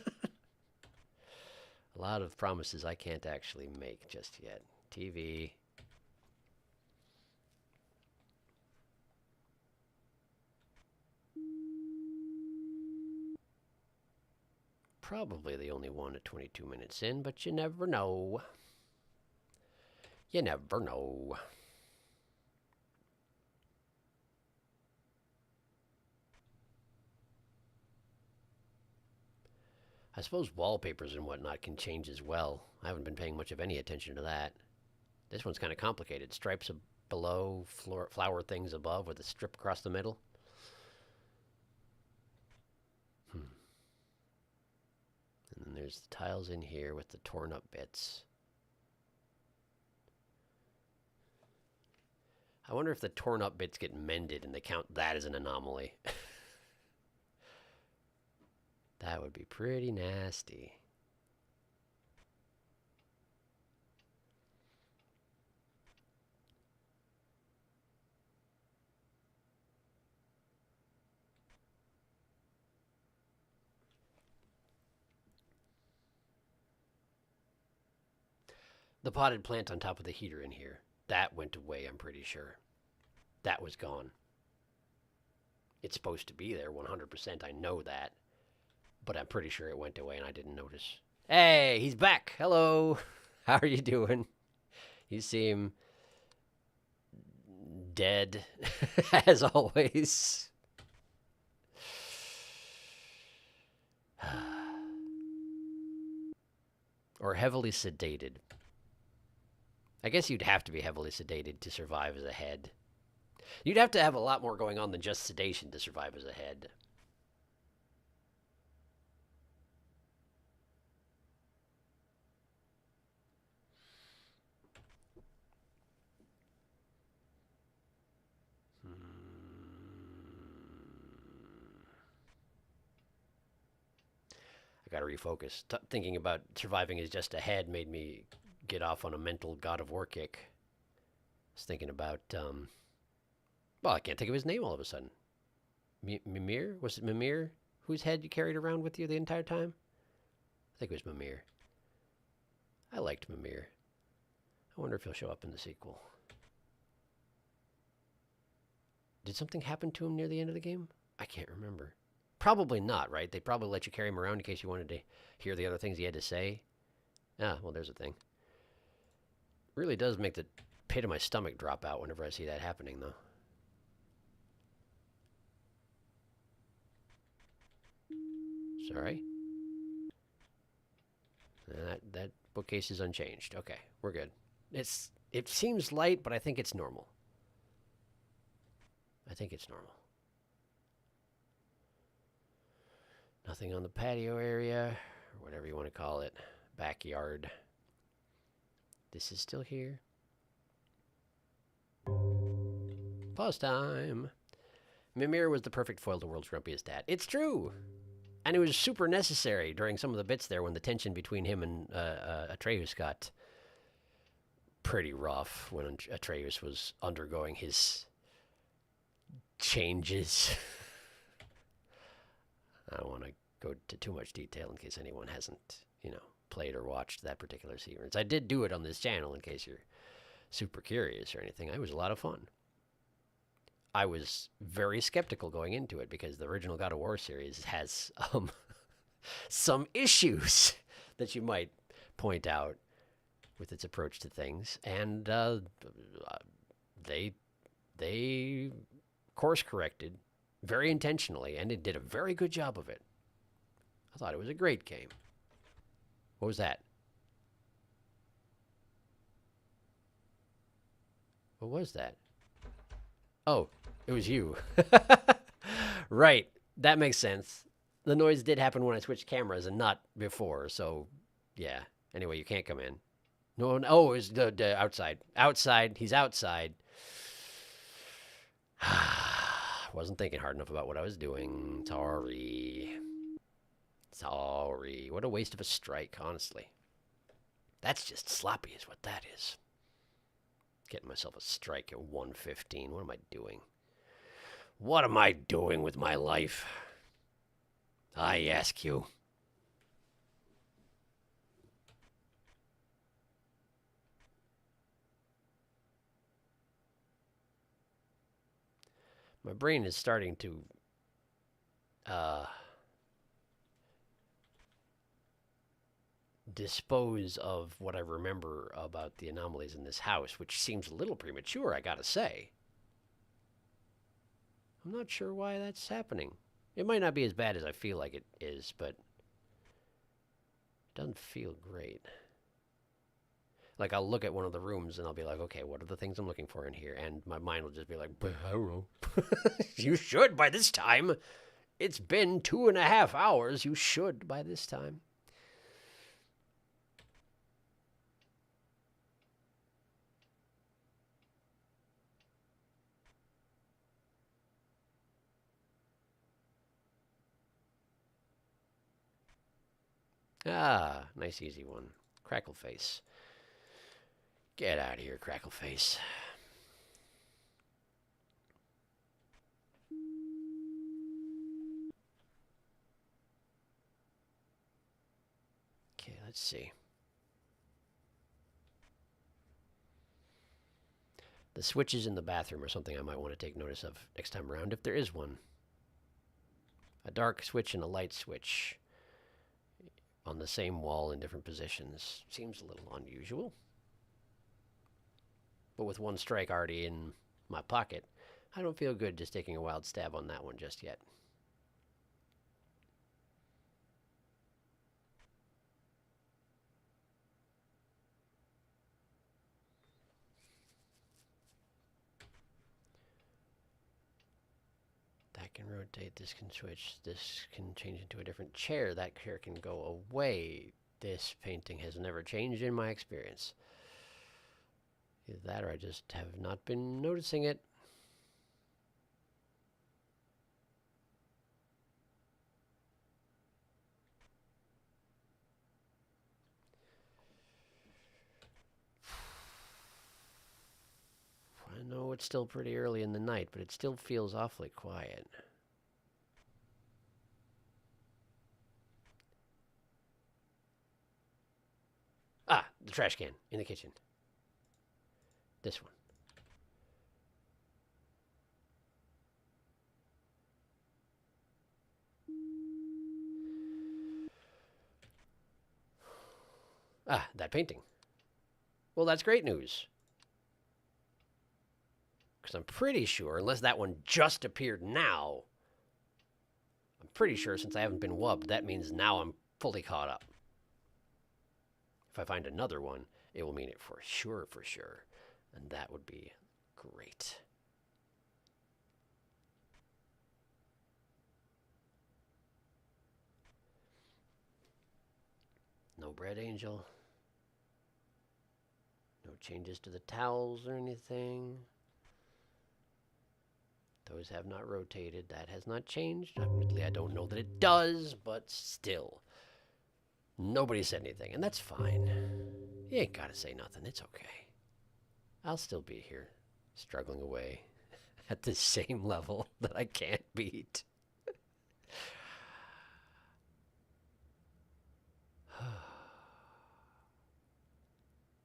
lot of promises I can't actually make just yet. TV. Probably the only one at 22 minutes in, but you never know. You never know. I suppose wallpapers and whatnot can change as well. I haven't been paying much of any attention to that. This one's kind of complicated. Stripes below, flower things above with a strip across the middle. And then there's the tiles in here with the torn up bits. I wonder if the torn up bits get mended and they count that as an anomaly. That would be pretty nasty. The potted plant on top of the heater in here, that went away, I'm pretty sure. That was gone. It's supposed to be there 100%, I know that. But I'm pretty sure it went away and I didn't notice. Hey, he's back. Hello. How are you doing? You seem dead, as always. Or heavily sedated. I guess you'd have to be heavily sedated to survive as a head. You'd have to have a lot more going on than just sedation to survive as a head. I I gotta refocus. Thinking about surviving is just ahead made me get off on a mental God of War kick. I was thinking about, well, I can't think of his name all of a sudden. Mimir? Was it Mimir whose head you carried around with you the entire time? I think it was Mimir. I liked Mimir. I wonder if he'll show up in the sequel. Did something happen to him near the end of the game? I can't remember. Probably not, right? They probably let you carry him around in case you wanted to hear the other things he had to say. Ah, well, there's a thing. Really does make the pit of my stomach drop out whenever I see that happening, though. Sorry. That bookcase is unchanged. Okay, we're good. It seems light, but I think it's normal. I think it's normal. Nothing on the patio area, or whatever you want to call it. Backyard. This is still here. Pause time. Mimir was the perfect foil to World's Grumpiest Dad. It's true! And it was super necessary during some of the bits there when the tension between him and Atreus got pretty rough, when Atreus was undergoing his changes. I don't want to go to too much detail in case anyone hasn't, played or watched that particular sequence. I did do it on this channel in case you're super curious or anything. It was a lot of fun. I was very skeptical going into it because the original God of War series has some issues that you might point out with its approach to things, and they course corrected very intentionally, and it did a very good job of it. I thought it was a great game. What was that? What was that? Oh, it was you. Right. That makes sense. The noise did happen when I switched cameras and not before, so yeah. Anyway, you can't come in. No, oh, it was the outside. Outside. He's outside. Wasn't thinking hard enough about what I was doing. Sorry. Sorry. What a waste of a strike, honestly. That's just sloppy is what that is. Getting myself a strike at 115. What am I doing? What am I doing with my life? I ask you. My brain is starting to dispose of what I remember about the anomalies in this house, which seems a little premature, I gotta say. I'm not sure why that's happening. It might not be as bad as I feel like it is, but it doesn't feel great. Like, I'll look at one of the rooms and I'll be like, okay, what are the things I'm looking for in here? And my mind will just be like, I don't know. You should by this time. It's been 2.5 hours. You should by this time. Ah, nice easy one. Crackle face. Get out of here, Crackle face. Okay, let's see. The switches in the bathroom are something I might want to take notice of next time around, if there is one. A dark switch and a light switch on the same wall in different positions. Seems a little unusual. But with one strike already in my pocket, I don't feel good just taking a wild stab on that one just yet. That can rotate, this can switch, this can change into a different chair, that chair can go away. This painting has never changed in my experience. Either that or I just have not been noticing it. know it's still pretty early in the night, but it still feels awfully quiet. Ah, the trash can in the kitchen. This one. Ah, that painting. Well, that's great news. Because I'm pretty sure, unless that one just appeared now, I'm pretty sure since I haven't been wubbed, that means now I'm fully caught up. If I find another one, it will mean it for sure, and that would be great. No bread angel. No changes to the towels or anything. Those have not rotated. That has not changed. Admittedly, I don't know that it does, but still. Nobody said anything, and that's fine. You ain't gotta say nothing. It's okay. I'll still be here, struggling away at the same level that I can't beat.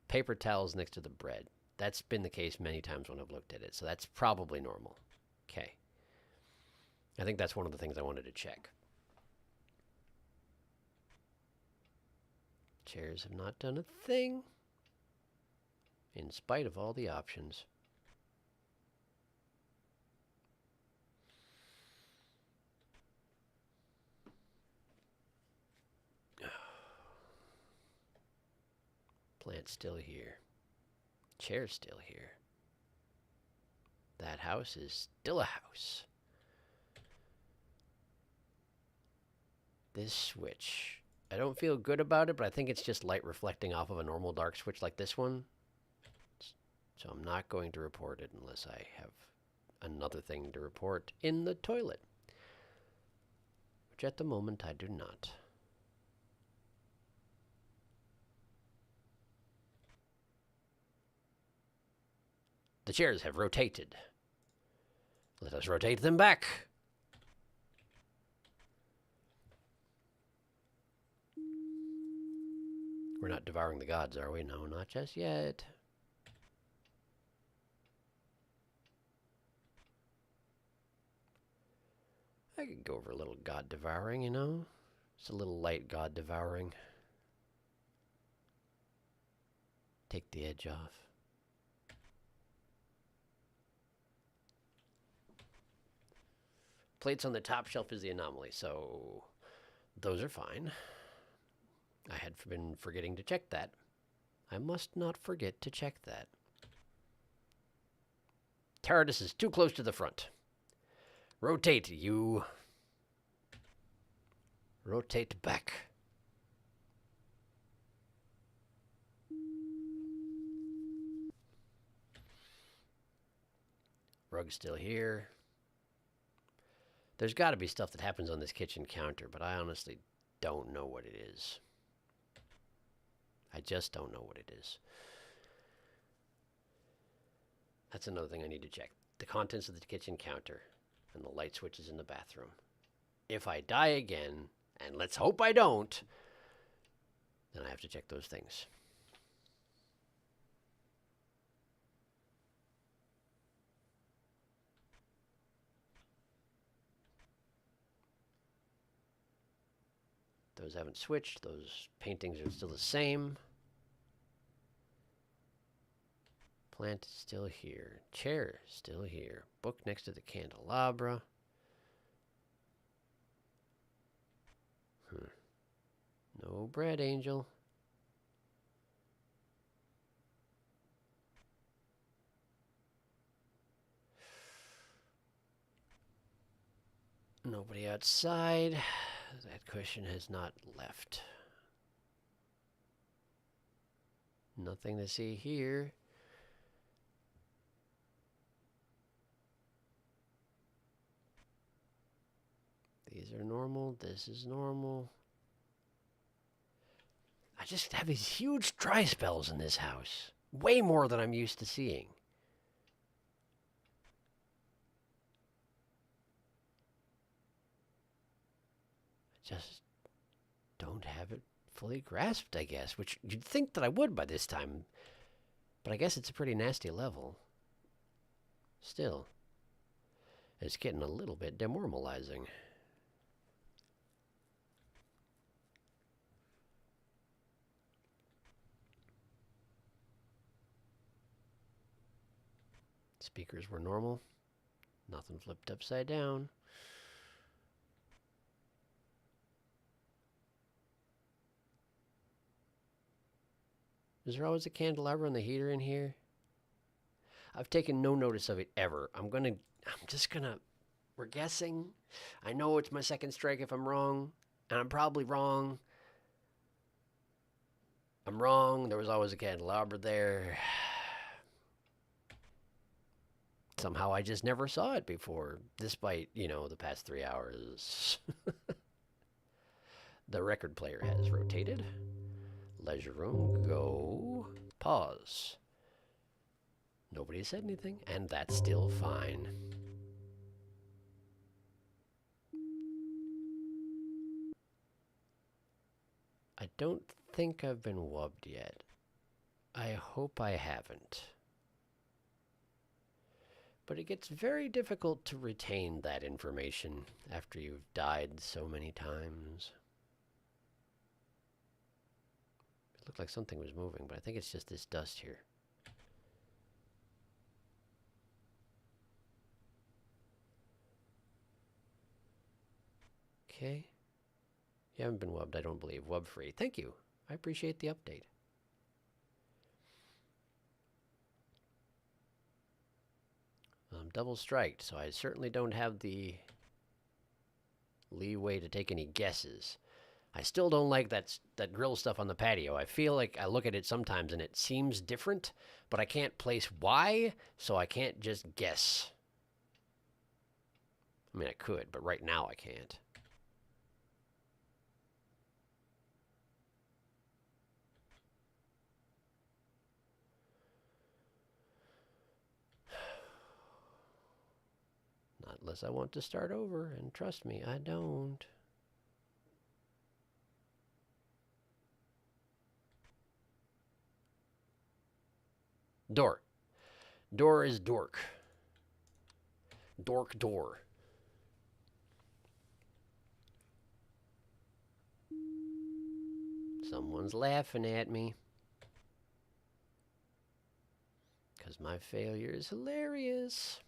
Paper towels next to the bread. That's been the case many times when I've looked at it, so that's probably normal. Okay. I think that's one of the things I wanted to check. Chairs have not done a thing, in spite of all the options. Plant's still here. Chair's still here. That house is still a house. This switch. I don't feel good about it, but I think it's just light reflecting off of a normal dark switch like this one. So I'm not going to report it unless I have another thing to report in the toilet. Which at the moment I do not. The chairs have rotated. Let us rotate them back. We're not devouring the gods, are we? No, not just yet. I could go over a little god devouring, you know? Just a little light god devouring. Take the edge off. Plates on the top shelf is the anomaly, so those are fine. I had been forgetting to check that. I must not forget to check that. Taradus is too close to the front. Rotate, you. Rotate back. Rug's still here. There's got to be stuff that happens on this kitchen counter, but I honestly don't know what it is. I just don't know what it is. That's another thing I need to check. The contents of the kitchen counter and the light switches in the bathroom. If I die again, and let's hope I don't, then I have to check those things. Those haven't switched. Those paintings are still the same. Plant is still here. Chair is still here. Book next to the candelabra. No bread, angel. Nobody outside. That cushion has not left. Nothing to see here. These are normal. This is normal. I just have these huge dry spells in this house. Way more than I'm used to seeing. just don't have it fully grasped, I guess, which you'd think that I would by this time, but I guess it's a pretty nasty level. Still, it's getting a little bit demoralizing. Speakers were normal. Nothing flipped upside down. Is there always a candelabra and the heater in here? I've taken no notice of it ever. We're guessing. I know it's my second strike if I'm wrong, and I'm probably wrong. I'm wrong. There was always a candelabra there. Somehow I just never saw it before, despite, the past 3 hours. The record player has rotated. Leisure room, go, pause. Nobody said anything, and that's still fine. I don't think I've been wubbed yet. I hope I haven't. But it gets very difficult to retain that information after you've died so many times. It looked like something was moving, but I think it's just this dust here. Okay. You haven't been wubbed, I don't believe. Wub free. Thank you. I appreciate the update. I'm double striked, so I certainly don't have the leeway to take any guesses. I still don't like that grill stuff on the patio. I feel like I look at it sometimes and it seems different, but I can't place why, so I can't just guess. I mean, I could, but right now I can't. Not unless I want to start over, and trust me, I don't. Door. Door is dork. Dork door. Someone's laughing at me. Because my failure is hilarious.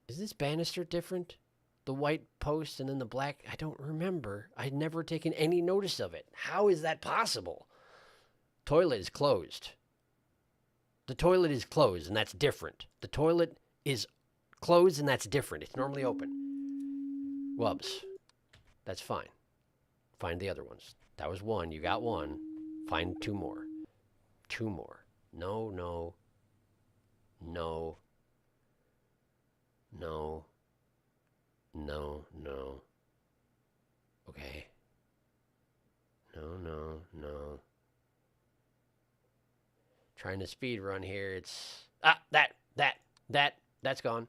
Is this banister different? The white post and then the black? I don't remember. I'd never taken any notice of it. How is that possible? Toilet is closed. The toilet is closed, and that's different. The toilet is closed, and that's different. It's normally open. Wubs. That's fine. Find the other ones. That was one. You got one. Find two more. Two more. No, no. No. No. No, no. Okay. No, no, no. Trying to speed run here. It's... Ah! That's gone.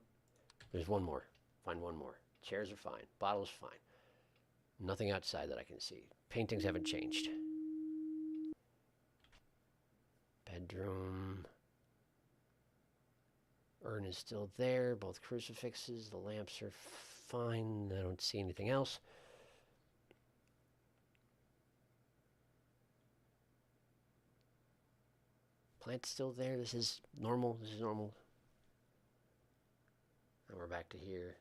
There's one more. Find one more. Chairs are fine. Bottles fine. Nothing outside that I can see. Paintings haven't changed. Bedroom. Urn is still there. Both crucifixes. The lamps are fine. I don't see anything else. Plant's still there. This is normal. This is normal. And we're back to here,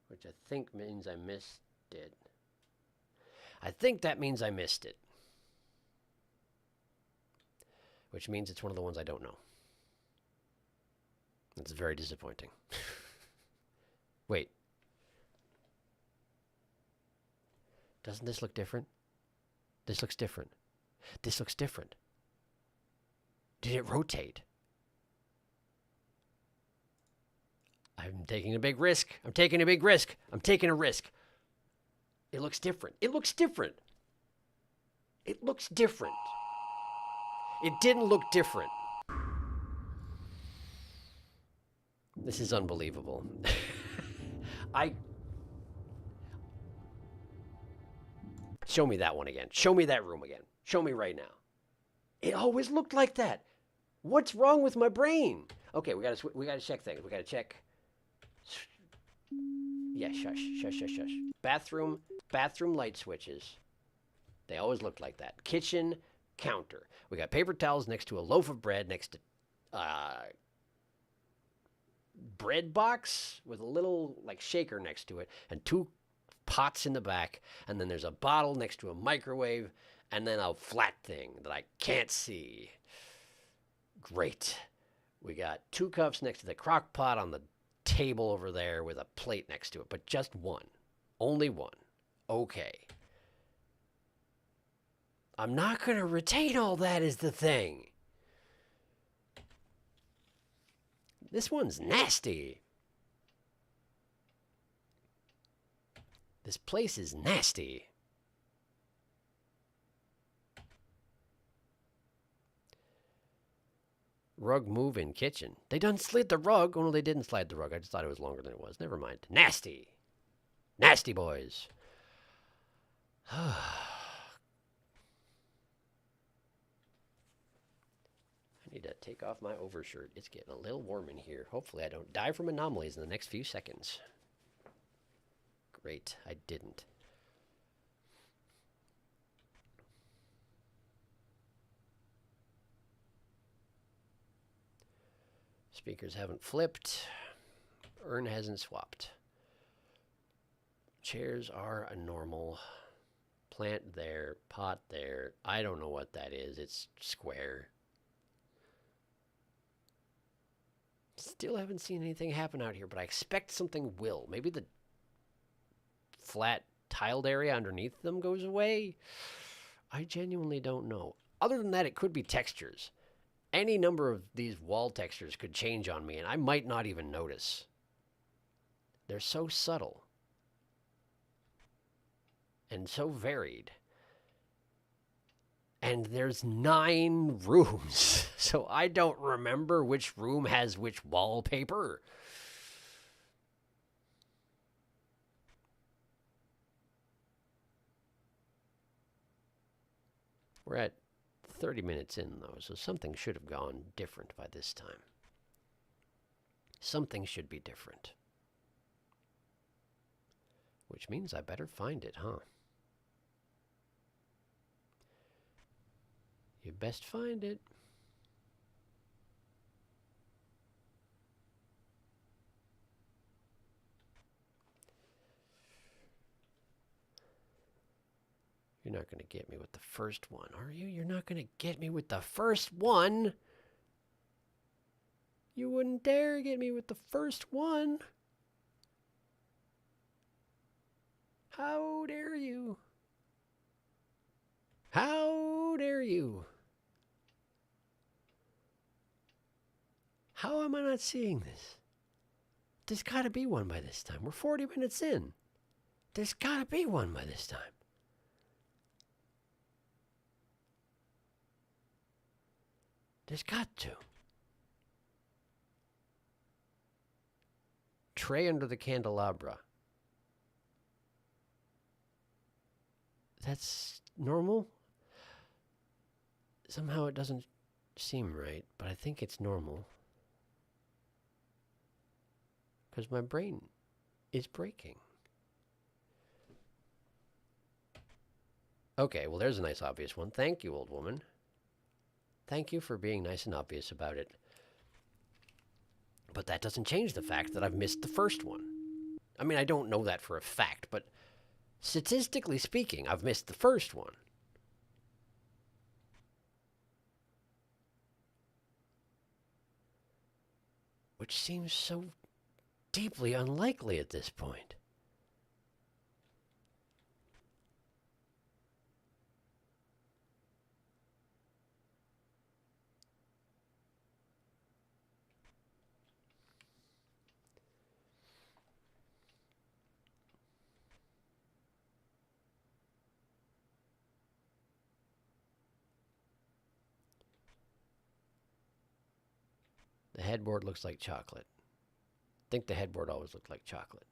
which I think means I missed it. I think that means I missed it, which means it's one of the ones I don't know. It's very disappointing. Wait. Doesn't this look different? This looks different. This looks different. Did it rotate? I'm taking a big risk. I'm taking a big risk. I'm taking a risk. It looks different. It looks different. It looks different. It didn't look different. This is unbelievable. Show me that one again. Show me that room again. Show me right now. It always looked like that. What's wrong with my brain? Okay, we gotta check things. We gotta check. Yeah, shush. Bathroom light switches. They always looked like that. Kitchen counter. We got paper towels next to a loaf of bread, next to bread box with a little like shaker next to it, and 2 pots in the back, and then there's a bottle next to a microwave, and then a flat thing that I can't see. Great. We got 2 cups next to the crock pot on the table over there with a plate next to it, but just one. Only one. Okay. I'm not going to retain all that is the thing. This one's nasty. This place is nasty. Rug move in kitchen. They done slid the rug. Oh, no, they didn't slide the rug. I just thought it was longer than it was. Never mind. Nasty. Nasty boys. I need to take off my overshirt. It's getting a little warm in here. Hopefully I don't die from anomalies in the next few seconds. Great, I didn't. Speakers haven't flipped. Urn hasn't swapped. Chairs are a normal. Plant there, pot there. I don't know what that is. It's square. Still haven't seen anything happen out here, but I expect something will. Maybe the flat tiled area underneath them goes away. I genuinely don't know. Other than that, it could be textures. Any number of these wall textures could change on me, and I might not even notice. They're so subtle and so varied. And there's 9 rooms, so I don't remember which room has which wallpaper. We're at 30 minutes in, though, so something should have gone different by this time. Something should be different. Which means I better find it, huh? You best find it. You're not going to get me with the first one, are you? You're not going to get me with the first one. You wouldn't dare get me with the first one. How dare you? How dare you? How am I not seeing this? There's got to be one by this time. We're 40 minutes in. There's got to be one by this time. There's got to. Tray under the candelabra. That's normal? Somehow it doesn't seem right, but I think it's normal. Because my brain is breaking. Okay, well, there's a nice obvious one. Thank you, old woman. Thank you for being nice and obvious about it. But that doesn't change the fact that I've missed the first one. I mean, I don't know that for a fact, but statistically speaking, I've missed the first one. Which seems so deeply unlikely at this point. The headboard looks like chocolate. I think the headboard always looked like chocolate.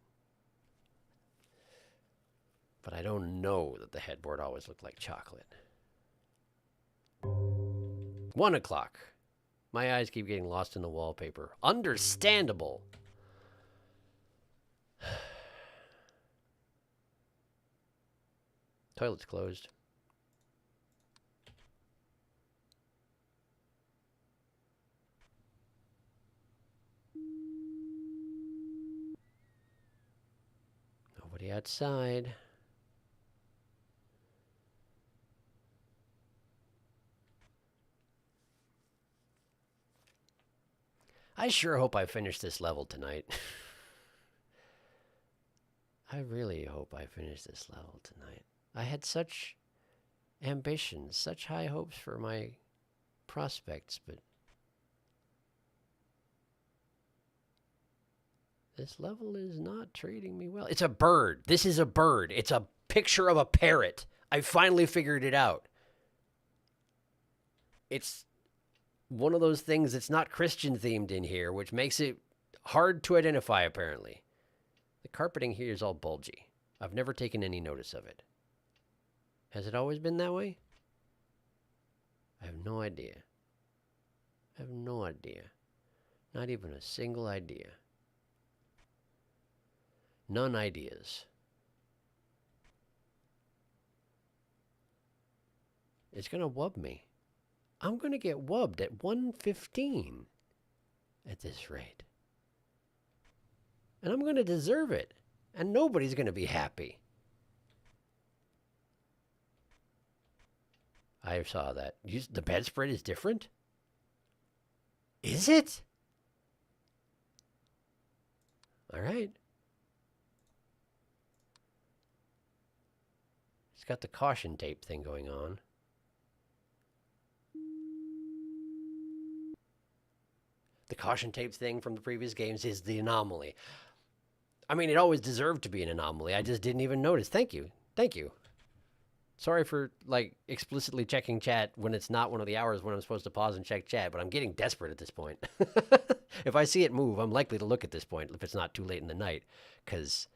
But I don't know that the headboard always looked like chocolate. 1 o'clock. My eyes keep getting lost in the wallpaper. Understandable. Toilet's closed. Nobody outside. I sure hope I finish this level tonight. I really hope I finish this level tonight. I had such ambitions, such high hopes for my prospects, but this level is not treating me well. It's a bird. This is a bird. It's a picture of a parrot. I finally figured it out. It's one of those things that's not Christian themed in here, which makes it hard to identify, apparently. The carpeting here is all bulgy. I've never taken any notice of it. Has it always been that way? I have no idea. I have no idea. Not even a single idea. None ideas. It's going to wub me. I'm going to get wubbed at 1:15 at this rate. And I'm going to deserve it. And nobody's going to be happy. I saw that. The bedspread is different? Is it? All right. It's got the caution tape thing going on. The caution tape thing from the previous games is the anomaly. I mean, it always deserved to be an anomaly. I just didn't even notice. Thank you. Thank you. Sorry for, like, explicitly checking chat when it's not one of the hours when I'm supposed to pause and check chat, but I'm getting desperate at this point. If I see it move, I'm likely to look at this point if it's not too late in the night, because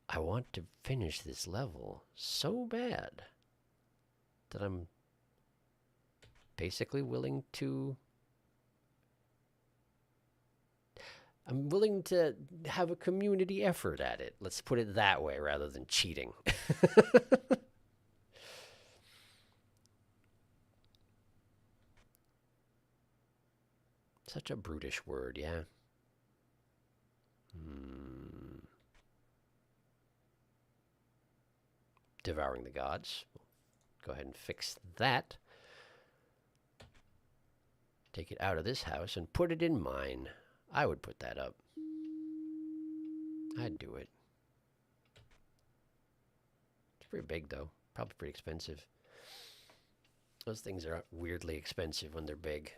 I want to finish this level so bad that I'm basically willing to have a community effort at it. Let's put it that way rather than cheating. Such a brutish word, yeah. Devouring the gods. Go ahead and fix that. Take it out of this house and put it in mine. I would put that up. I'd do it. It's pretty big, though. Probably pretty expensive. Those things are weirdly expensive when they're big,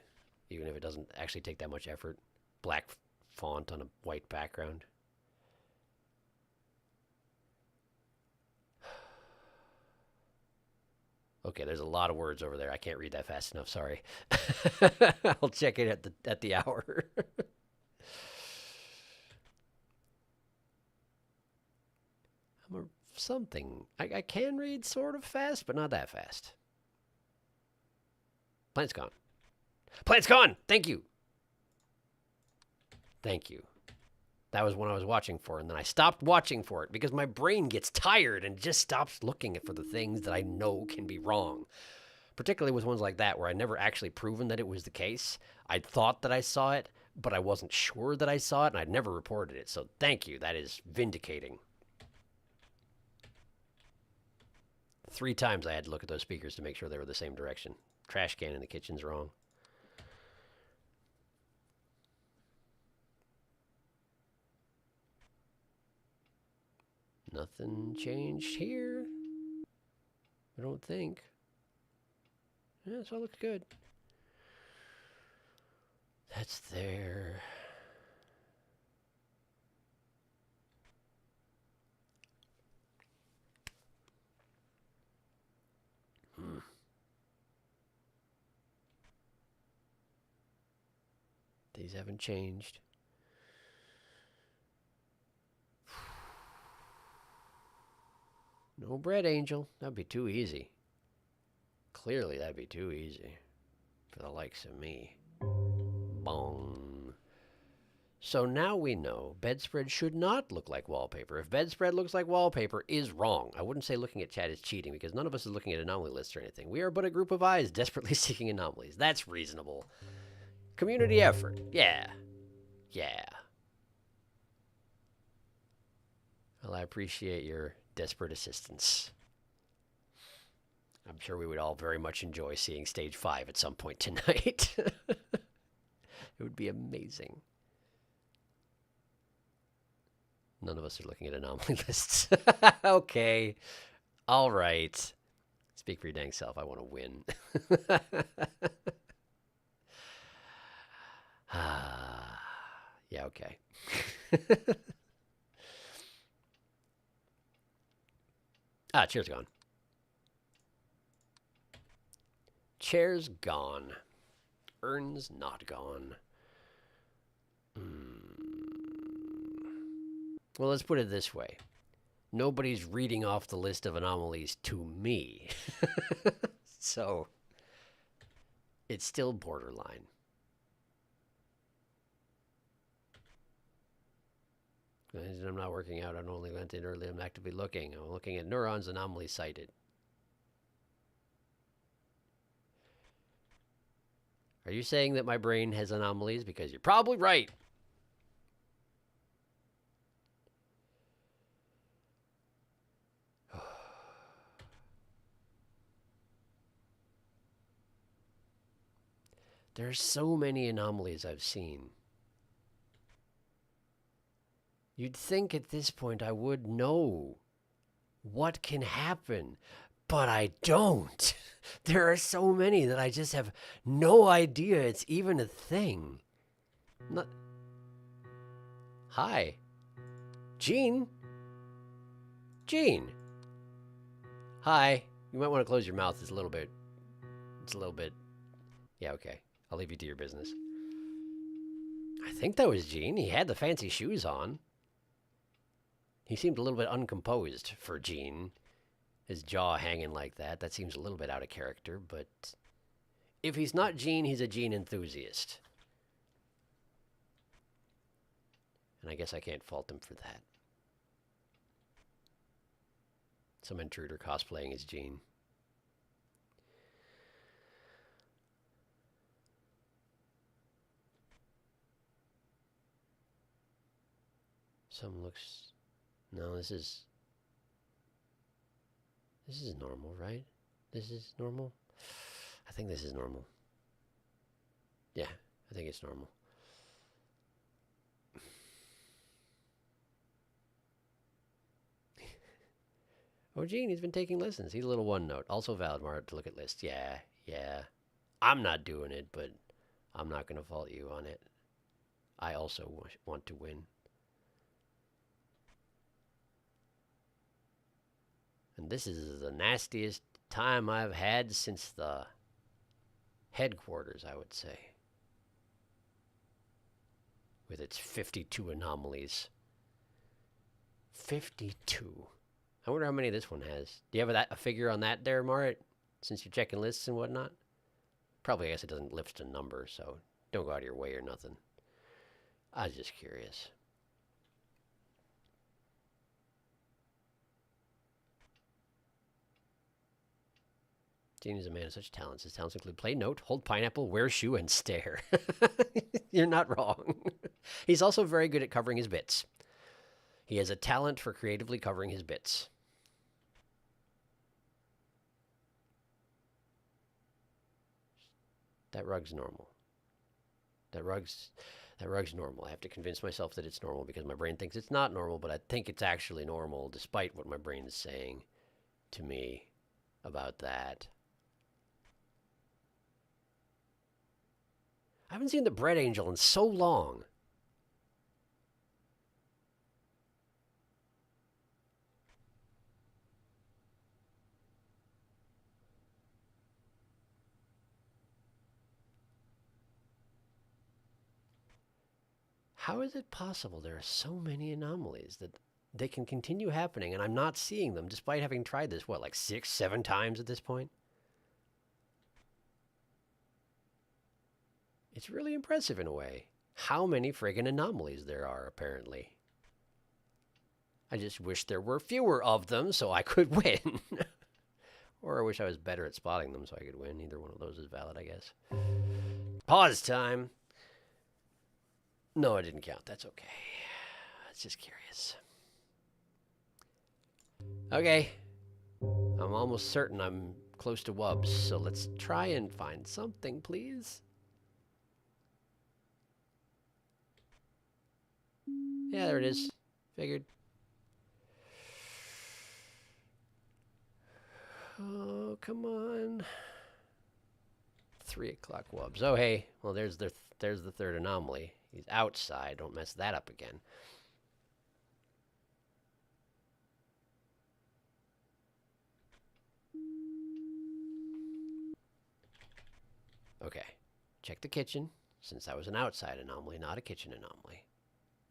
even if it doesn't actually take that much effort. Black font on a white background. Okay, there's a lot of words over there. I can't read that fast enough. Sorry. I'll check it at the hour. Something. I can read sort of fast, but not that fast. Plant's gone. Plant's gone! Thank you! Thank you. That was what I was watching for, and then I stopped watching for it because my brain gets tired and just stops looking for the things that I know can be wrong. Particularly with ones like that where I never actually proven that it was the case. I thought that I saw it, but I wasn't sure that I saw it, and I'd never reported it. So thank you. That is vindicating. 3 times I had to look at those speakers to make sure they were the same direction. Trash can in the kitchen's wrong. Nothing changed here. I don't think. Yeah, so it looks good. That's there. These haven't changed. No bread, Angel. That'd be too easy. Clearly, that'd be too easy for the likes of me. Bong. So now we know bedspread should not look like wallpaper. If bedspread looks like wallpaper is wrong. I wouldn't say looking at chat is cheating because none of us is looking at anomaly lists or anything. We are but a group of eyes desperately seeking anomalies. That's reasonable. Community effort. Yeah. Yeah. Well, I appreciate your desperate assistance. I'm sure we would all very much enjoy seeing stage 5 at some point tonight. It would be amazing. None of us are looking at anomaly lists. Okay. All right. Speak for your dang self. I want to win. Yeah, okay. Chair's gone. Chair's gone. Urn's not gone. Well, let's put it this way. Nobody's reading off the list of anomalies to me. So, it's still borderline. I'm not working out. I'm only went in early. I'm actively looking. I'm looking at neurons anomaly cited. Are you saying that my brain has anomalies? Because you're probably right. There's so many anomalies I've seen. You'd think at this point I would know what can happen, but I don't. There are so many that I just have no idea it's even a thing. Not... Hi. Gene? Gene? Hi. You might want to close your mouth. It's a little bit... Yeah, okay. I'll leave you to your business. I think that was Gene. He had the fancy shoes on. He seemed a little bit uncomposed for Gene. His jaw hanging like that. That seems a little bit out of character, but if he's not Gene, he's a Gene enthusiast. And I guess I can't fault him for that. Some intruder cosplaying as Gene. Some looks... No, this is normal, right? This is normal? I think this is normal. Yeah, I think it's normal. Oh, Gene, he's been taking lessons. He's a little one note. Also valid, Mart, to look at lists. Yeah. I'm not doing it, but I'm not going to fault you on it. I also want to win. And this is the nastiest time I've had since the headquarters, I would say. With its 52 anomalies. 52. I wonder how many this one has. Do you have a figure on that there, Marit? Since you're checking lists and whatnot? Probably, I guess it doesn't lift a number, so don't go out of your way or nothing. I was just curious. Gene is a man of such talents. His talents include play note, hold pineapple, wear shoe, and stare. You're not wrong. He's also very good at covering his bits. He has a talent for creatively covering his bits. That rug's normal. That rug's normal. I have to convince myself that it's normal because my brain thinks it's not normal, but I think it's actually normal despite what my brain is saying to me about that. I haven't seen the Bread Angel in so long. How is it possible there are so many anomalies that they can continue happening and I'm not seeing them despite having tried this, what, like 6, 7 times at this point? It's really impressive in a way. How many friggin' anomalies there are, apparently. I just wish there were fewer of them so I could win. Or I wish I was better at spotting them so I could win. Either one of those is valid, I guess. Pause time. No, I didn't count. That's okay. I was just curious. Okay. I'm almost certain I'm close to Wubs, so let's try and find something, please. Yeah, there it is. Figured. Oh, come on. 3 o'clock Wubs. Oh, hey. Well, there's the third anomaly. He's outside. Don't mess that up again. Okay. Check the kitchen, since that was an outside anomaly, not a kitchen anomaly.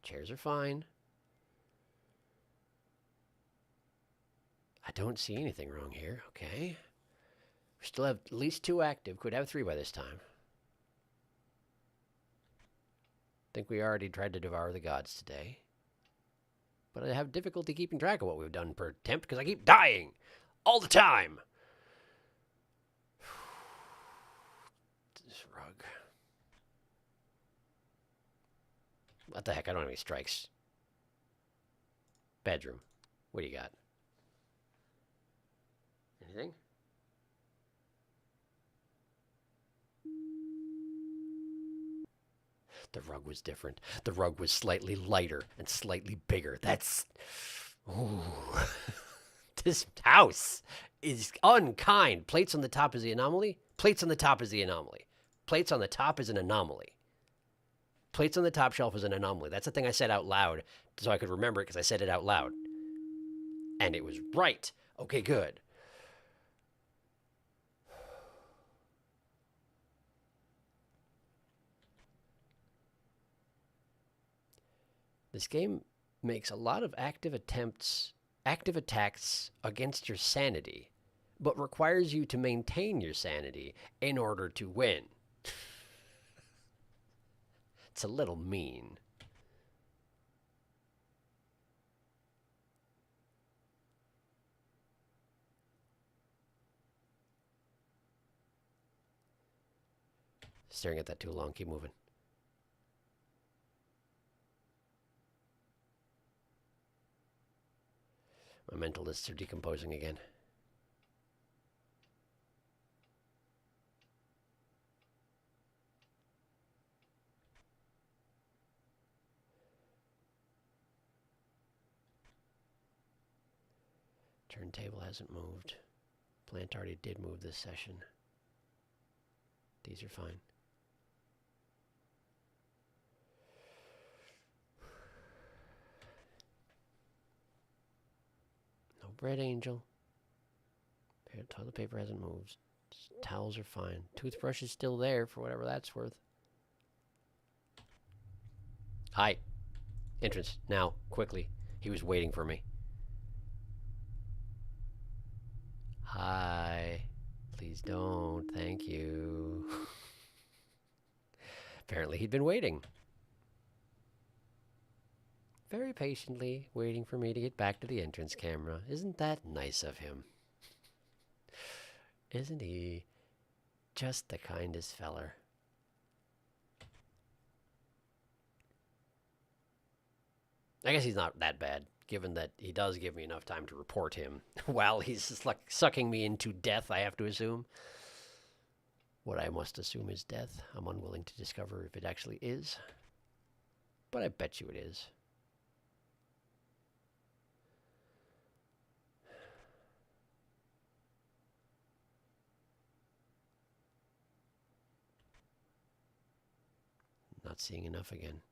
Chairs are fine. I don't see anything wrong here. Okay. We still have at least 2 active. Could have 3 by this time. Think we already tried to devour the gods today. But I have difficulty keeping track of what we've done per attempt because I keep dying all the time. This rug. What the heck? I don't have any strikes. Bedroom. What do you got? Anything? The rug was different. The rug was slightly lighter and slightly bigger. That's... Ooh. This house is unkind. Plates on the top is the anomaly. Plates on the top is the anomaly. Plates on the top is an anomaly. Plates on the top shelf is an anomaly. That's the thing I said out loud so I could remember it because I said it out loud. And it was right. Okay, good. This game makes a lot of active attacks against your sanity, but requires you to maintain your sanity in order to win. It's a little mean. Staring at that too long. Keep moving. My mental lists are decomposing again. Turntable hasn't moved. Plant already did move this session. These are fine. No bread angel. Toilet paper hasn't moved. Towels are fine. Toothbrush is still there for whatever that's worth. Hi. Entrance. Now. Quickly. He was waiting for me. Hi. Please don't. Thank you. Apparently he'd been waiting. Very patiently waiting for me to get back to the entrance camera. Isn't that nice of him? Isn't he just the kindest feller? I guess he's not that bad, given that he does give me enough time to report him while he's just like sucking me into death, I have to assume. What I must assume is death. I'm unwilling to discover if it actually is. But I bet you it is. Not seeing enough again.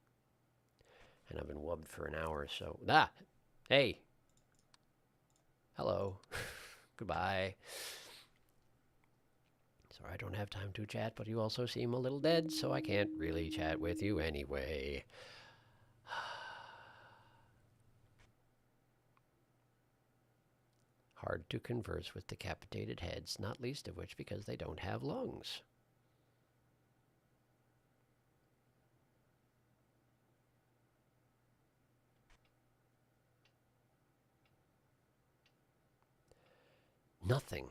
And I've been wubbed for an hour, so... Ah! Hey! Hello. Goodbye. Sorry I don't have time to chat, but you also seem a little dead, so I can't really chat with you anyway. Hard to converse with decapitated heads, not least of which because they don't have lungs. Nothing.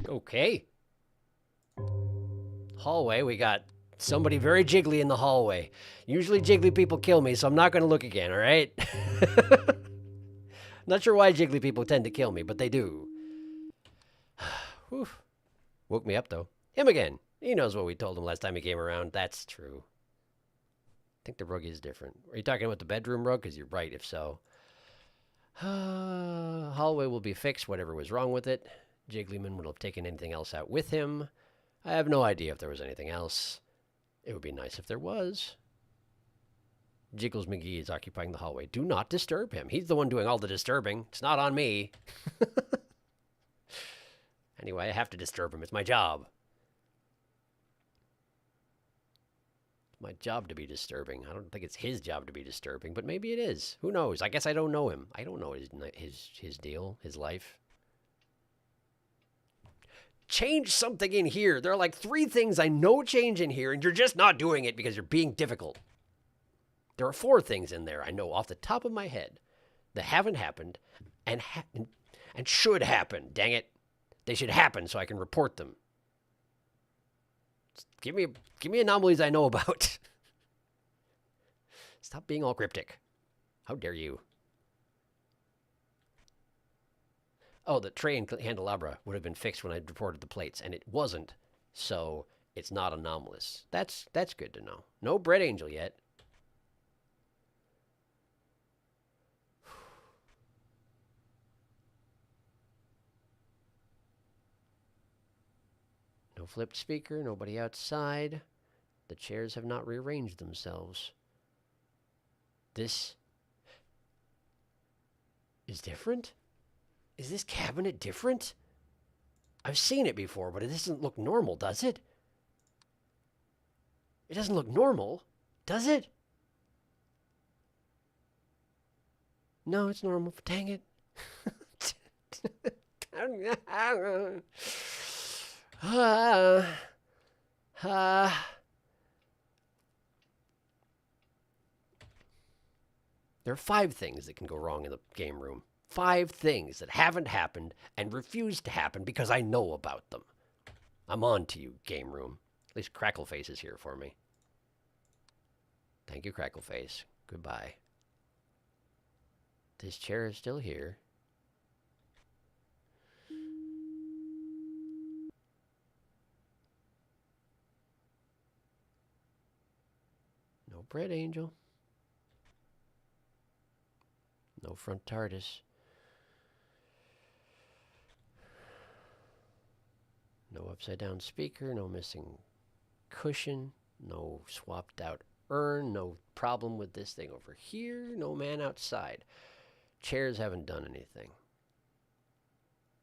Okay. Hallway, we got somebody very jiggly in the hallway. Usually jiggly people kill me, so I'm not going to look again, all right? Not sure why jiggly people tend to kill me, but they do. Whew. Woke me up, though. Him again. He knows what we told him last time he came around. That's true. I think the rug is different. Are you talking about the bedroom rug? Because you're right, if so. Hallway will be fixed, whatever was wrong with it. Jigglyman would have taken anything else out with him. I have no idea if there was anything else. It would be nice if there was. Jiggles McGee is occupying the hallway. Do not disturb him. He's the one doing all the disturbing. It's not on me. Anyway, I have to disturb him. It's my job. It's my job to be disturbing. I don't think it's his job to be disturbing, but maybe it is. Who knows? I guess I don't know him. I don't know his deal, his life. Change something in here. There are like 3 things I know change in here, and you're just not doing it because you're being difficult. There are 4 things in there I know off the top of my head that haven't happened and should happen. Dang it. They should happen so I can report them. Just give me anomalies I know about. Stop being all cryptic. How dare you? Oh, the tray and candelabra would have been fixed when I reported the plates, and it wasn't, so it's not anomalous. That's good to know. No bread angel yet. No flipped speaker, nobody outside. The chairs have not rearranged themselves. This is different? Is this cabinet different? I've seen it before, but it doesn't look normal, does it? It doesn't look normal, does it? No, it's normal. Dang it. There are 5 things that can go wrong in the game room. 5 things that haven't happened and refuse to happen because I know about them. I'm on to you, game room. At least Crackleface is here for me. Thank you, Crackleface. Goodbye. This chair is still here. No bread angel. No front TARDIS. No upside down speaker, no missing cushion, no swapped out urn, no problem with this thing over here, no man outside. Chairs haven't done anything.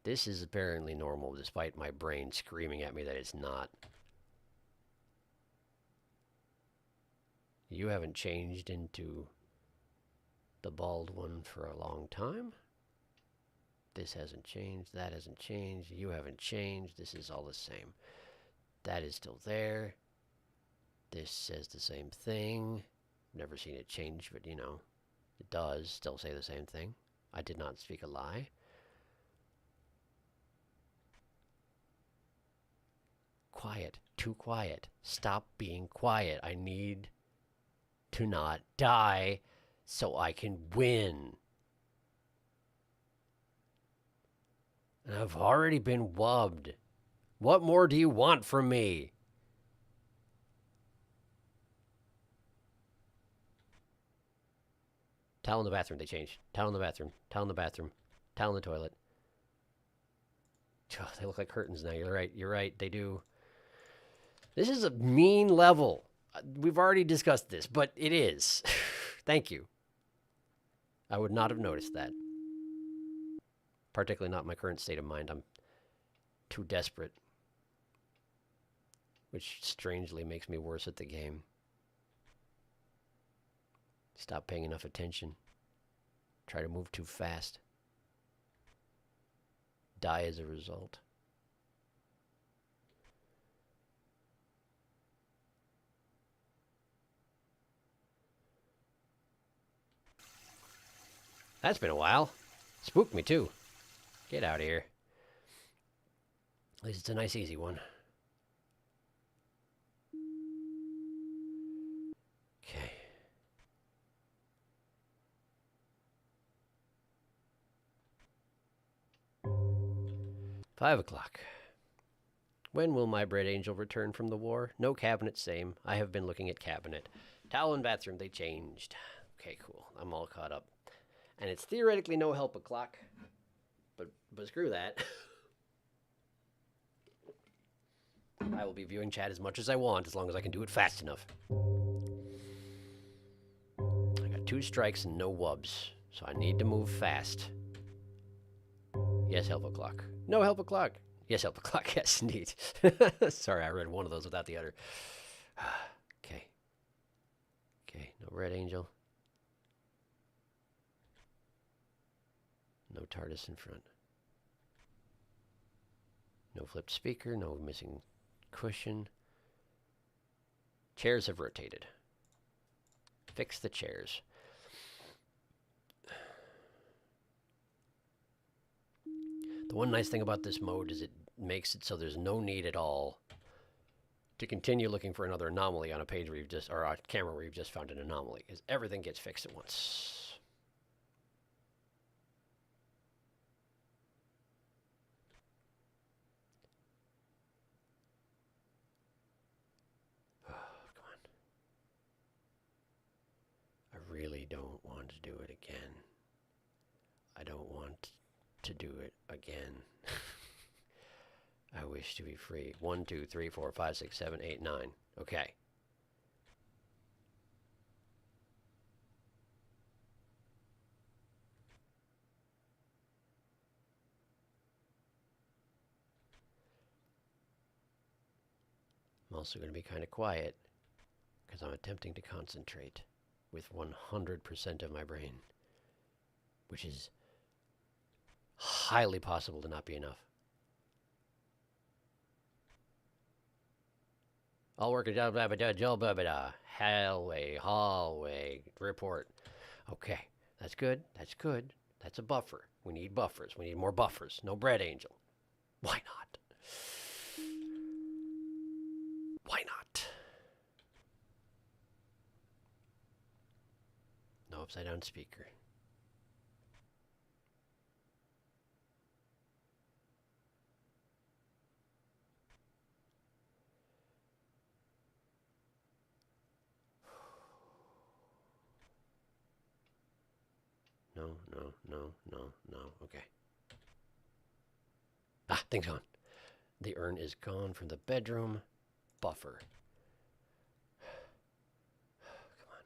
This is apparently normal despite my brain screaming at me that it's not. You haven't changed into the bald one for a long time. This hasn't changed. That hasn't changed. You haven't changed. This is all the same. That is still there. This says the same thing. Never seen it change, but you know, it does still say the same thing. I did not speak a lie. Quiet. Too quiet. Stop being quiet. I need to not die so I can win. And I've already been wubbed. What more do you want from me? Towel in the bathroom, they changed. Towel in the bathroom. Towel in the bathroom. Towel in the toilet. Oh, they look like curtains now. You're right. They do. This is a mean level. We've already discussed this, but it is. Thank you. I would not have noticed that. Particularly not my current state of mind. I'm too desperate. which strangely makes me worse at the game. Stop paying enough attention. Try to move too fast. Die as a result. That's been a while. Spooked me too. Get out of here. At least it's a nice easy one. Okay. $5:00. When will my bread angel return from the war? No cabinet, same. I have been looking at cabinet. Towel and bathroom, they changed. Okay, cool. I'm all caught up. And it's theoretically no help o'clock. But screw that. I will be viewing chat as much as I want, as long as I can do it fast enough. I got 2 strikes and no wubs, so I need to move fast. Yes, help o'clock. No help o'clock. Yes, help o'clock. Yes, indeed. Sorry, I read one of those without the other. Okay. Okay, no red angel. No TARDIS in front. No flipped speaker, no missing cushion. Chairs have rotated. Fix the chairs. The one nice thing about this mode is it makes it so there's no need at all to continue looking for another anomaly on a page where you've just, or a camera where you've just found an anomaly, because everything gets fixed at once. I really don't want to do it again. I don't want to do it again. I wish to be free. 1, 2, 3, 4, 5, 6, 7, 8, 9. Okay. I'm also going to be kind of quiet because I'm attempting to concentrate with 100% of my brain, which is highly possible to not be enough. I'll work a job, hallway, report. Okay, that's good, that's good. That's a buffer. We need buffers. We need more buffers. No bread angel. Why not? Why not? No upside down speaker. No, no, no, no, no. Okay. Ah, thing's gone. The urn is gone from the bedroom. Buffer. Come on.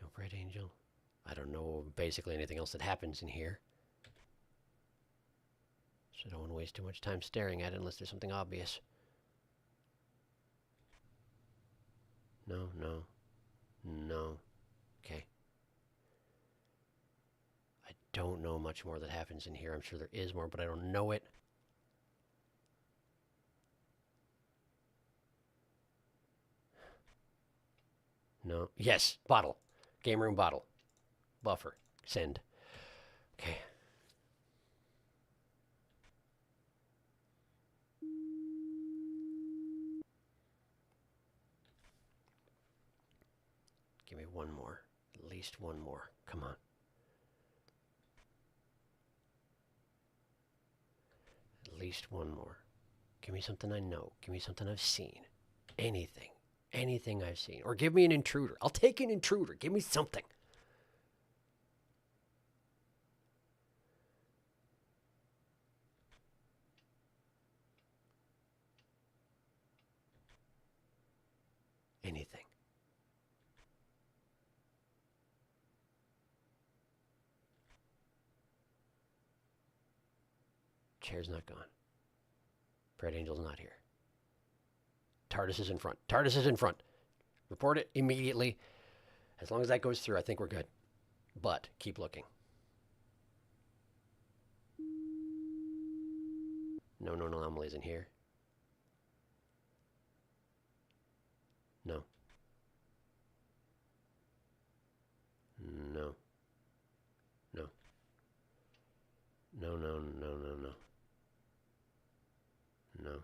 No bread angel. I don't know basically anything else that happens in here. So I don't want to waste too much time staring at it unless there's something obvious. No, no, no. Okay. I don't know much more that happens in here. I'm sure there is more, but I don't know it. No. Yes, bottle. Game room bottle. Buffer. Send. Okay. Give me one more. At least one more. Come on. At least one more. Give me something I know. Give me something I've seen. Anything. Anything I've seen. Or give me an intruder. I'll take an intruder. Give me something. Chair's not gone. Fred Angel's not here. TARDIS is in front. TARDIS is in front. Report it immediately. As long as that goes through, I think we're good. But keep looking. No anomalies in here. No. No. No. No. No. No.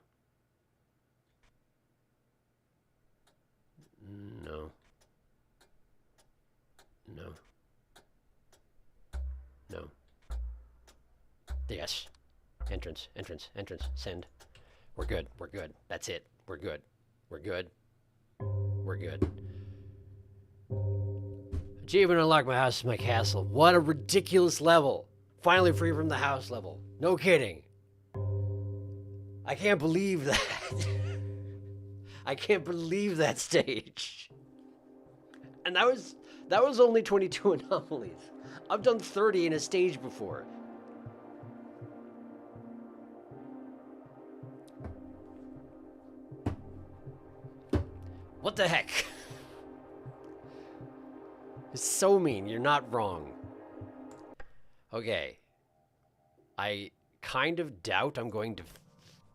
No. No. Yes. Entrance. Send. We're good. That's it. We're good. Achievement unlocked. My house is my castle. What a ridiculous level. Finally free from the house level. No kidding. I can't believe that. I can't believe that stage. And that was only 22 anomalies. I've done 30 in a stage before. What the heck? It's so mean. You're not wrong. Okay. I kind of doubt I'm going to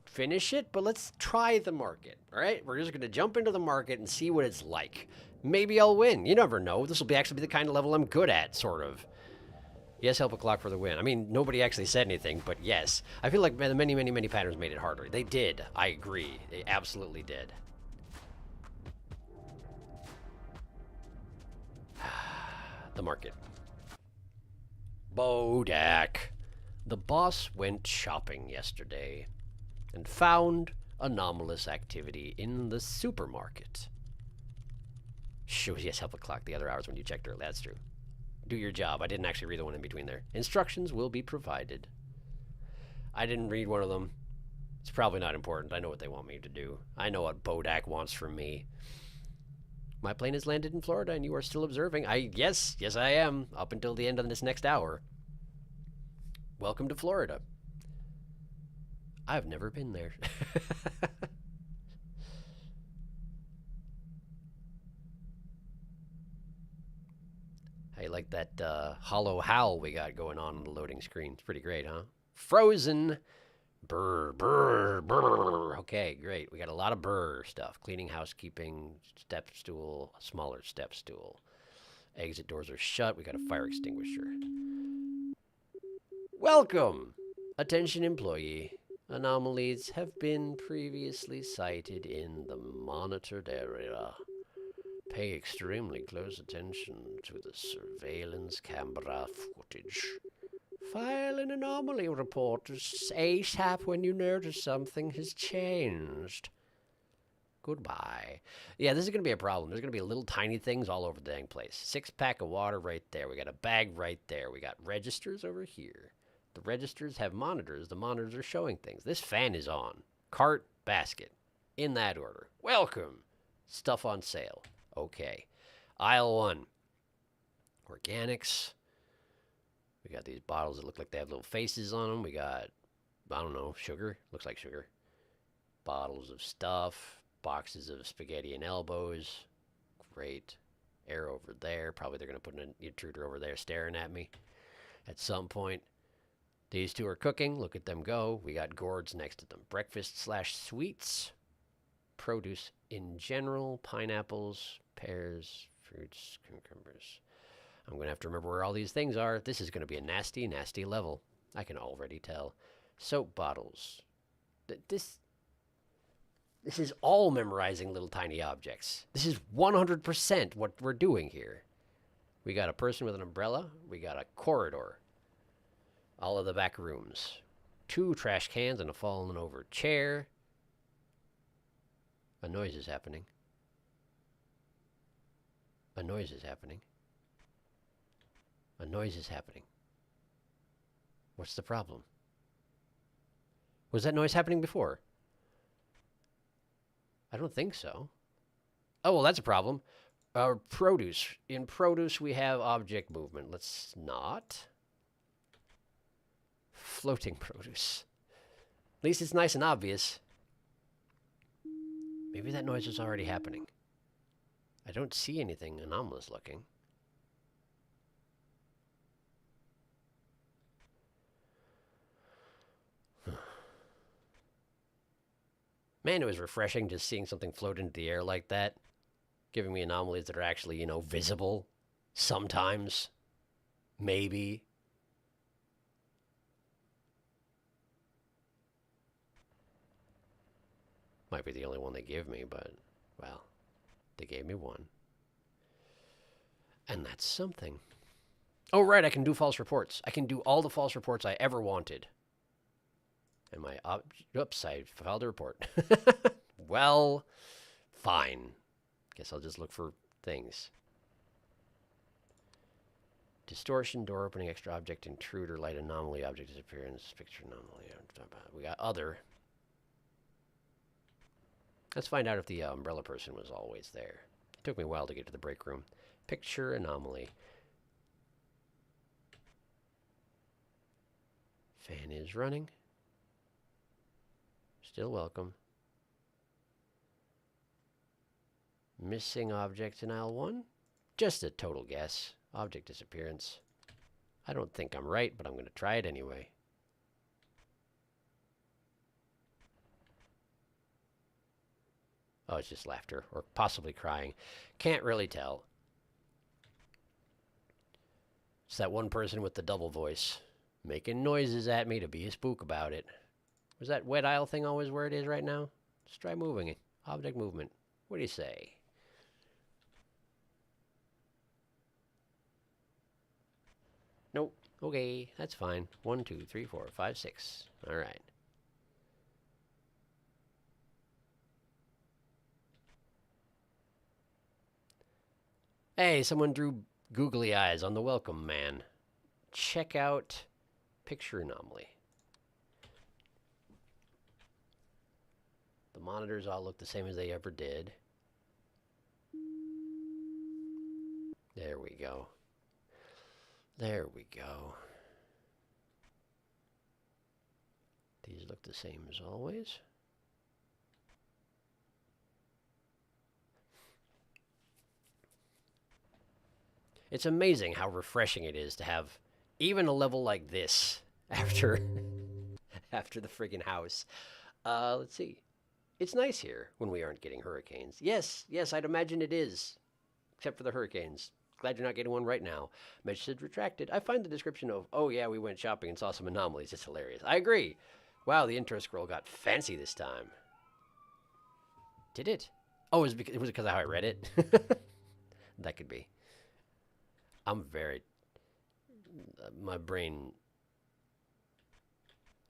finish it, but let's try the market. All right? We're just going to jump into the market and see what it's like. Maybe I'll win. You never know. This will actually be the kind of level I'm good at, sort of. Yes, help a clock for the win. I mean, nobody actually said anything, but yes. I feel like many patterns made it harder. They did. I agree. They absolutely did. The market. Bodak. The boss went shopping yesterday and found anomalous activity in the supermarket. Shoot, yes, help a clock the other hours when you checked early. That's true. Do your job. I didn't actually read the one in between there. Instructions will be provided. I didn't read one of them. It's probably not important. I know what they want me to do. I know what Bodak wants from me. My plane has landed in Florida and you are still observing. Yes, I am. Up until the end of this next hour. Welcome to Florida. I've never been there. I like that hollow howl we got going on the loading screen. It's pretty great, huh? Frozen. Brr. Okay, great. We got a lot of brr stuff. Cleaning, housekeeping, step stool, smaller step stool. Exit doors are shut. We got a fire extinguisher. Welcome. Attention employee. Anomalies have been previously sighted in the monitored area. Pay extremely close attention to the surveillance camera footage. File an anomaly report ASAP when you notice something has changed. Goodbye. Yeah, this is going to be a problem. There's going to be little tiny things all over the dang place. 6-pack of water right there. We got a bag right there. We got registers over here. The registers have monitors. The monitors are showing things. This fan is on. Cart, basket. In that order. Welcome. Stuff on sale. Okay. Aisle 1. Organics. We got these bottles that look like they have little faces on them. We got, I don't know, sugar. Looks like sugar. Bottles of stuff. Boxes of spaghetti and elbows. Great. Air over there. Probably they're going to put an intruder over there staring at me at some point. These two are cooking. Look at them go. We got gourds next to them. Breakfast/sweets. Produce in general. Pineapples, pears, fruits, cucumbers. I'm going to have to remember where all these things are. This is going to be a nasty, nasty level. I can already tell. Soap bottles. This is all memorizing little tiny objects. This is 100% what we're doing here. We got a person with an umbrella. We got a corridor. All of the back rooms. 2 trash cans and a fallen over chair. A noise is happening. A noise is happening. A noise is happening. What's the problem? Was that noise happening before? I don't think so. Oh, well, that's a problem. Produce. In produce, we have object movement. Let's not. Floating produce. At least it's nice and obvious. Maybe that noise is already happening. I don't see anything anomalous looking. Man, it was refreshing just seeing something float into the air like that, giving me anomalies that are actually, you know, visible. Sometimes. Maybe. Might be the only one they give me, but, well, they gave me one. And that's something. Oh, right, I can do false reports. I can do all the false reports I ever wanted. And my, oops, I filed a report. Well, fine. Guess I'll just look for things. Distortion, door opening, extra object, intruder, light anomaly, object disappearance, picture anomaly. We got other. Let's find out if the umbrella person was always there. It took me a while to get to the break room. Picture anomaly. Fan is running. Still welcome. Missing object in aisle 1? Just a total guess. Object disappearance. I don't think I'm right, but I'm going to try it anyway. Oh, it's just laughter, or possibly crying. Can't really tell. It's that one person with the double voice, making noises at me to be a spook about it. Was that wet aisle thing always where it is right now? Let's try moving it. Object movement. What do you say? Nope. Okay, that's fine. 1, 2, 3, 4, 5, 6. All right. Hey, someone drew googly eyes on the welcome man. Check out picture anomaly. The monitors all look the same as they ever did. There we go. There we go. These look the same as always. It's amazing how refreshing it is to have even a level like this after after the friggin' house. Let's see. It's nice here when we aren't getting hurricanes. Yes, I'd imagine it is. Except for the hurricanes. Glad you're not getting one right now. Message retracted. I find the description of, oh yeah, we went shopping and saw some anomalies. It's hilarious. I agree. Wow, the intro scroll got fancy this time. Did it? Oh, was it because of how I read it? That could be. I'm very... my brain...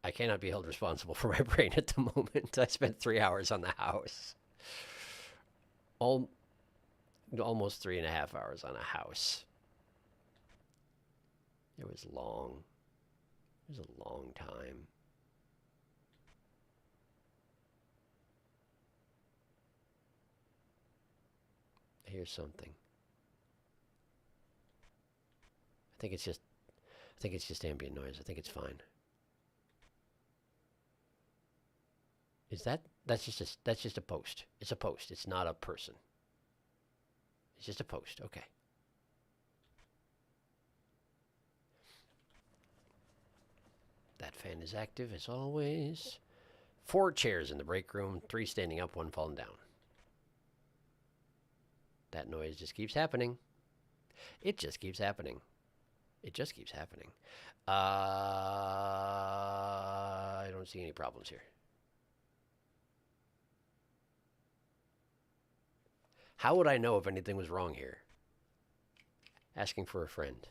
I cannot be held responsible for my brain at the moment. I spent 3 hours on the house. Almost 3.5 hours on a house. It was long. It was a long time. Here's something. I think it's just ambient noise. I think it's fine. Is that's just a post. It's a post. It's not a person. It's just a post. Okay. That fan is active as always. 4 chairs in the break room, 3 standing up, 1 falling down. That noise just keeps happening. It just keeps happening. It just keeps happening. I don't see any problems here. How would I know if anything was wrong here? Asking for a friend.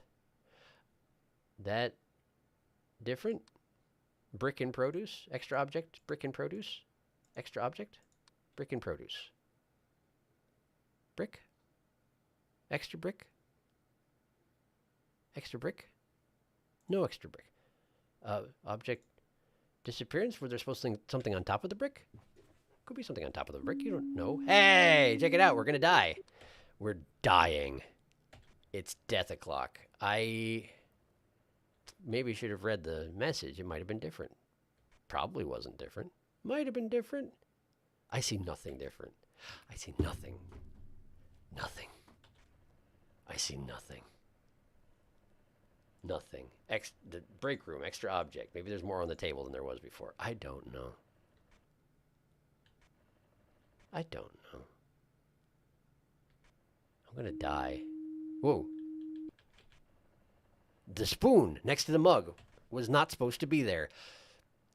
That different? Brick and produce? Extra object? Brick and produce? Extra object? Brick and produce. Brick? Extra brick? Extra brick? No extra brick. Object disappearance? Were there supposed to be something on top of the brick? Could be something on top of the brick. You don't know. Hey, check it out. We're going to die. We're dying. It's death o'clock. I maybe should have read the message. It might have been different. Probably wasn't different. Might have been different. I see nothing different. I see nothing. Nothing. I see nothing. Nothing. The break room, extra object. Maybe there's more on the table than there was before. I don't know. I don't know. I'm gonna die. Whoa. The spoon next to the mug was not supposed to be there.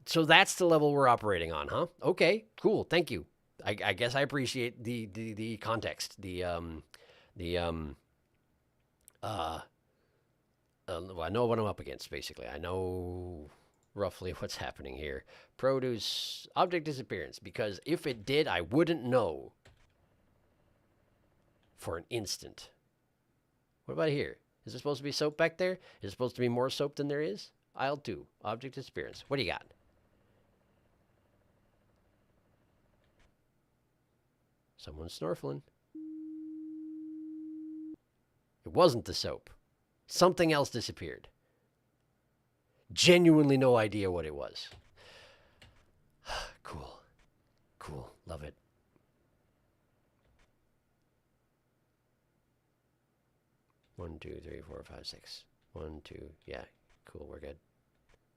So that's the level we're operating on, huh? Okay, cool. Thank you. I guess I appreciate the context. Well, I know what I'm up against, basically. I know roughly what's happening here. Produce object disappearance, because if it did, I wouldn't know for an instant. What about here? Is there supposed to be soap back there? Is there supposed to be more soap than there is? Aisle 2, object disappearance. What do you got? Someone's snorkeling. It wasn't the soap. Something else disappeared. Genuinely no idea what it was. Cool. Cool. Love it. One, two, three, four, five, six. 1, 2. Yeah. Cool. We're good.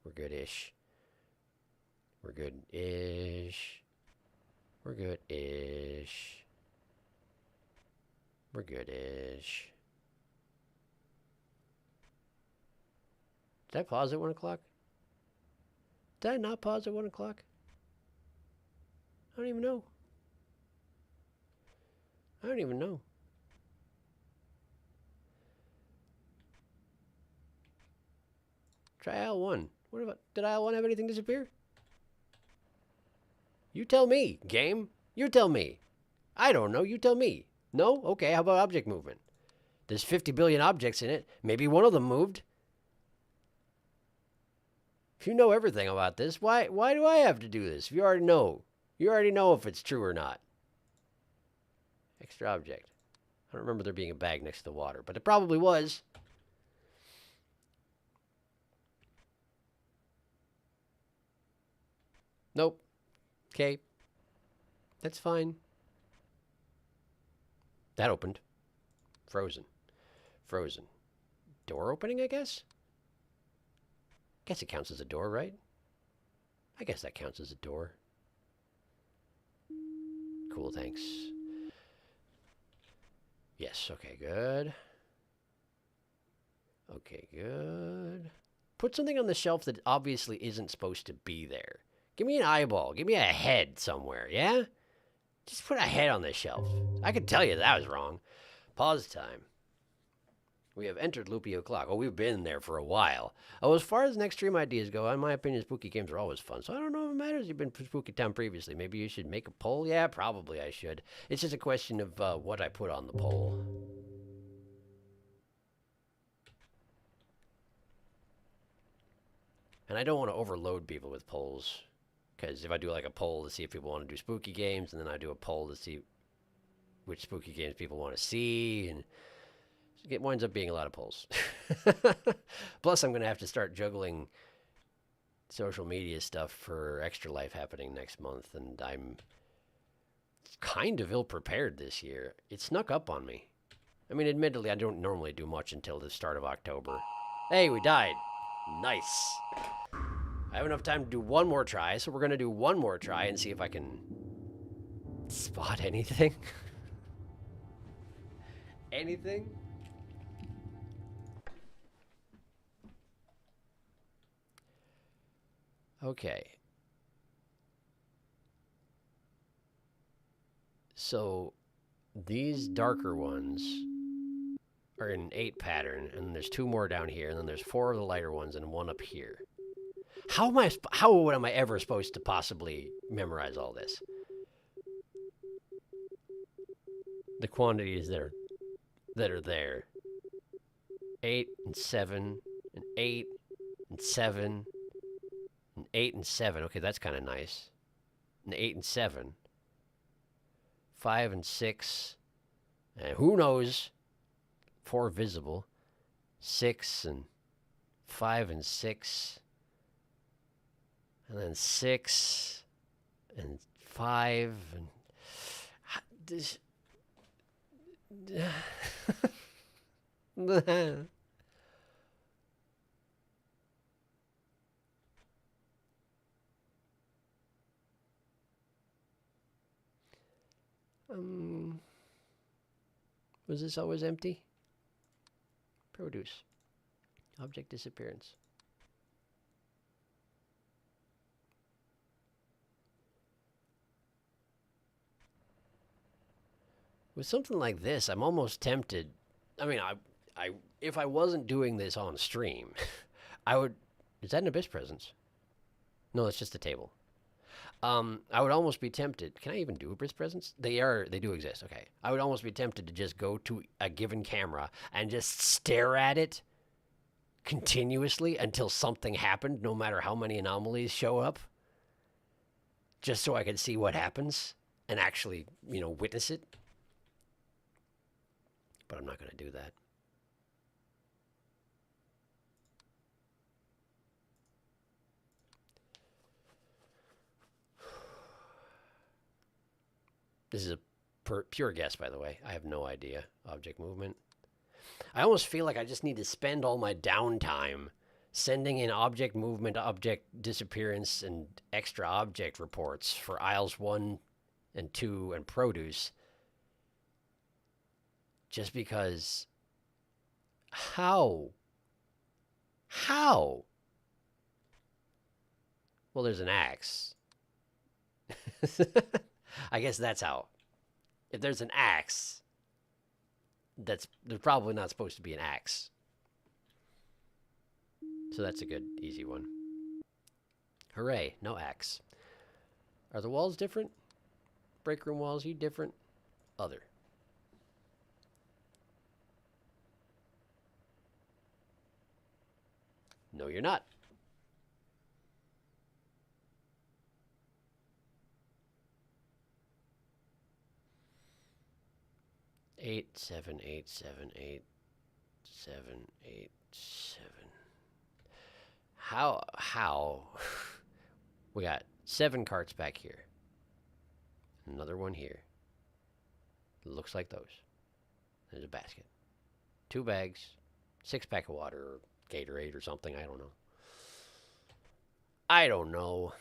We're good-ish. We're good-ish. We're good-ish. We're good-ish. Did I pause at 1 o'clock? Did I not pause at 1 o'clock? I don't even know. I don't even know. Try aisle 1. What about, did aisle 1 have anything disappear? You tell me, game. You tell me. I don't know. You tell me. No? Okay, how about object movement? There's 50 billion objects in it. Maybe one of them moved. If you know everything about this, why do I have to do this? If you already know. You already know if it's true or not. Extra object. I don't remember there being a bag next to the water, but it probably was. Nope. Okay. That's fine. That opened. Frozen. Frozen. Door opening, I guess? Guess it counts as a door, right? I guess that counts as a door. Cool, thanks. Yes, okay, good. Okay, good. Put something on the shelf that obviously isn't supposed to be there. Give me an eyeball. Give me a head somewhere, yeah? Just put a head on the shelf. I could tell you that was wrong. Pause time. We have entered Loopy O'Clock. Oh, we've been there for a while. Oh, as far as next stream ideas go, in my opinion, spooky games are always fun. So I don't know if it matters you've been to Spooky Town previously. Maybe you should make a poll? Yeah, probably I should. It's just a question of what I put on the poll. And I don't want to overload people with polls. Because if I do like a poll to see if people want to do spooky games, and then I do a poll to see which spooky games people want to see, and it winds up being a lot of polls. Plus, I'm going to have to start juggling social media stuff for Extra Life happening next month, and I'm kind of ill-prepared this year. It snuck up on me. I mean, admittedly, I don't normally do much until the start of October. Hey, we died. Nice. I have enough time to do one more try, so we're going to do one more try and see if I can spot anything. Anything? Okay. So these darker ones are in an 8 pattern, and there's 2 more down here, and then there's 4 of the lighter ones and 1 up here. How am I ever supposed to possibly memorize all this? The quantities that are there. 8 and 7 and 8 and 7 and 8 and 7. Okay, that's kind of nice. And 8 and 7. 5 and 6. And who knows? 4 visible. 6 and 5 and 6. And then 6 and 5 and this. Was this always empty? Produce. Object disappearance. With something like this, I'm almost tempted. I mean, if I wasn't doing this on stream, I would. Is that an Abyss presence? No, it's just a table. I would almost be tempted. Can I even do Abyss presence? They do exist. Okay. I would almost be tempted to just go to a given camera and just stare at it continuously until something happened, no matter how many anomalies show up, just so I could see what happens and actually, witness it. But I'm not going to do that. This is a pure guess, by the way. I have no idea. Object movement. I almost feel like I just need to spend all my downtime sending in object movement, object disappearance, and extra object reports for aisles 1 and 2 and produce. Just because... How? How? Well, there's an axe. I guess that's how. If there's an axe, there's probably not supposed to be an axe. So that's a good, easy one. Hooray, no axe. Are the walls different? Break room walls, you different? Other. No, you're not. Eight, 7, 8, 7, 8, 7, 8, 7. How? We got 7 carts back here. Another one here. Looks like those. There's a basket. 2 bags. 6-pack of water or Gatorade or something. I don't know. I don't know.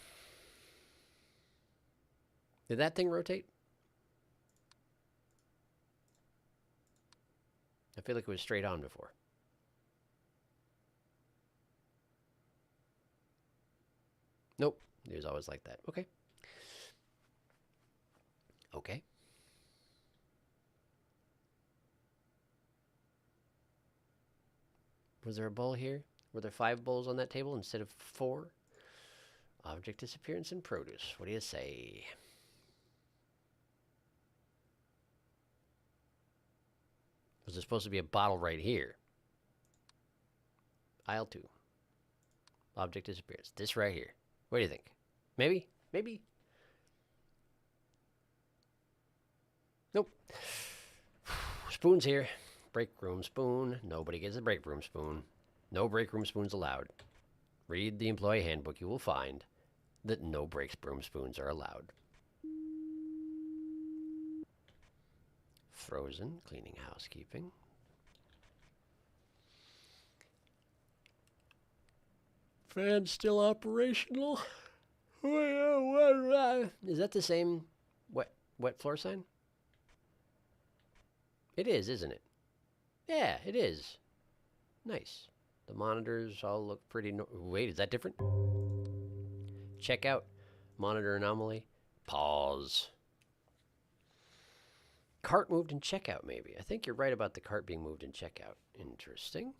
Did that thing rotate? I feel like it was straight on before. Nope. It was always like that. Okay. Okay. Was there a bowl here? Were there 5 bowls on that table instead of 4? Object disappearance and produce. What do you say? Was there supposed to be a bottle right here? Aisle 2. Object disappearance. This right here. What do you think? Maybe? Maybe? Nope. Spoon's here. Break room spoon. Nobody gets a break room spoon. No break room spoons allowed. Read the employee handbook. You will find that no break room spoons are allowed. Frozen. Cleaning, housekeeping. Fan still operational. Is that the same wet floor sign? It is, isn't it? Yeah, it is. Nice. The monitors all look pretty... Wait, is that different? Checkout. Monitor anomaly. Pause. Cart moved in checkout, maybe. I think you're right about the cart being moved in checkout. Interesting.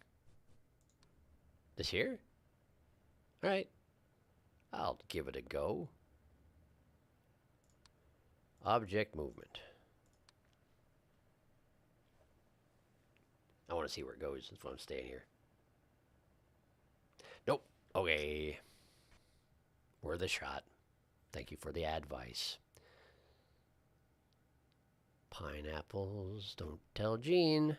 This here? All right. I'll give it a go. Object movement. I want to see where it goes. That's why I'm staying here. Nope. Okay. Worth a shot. Thank you for the advice. Pineapples. Don't tell Gene.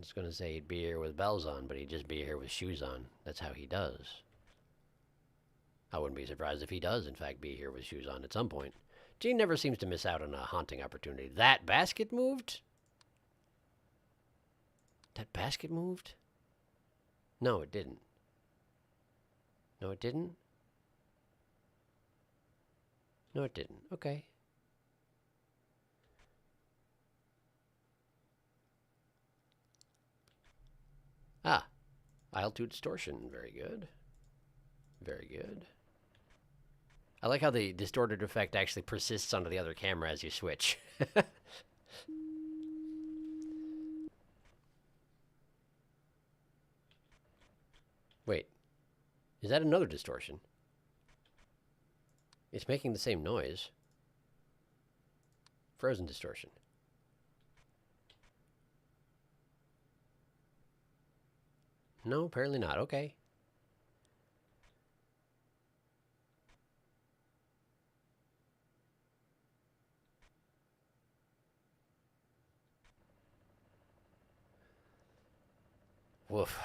was going to say he'd be here with bells on, but he'd just be here with shoes on. That's how he does. I wouldn't be surprised if he does, in fact, be here with shoes on at some point. Gene never seems to miss out on a haunting opportunity. That basket moved? That basket moved? No, it didn't. No, it didn't? No, it didn't. Okay. Ah, aisle 2 distortion. Very good. Very good. I like how the distorted effect actually persists onto the other camera as you switch. Wait, is that another distortion? It's making the same noise. Frozen distortion. No, apparently not. Okay. Woof.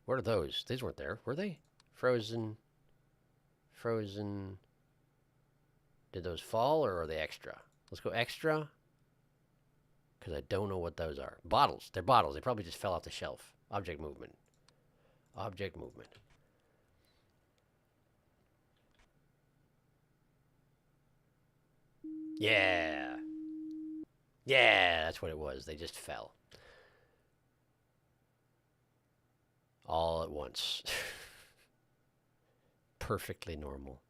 What are those? These weren't there, were they? Frozen. Frozen. Did those fall or are they extra? Let's go extra. Because I don't know what those are. Bottles. They're bottles. They probably just fell off the shelf. Object movement. Object movement. Yeah. Yeah, that's what it was. They just fell. All at once. Perfectly normal.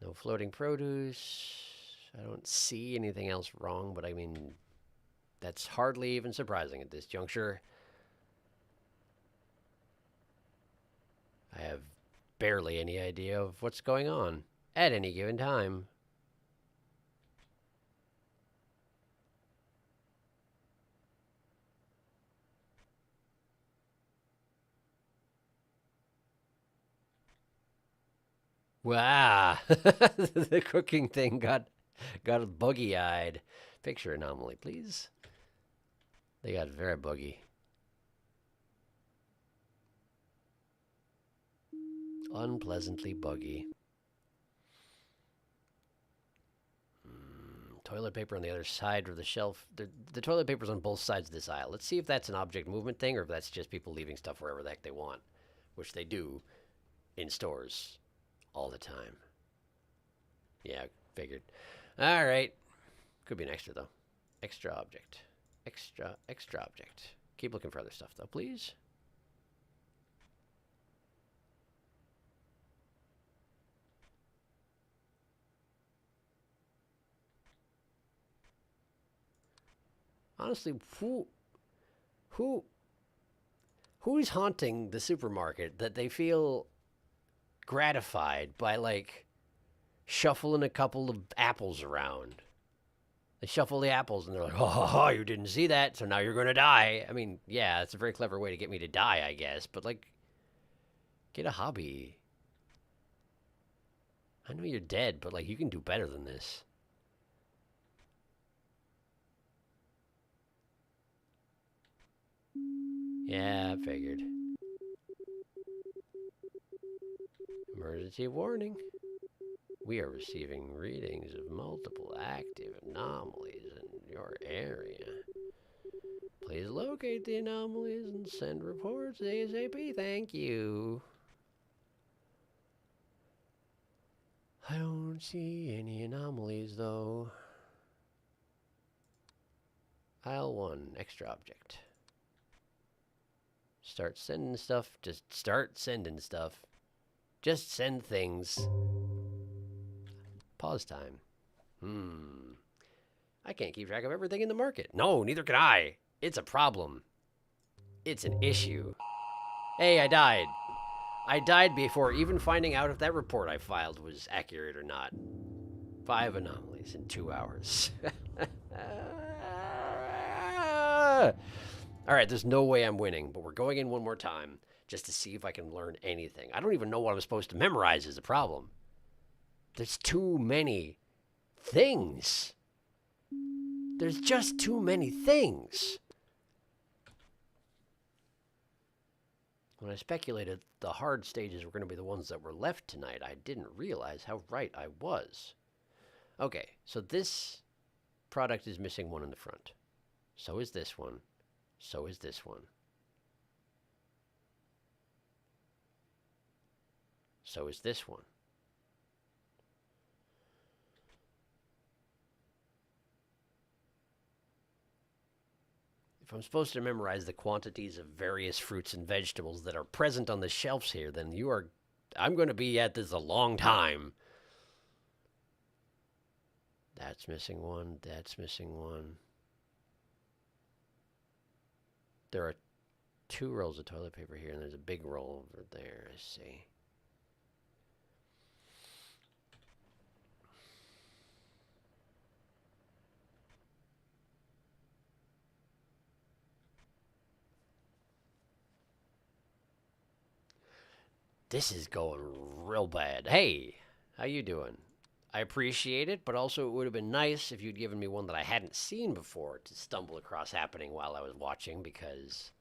No floating produce. I don't see anything else wrong, but I mean, that's hardly even surprising at this juncture. I have barely any idea of what's going on at any given time. Wow, the cooking thing got buggy-eyed. Picture anomaly, please. They got very buggy. Unpleasantly buggy. Toilet paper on the other side of the shelf. The toilet paper's on both sides of this aisle. Let's see if that's an object movement thing or if that's just people leaving stuff wherever the heck they want, which they do in stores all the time. Yeah, figured. All right. Could be an extra, though. Extra object. Extra object. Keep looking for other stuff, though, please. Honestly, who's haunting the supermarket that they feel gratified by, like, shuffling a couple of apples around? They shuffle the apples and they're like, oh, you didn't see that, so now you're going to die. I mean, yeah, it's a very clever way to get me to die, I guess, but, like, get a hobby. I know you're dead, but, like, you can do better than this. Yeah, I figured. Emergency warning. We are receiving readings of multiple active anomalies in your area. Please locate the anomalies and send reports ASAP. Thank you. I don't see any anomalies, though. Aisle 1, extra object. Start sending stuff. Just start sending stuff. Just send things. Pause time. I can't keep track of everything in the market. No, neither can I. It's a problem. It's an issue. Hey, I died. I died before even finding out if that report I filed was accurate or not. 5 anomalies in 2 hours. All right, there's no way I'm winning, but we're going in one more time just to see if I can learn anything. I don't even know what I'm supposed to memorize is the problem. There's too many things. There's just too many things. When I speculated the hard stages were going to be the ones that were left tonight, I didn't realize how right I was. Okay, so this product is missing one in the front. So is this one. So is this one. So is this one. If I'm supposed to memorize the quantities of various fruits and vegetables that are present on the shelves here, then I'm going to be at this a long time. That's missing one. That's missing one. There are 2 rolls of toilet paper here, and there's a big roll over there, I see. This is going real bad. Hey, how you doing? I appreciate it, but also it would have been nice if you'd given me one that I hadn't seen before to stumble across happening while I was watching, because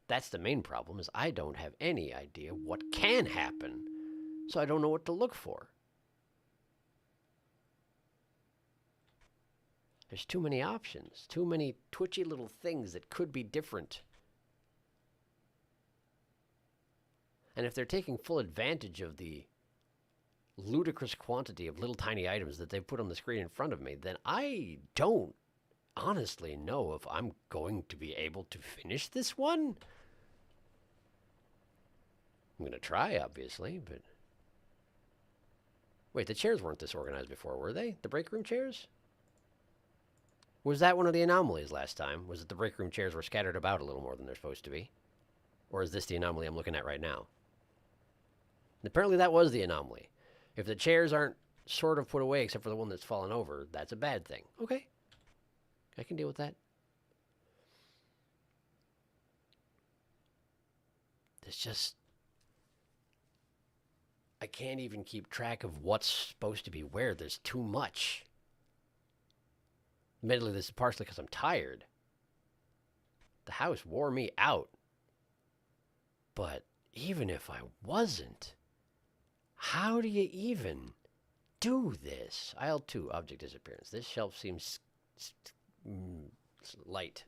that's the main problem, is I don't have any idea what can happen, so I don't know what to look for. There's too many options, too many twitchy little things that could be different. And if they're taking full advantage of the ludicrous quantity of little tiny items that they've put on the screen in front of me, then I don't honestly know if I'm going to be able to finish this one. I'm going to try, obviously, but... Wait, the chairs weren't this organized before, were they? The break room chairs? Was that one of the anomalies last time? Was it the break room chairs were scattered about a little more than they're supposed to be? Or is this the anomaly I'm looking at right now? Apparently that was the anomaly. If the chairs aren't sort of put away except for the one that's fallen over, that's a bad thing. Okay. I can deal with that. It's just... I can't even keep track of what's supposed to be where. There's too much. Admittedly, this is partially because I'm tired. The house wore me out. But even if I wasn't, how do you even do this? Aisle 2, object disappearance. This shelf seems light.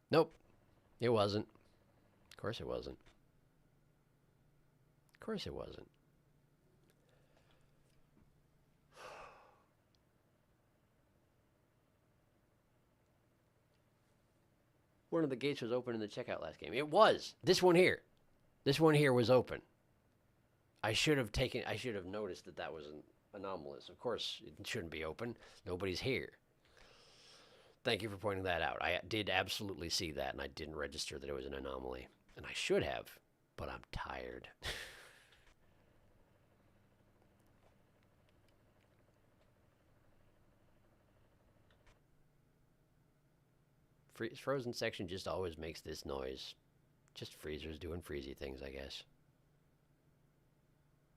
Nope, it wasn't. Of course it wasn't. Of course it wasn't. One of the gates was open in the checkout last game. It was. This one here. This one here was open. I should have noticed that that was an anomalous. Of course, it shouldn't be open. Nobody's here. Thank you for pointing that out. I did absolutely see that, and I didn't register that it was an anomaly. And I should have, but I'm tired. Frozen section just always makes this noise. Just freezers doing freezy things, I guess.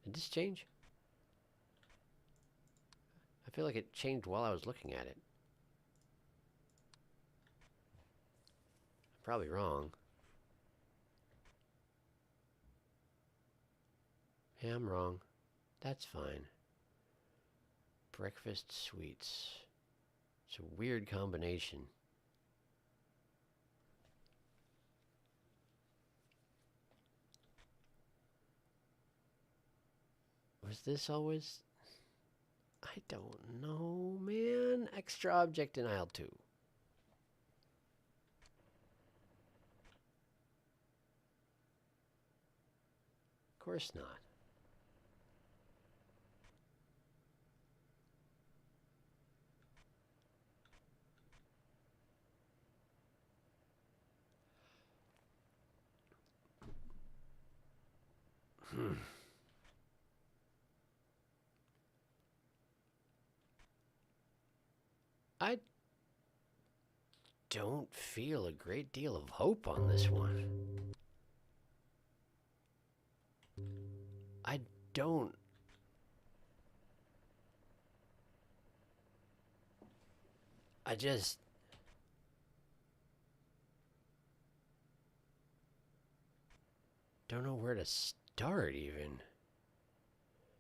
Did this change? I feel like it changed while I was looking at it. I'm probably wrong. Yeah, I'm wrong. That's fine. Breakfast sweets. It's a weird combination. Was this always... I don't know, man. Extra object in aisle 2. Of course not. I don't feel a great deal of hope on this one. I don't I just... don't know where to start, even.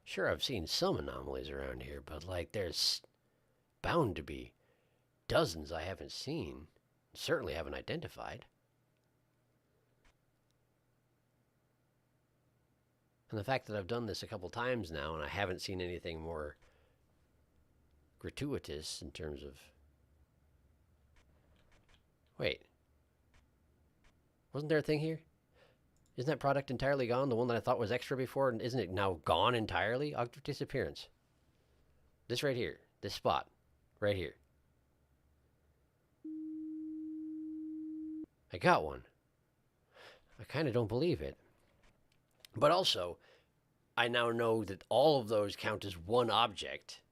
Sure, I've seen some anomalies around here, but, like, there's bound to be dozens I haven't seen. Certainly haven't identified. And the fact that I've done this a couple times now and I haven't seen anything more gratuitous in terms of... Wait. Wasn't there a thing here? Isn't that product entirely gone? The one that I thought was extra before, and isn't it now gone entirely? Object disappearance. This right here. This spot. Right here. I got one. I kind of don't believe it. But also, I now know that all of those count as one object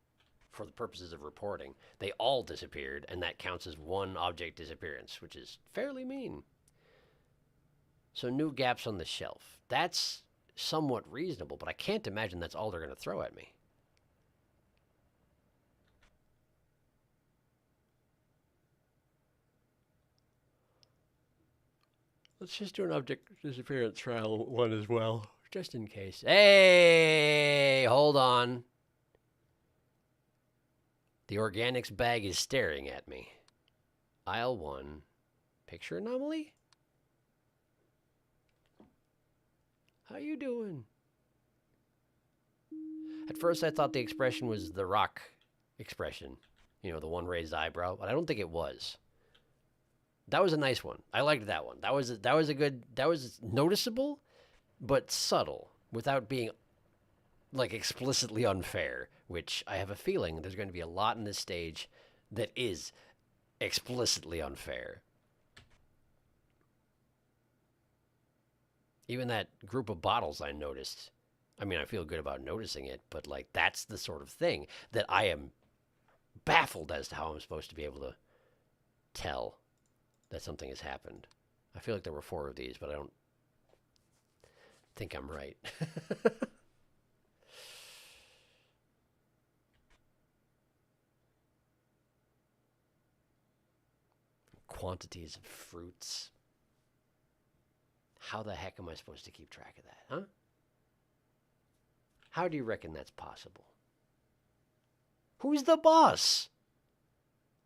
for the purposes of reporting. They all disappeared, and that counts as one object disappearance, which is fairly mean. So new gaps on the shelf. That's somewhat reasonable, but I can't imagine that's all they're going to throw at me. Let's just do an object disappearance trial one as well, just in case. Hey, hold on. The organics bag is staring at me. Aisle 1. Picture anomaly? How you doing? At first I thought the expression was the rock expression. You know, the one raised eyebrow, but I don't think it was. That was a nice one. I liked that one. That was a good, that was noticeable, but subtle, without being, like, explicitly unfair, which I have a feeling there's going to be a lot in this stage that is explicitly unfair. Even that group of bottles I noticed. I mean, I feel good about noticing it, but, like, that's the sort of thing that I am baffled as to how I'm supposed to be able to tell that something has happened. I feel like there were 4 of these, but I don't think I'm right. Quantities of fruits. How the heck am I supposed to keep track of that, huh? How do you reckon that's possible? Who's the boss?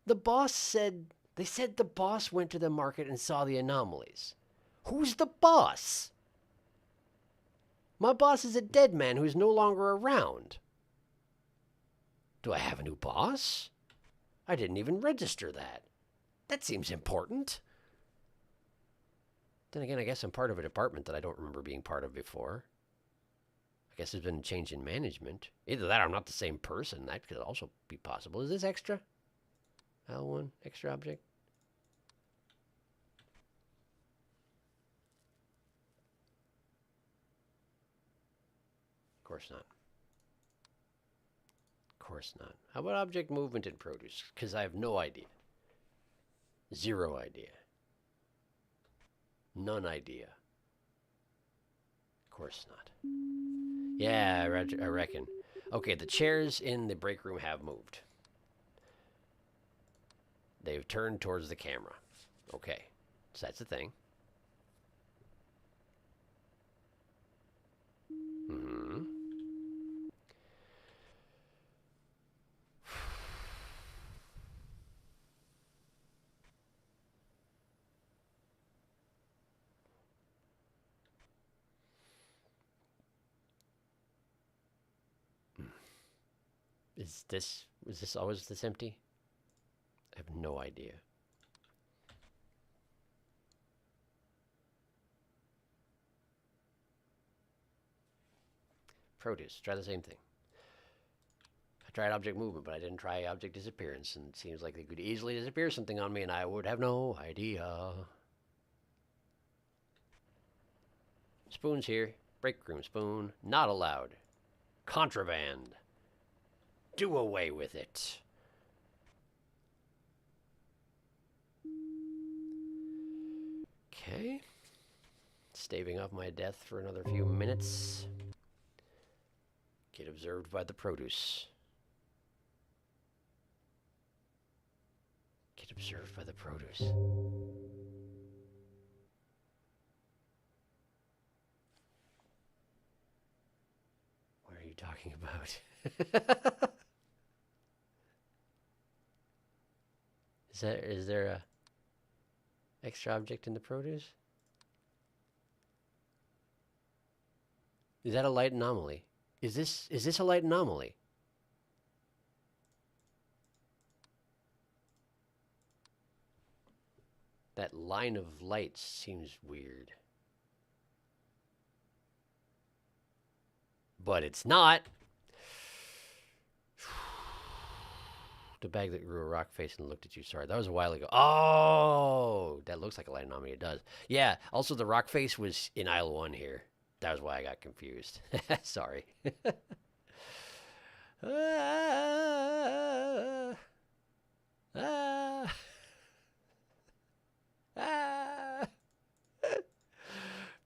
The boss said... They said the boss went to the market and saw the anomalies. Who's the boss? My boss is a dead man who's no longer around. Do I have a new boss? I didn't even register that. That seems important. Then again, I guess I'm part of a department that I don't remember being part of before. I guess there's been a change in management. Either that or I'm not the same person. That could also be possible. Is this extra? L1, extra object? Of course not. Of course not. How about object movement and produce? Because I have no idea. 0 idea. None idea. Of course not. Yeah, I reckon. Okay, the chairs in the break room have moved. They've turned towards the camera. Okay, so that's the thing. Mm-hmm. Was this always this empty? I have no idea. Produce, try the same thing. I tried object movement, but I didn't try object disappearance, and it seems like they could easily disappear something on me, and I would have no idea. Spoons here. Break room spoon. Not allowed. Contraband. Do away with it. Okay. Staving off my death for another few minutes. Get observed by the produce. observed by the produce. What are you talking about? Is there a extra object in the produce? Is that a light anomaly? Is this a light anomaly? That line of light seems weird. But it's not. The bag that grew a rock face and looked at you. Sorry, that was a while ago. Oh, that looks like a light anomaly. It does. Yeah, also the rock face was in aisle 1 here. That was why I got confused. Sorry.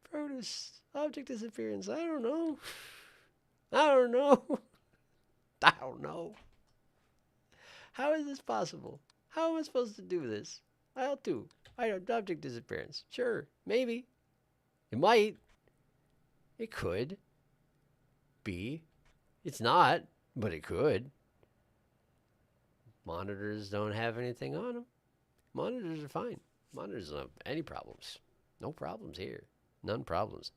Produce object disappearance. I don't know. I don't know. I don't know. How is this possible? How am I supposed to do this? Aisle 2. Object disappearance. Sure, maybe. It might. It could be. It's not, but it could. Monitors don't have anything on them. Monitors are fine. Monitors don't have any problems. No problems here. None problems.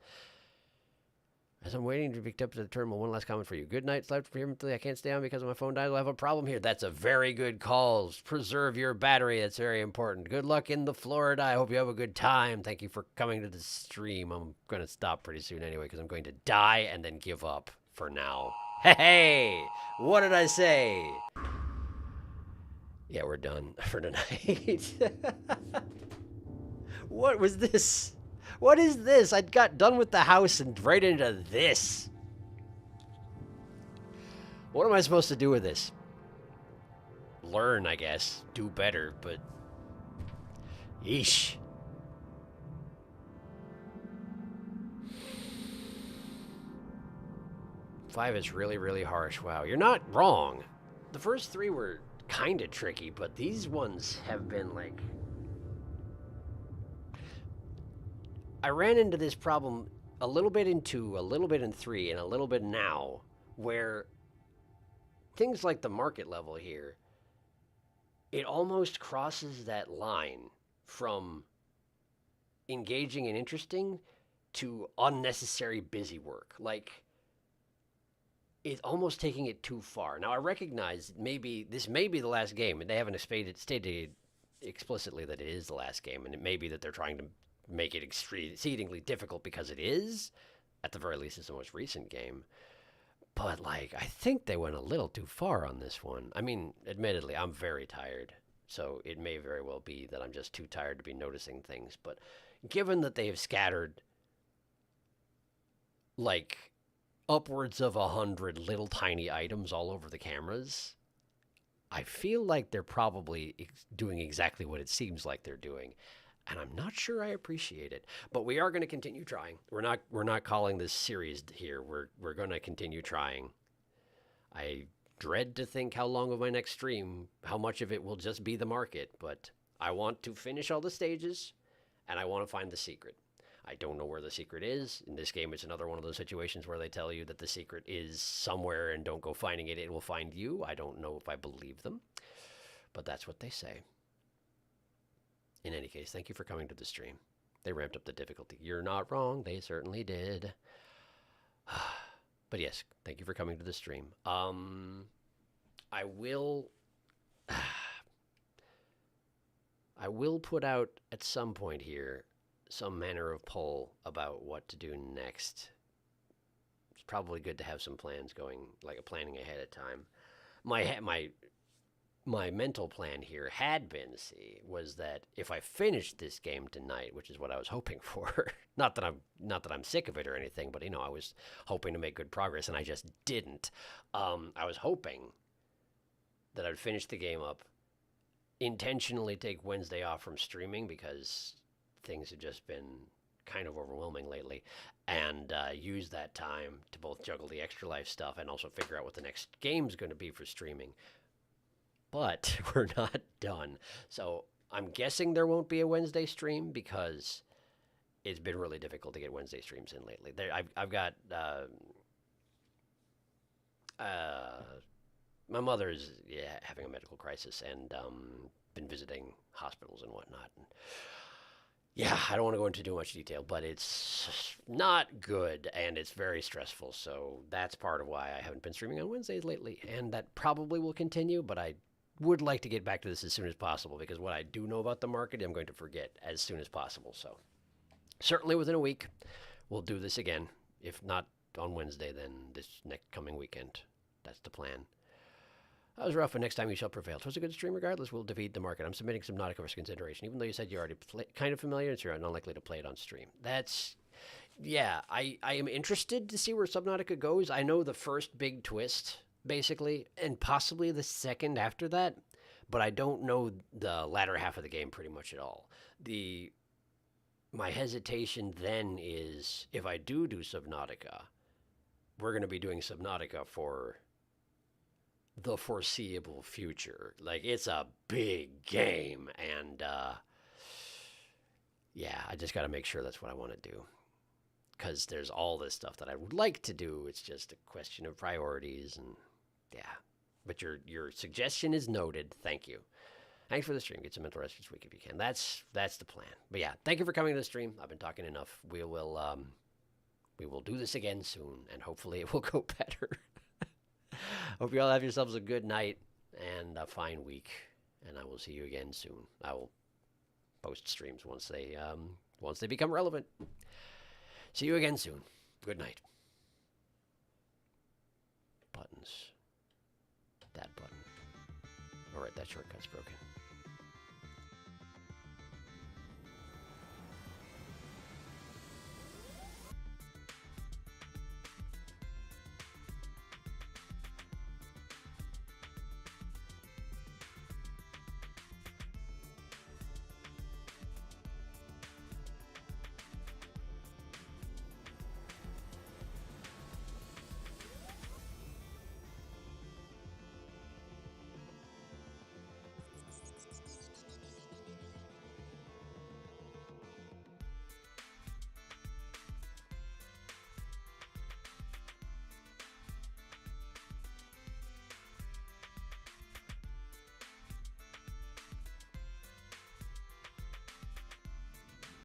As I'm waiting to be picked up to the terminal, one last comment for you. Good night. Slept permanently. I can't stay on because my phone died. I'll have a problem here. That's a very good call. Preserve your battery. That's very important. Good luck in the Florida. I hope you have a good time. Thank you for coming to the stream. I'm going to stop pretty soon anyway because I'm going to die and then give up for now. Hey, what did I say? Yeah, we're done for tonight. What was this? What is this? I got done with the house and right into this. What am I supposed to do with this? Learn, I guess. Do better, but... Yeesh. Five is really, really harsh. Wow, you're not wrong. The first 3 were kind of tricky, but these ones have been like... I ran into this problem a little bit in 2, a little bit in 3, and a little bit now, where things like the market level here, it almost crosses that line from engaging and interesting to unnecessary busy work. Like, it's almost taking it too far. Now, I recognize this may be the last game, and they haven't stated explicitly that it is the last game, and it may be that they're trying to make it exceedingly difficult because it is. At the very least, it's the most recent game. But, like, I think they went a little too far on this one. I mean, admittedly, I'm very tired, so it may very well be that I'm just too tired to be noticing things. But given that they have scattered, like, upwards of 100 little tiny items all over the cameras, I feel like they're probably doing exactly what it seems like they're doing. And I'm not sure I appreciate it, but we are going to continue trying. We're not calling this series here. We're going to continue trying. I dread to think how long of my next stream, how much of it will just be the market, but I want to finish all the stages, and I want to find the secret. I don't know where the secret is. In this game, it's another one of those situations where they tell you that the secret is somewhere and don't go finding it. It will find you. I don't know if I believe them, but that's what they say. In any case, thank you for coming to the stream. They ramped up the difficulty. You're not wrong. They certainly did. But yes, thank you for coming to the stream. I will put out at some point here some manner of poll about what to do next. It's probably good to have some plans going, like a planning ahead of time. My mental plan here had been, was that if I finished this game tonight, which is what I was hoping for, not that I'm sick of it or anything, but I was hoping to make good progress and I just didn't. I was hoping that I'd finish the game up, intentionally take Wednesday off from streaming because things have just been kind of overwhelming lately, and use that time to both juggle the Extra Life stuff and also figure out what the next game's going to be for streaming. but we're not done. So I'm guessing there won't be a Wednesday stream because it's been really difficult to get Wednesday streams in lately. I've got my mother's having a medical crisis and been visiting hospitals and whatnot. And yeah, I don't want to go into too much detail, but it's not good and it's very stressful. So that's part of why I haven't been streaming on Wednesdays lately, and that probably will continue. But I would like to get back to this as soon as possible because what I do know about the market, I'm going to forget as soon as possible. So certainly within a week, we'll do this again. If not on Wednesday, then this next coming weekend. That's the plan. That was rough, and next time you shall prevail. 'Twas a good stream regardless. We'll defeat the market. I'm submitting Subnautica for consideration, even though you said you're already kind of familiar, and so you're unlikely to play it on stream. That's, yeah, I am interested to see where Subnautica goes. I know the first big twist, basically, and possibly the second after that, but I don't know the latter half of the game pretty much at all. My hesitation then is, if I do Subnautica, we're going to be doing Subnautica for the foreseeable future. Like, it's a big game, and yeah, I just got to make sure that's what I want to do, because there's all this stuff that I would like to do. It's just a question of priorities, and yeah. But your suggestion is noted. Thank you. Thanks for the stream. Get some mental rest this week if you can. That's the plan. But yeah, thank you for coming to the stream. I've been talking enough. We will do this again soon, and hopefully it will go better. Hope you all have yourselves a good night and a fine week, and I will see you again soon. I will post streams once they become relevant. See you again soon. Good night. Buttons. That button. All right, that shortcut's broken.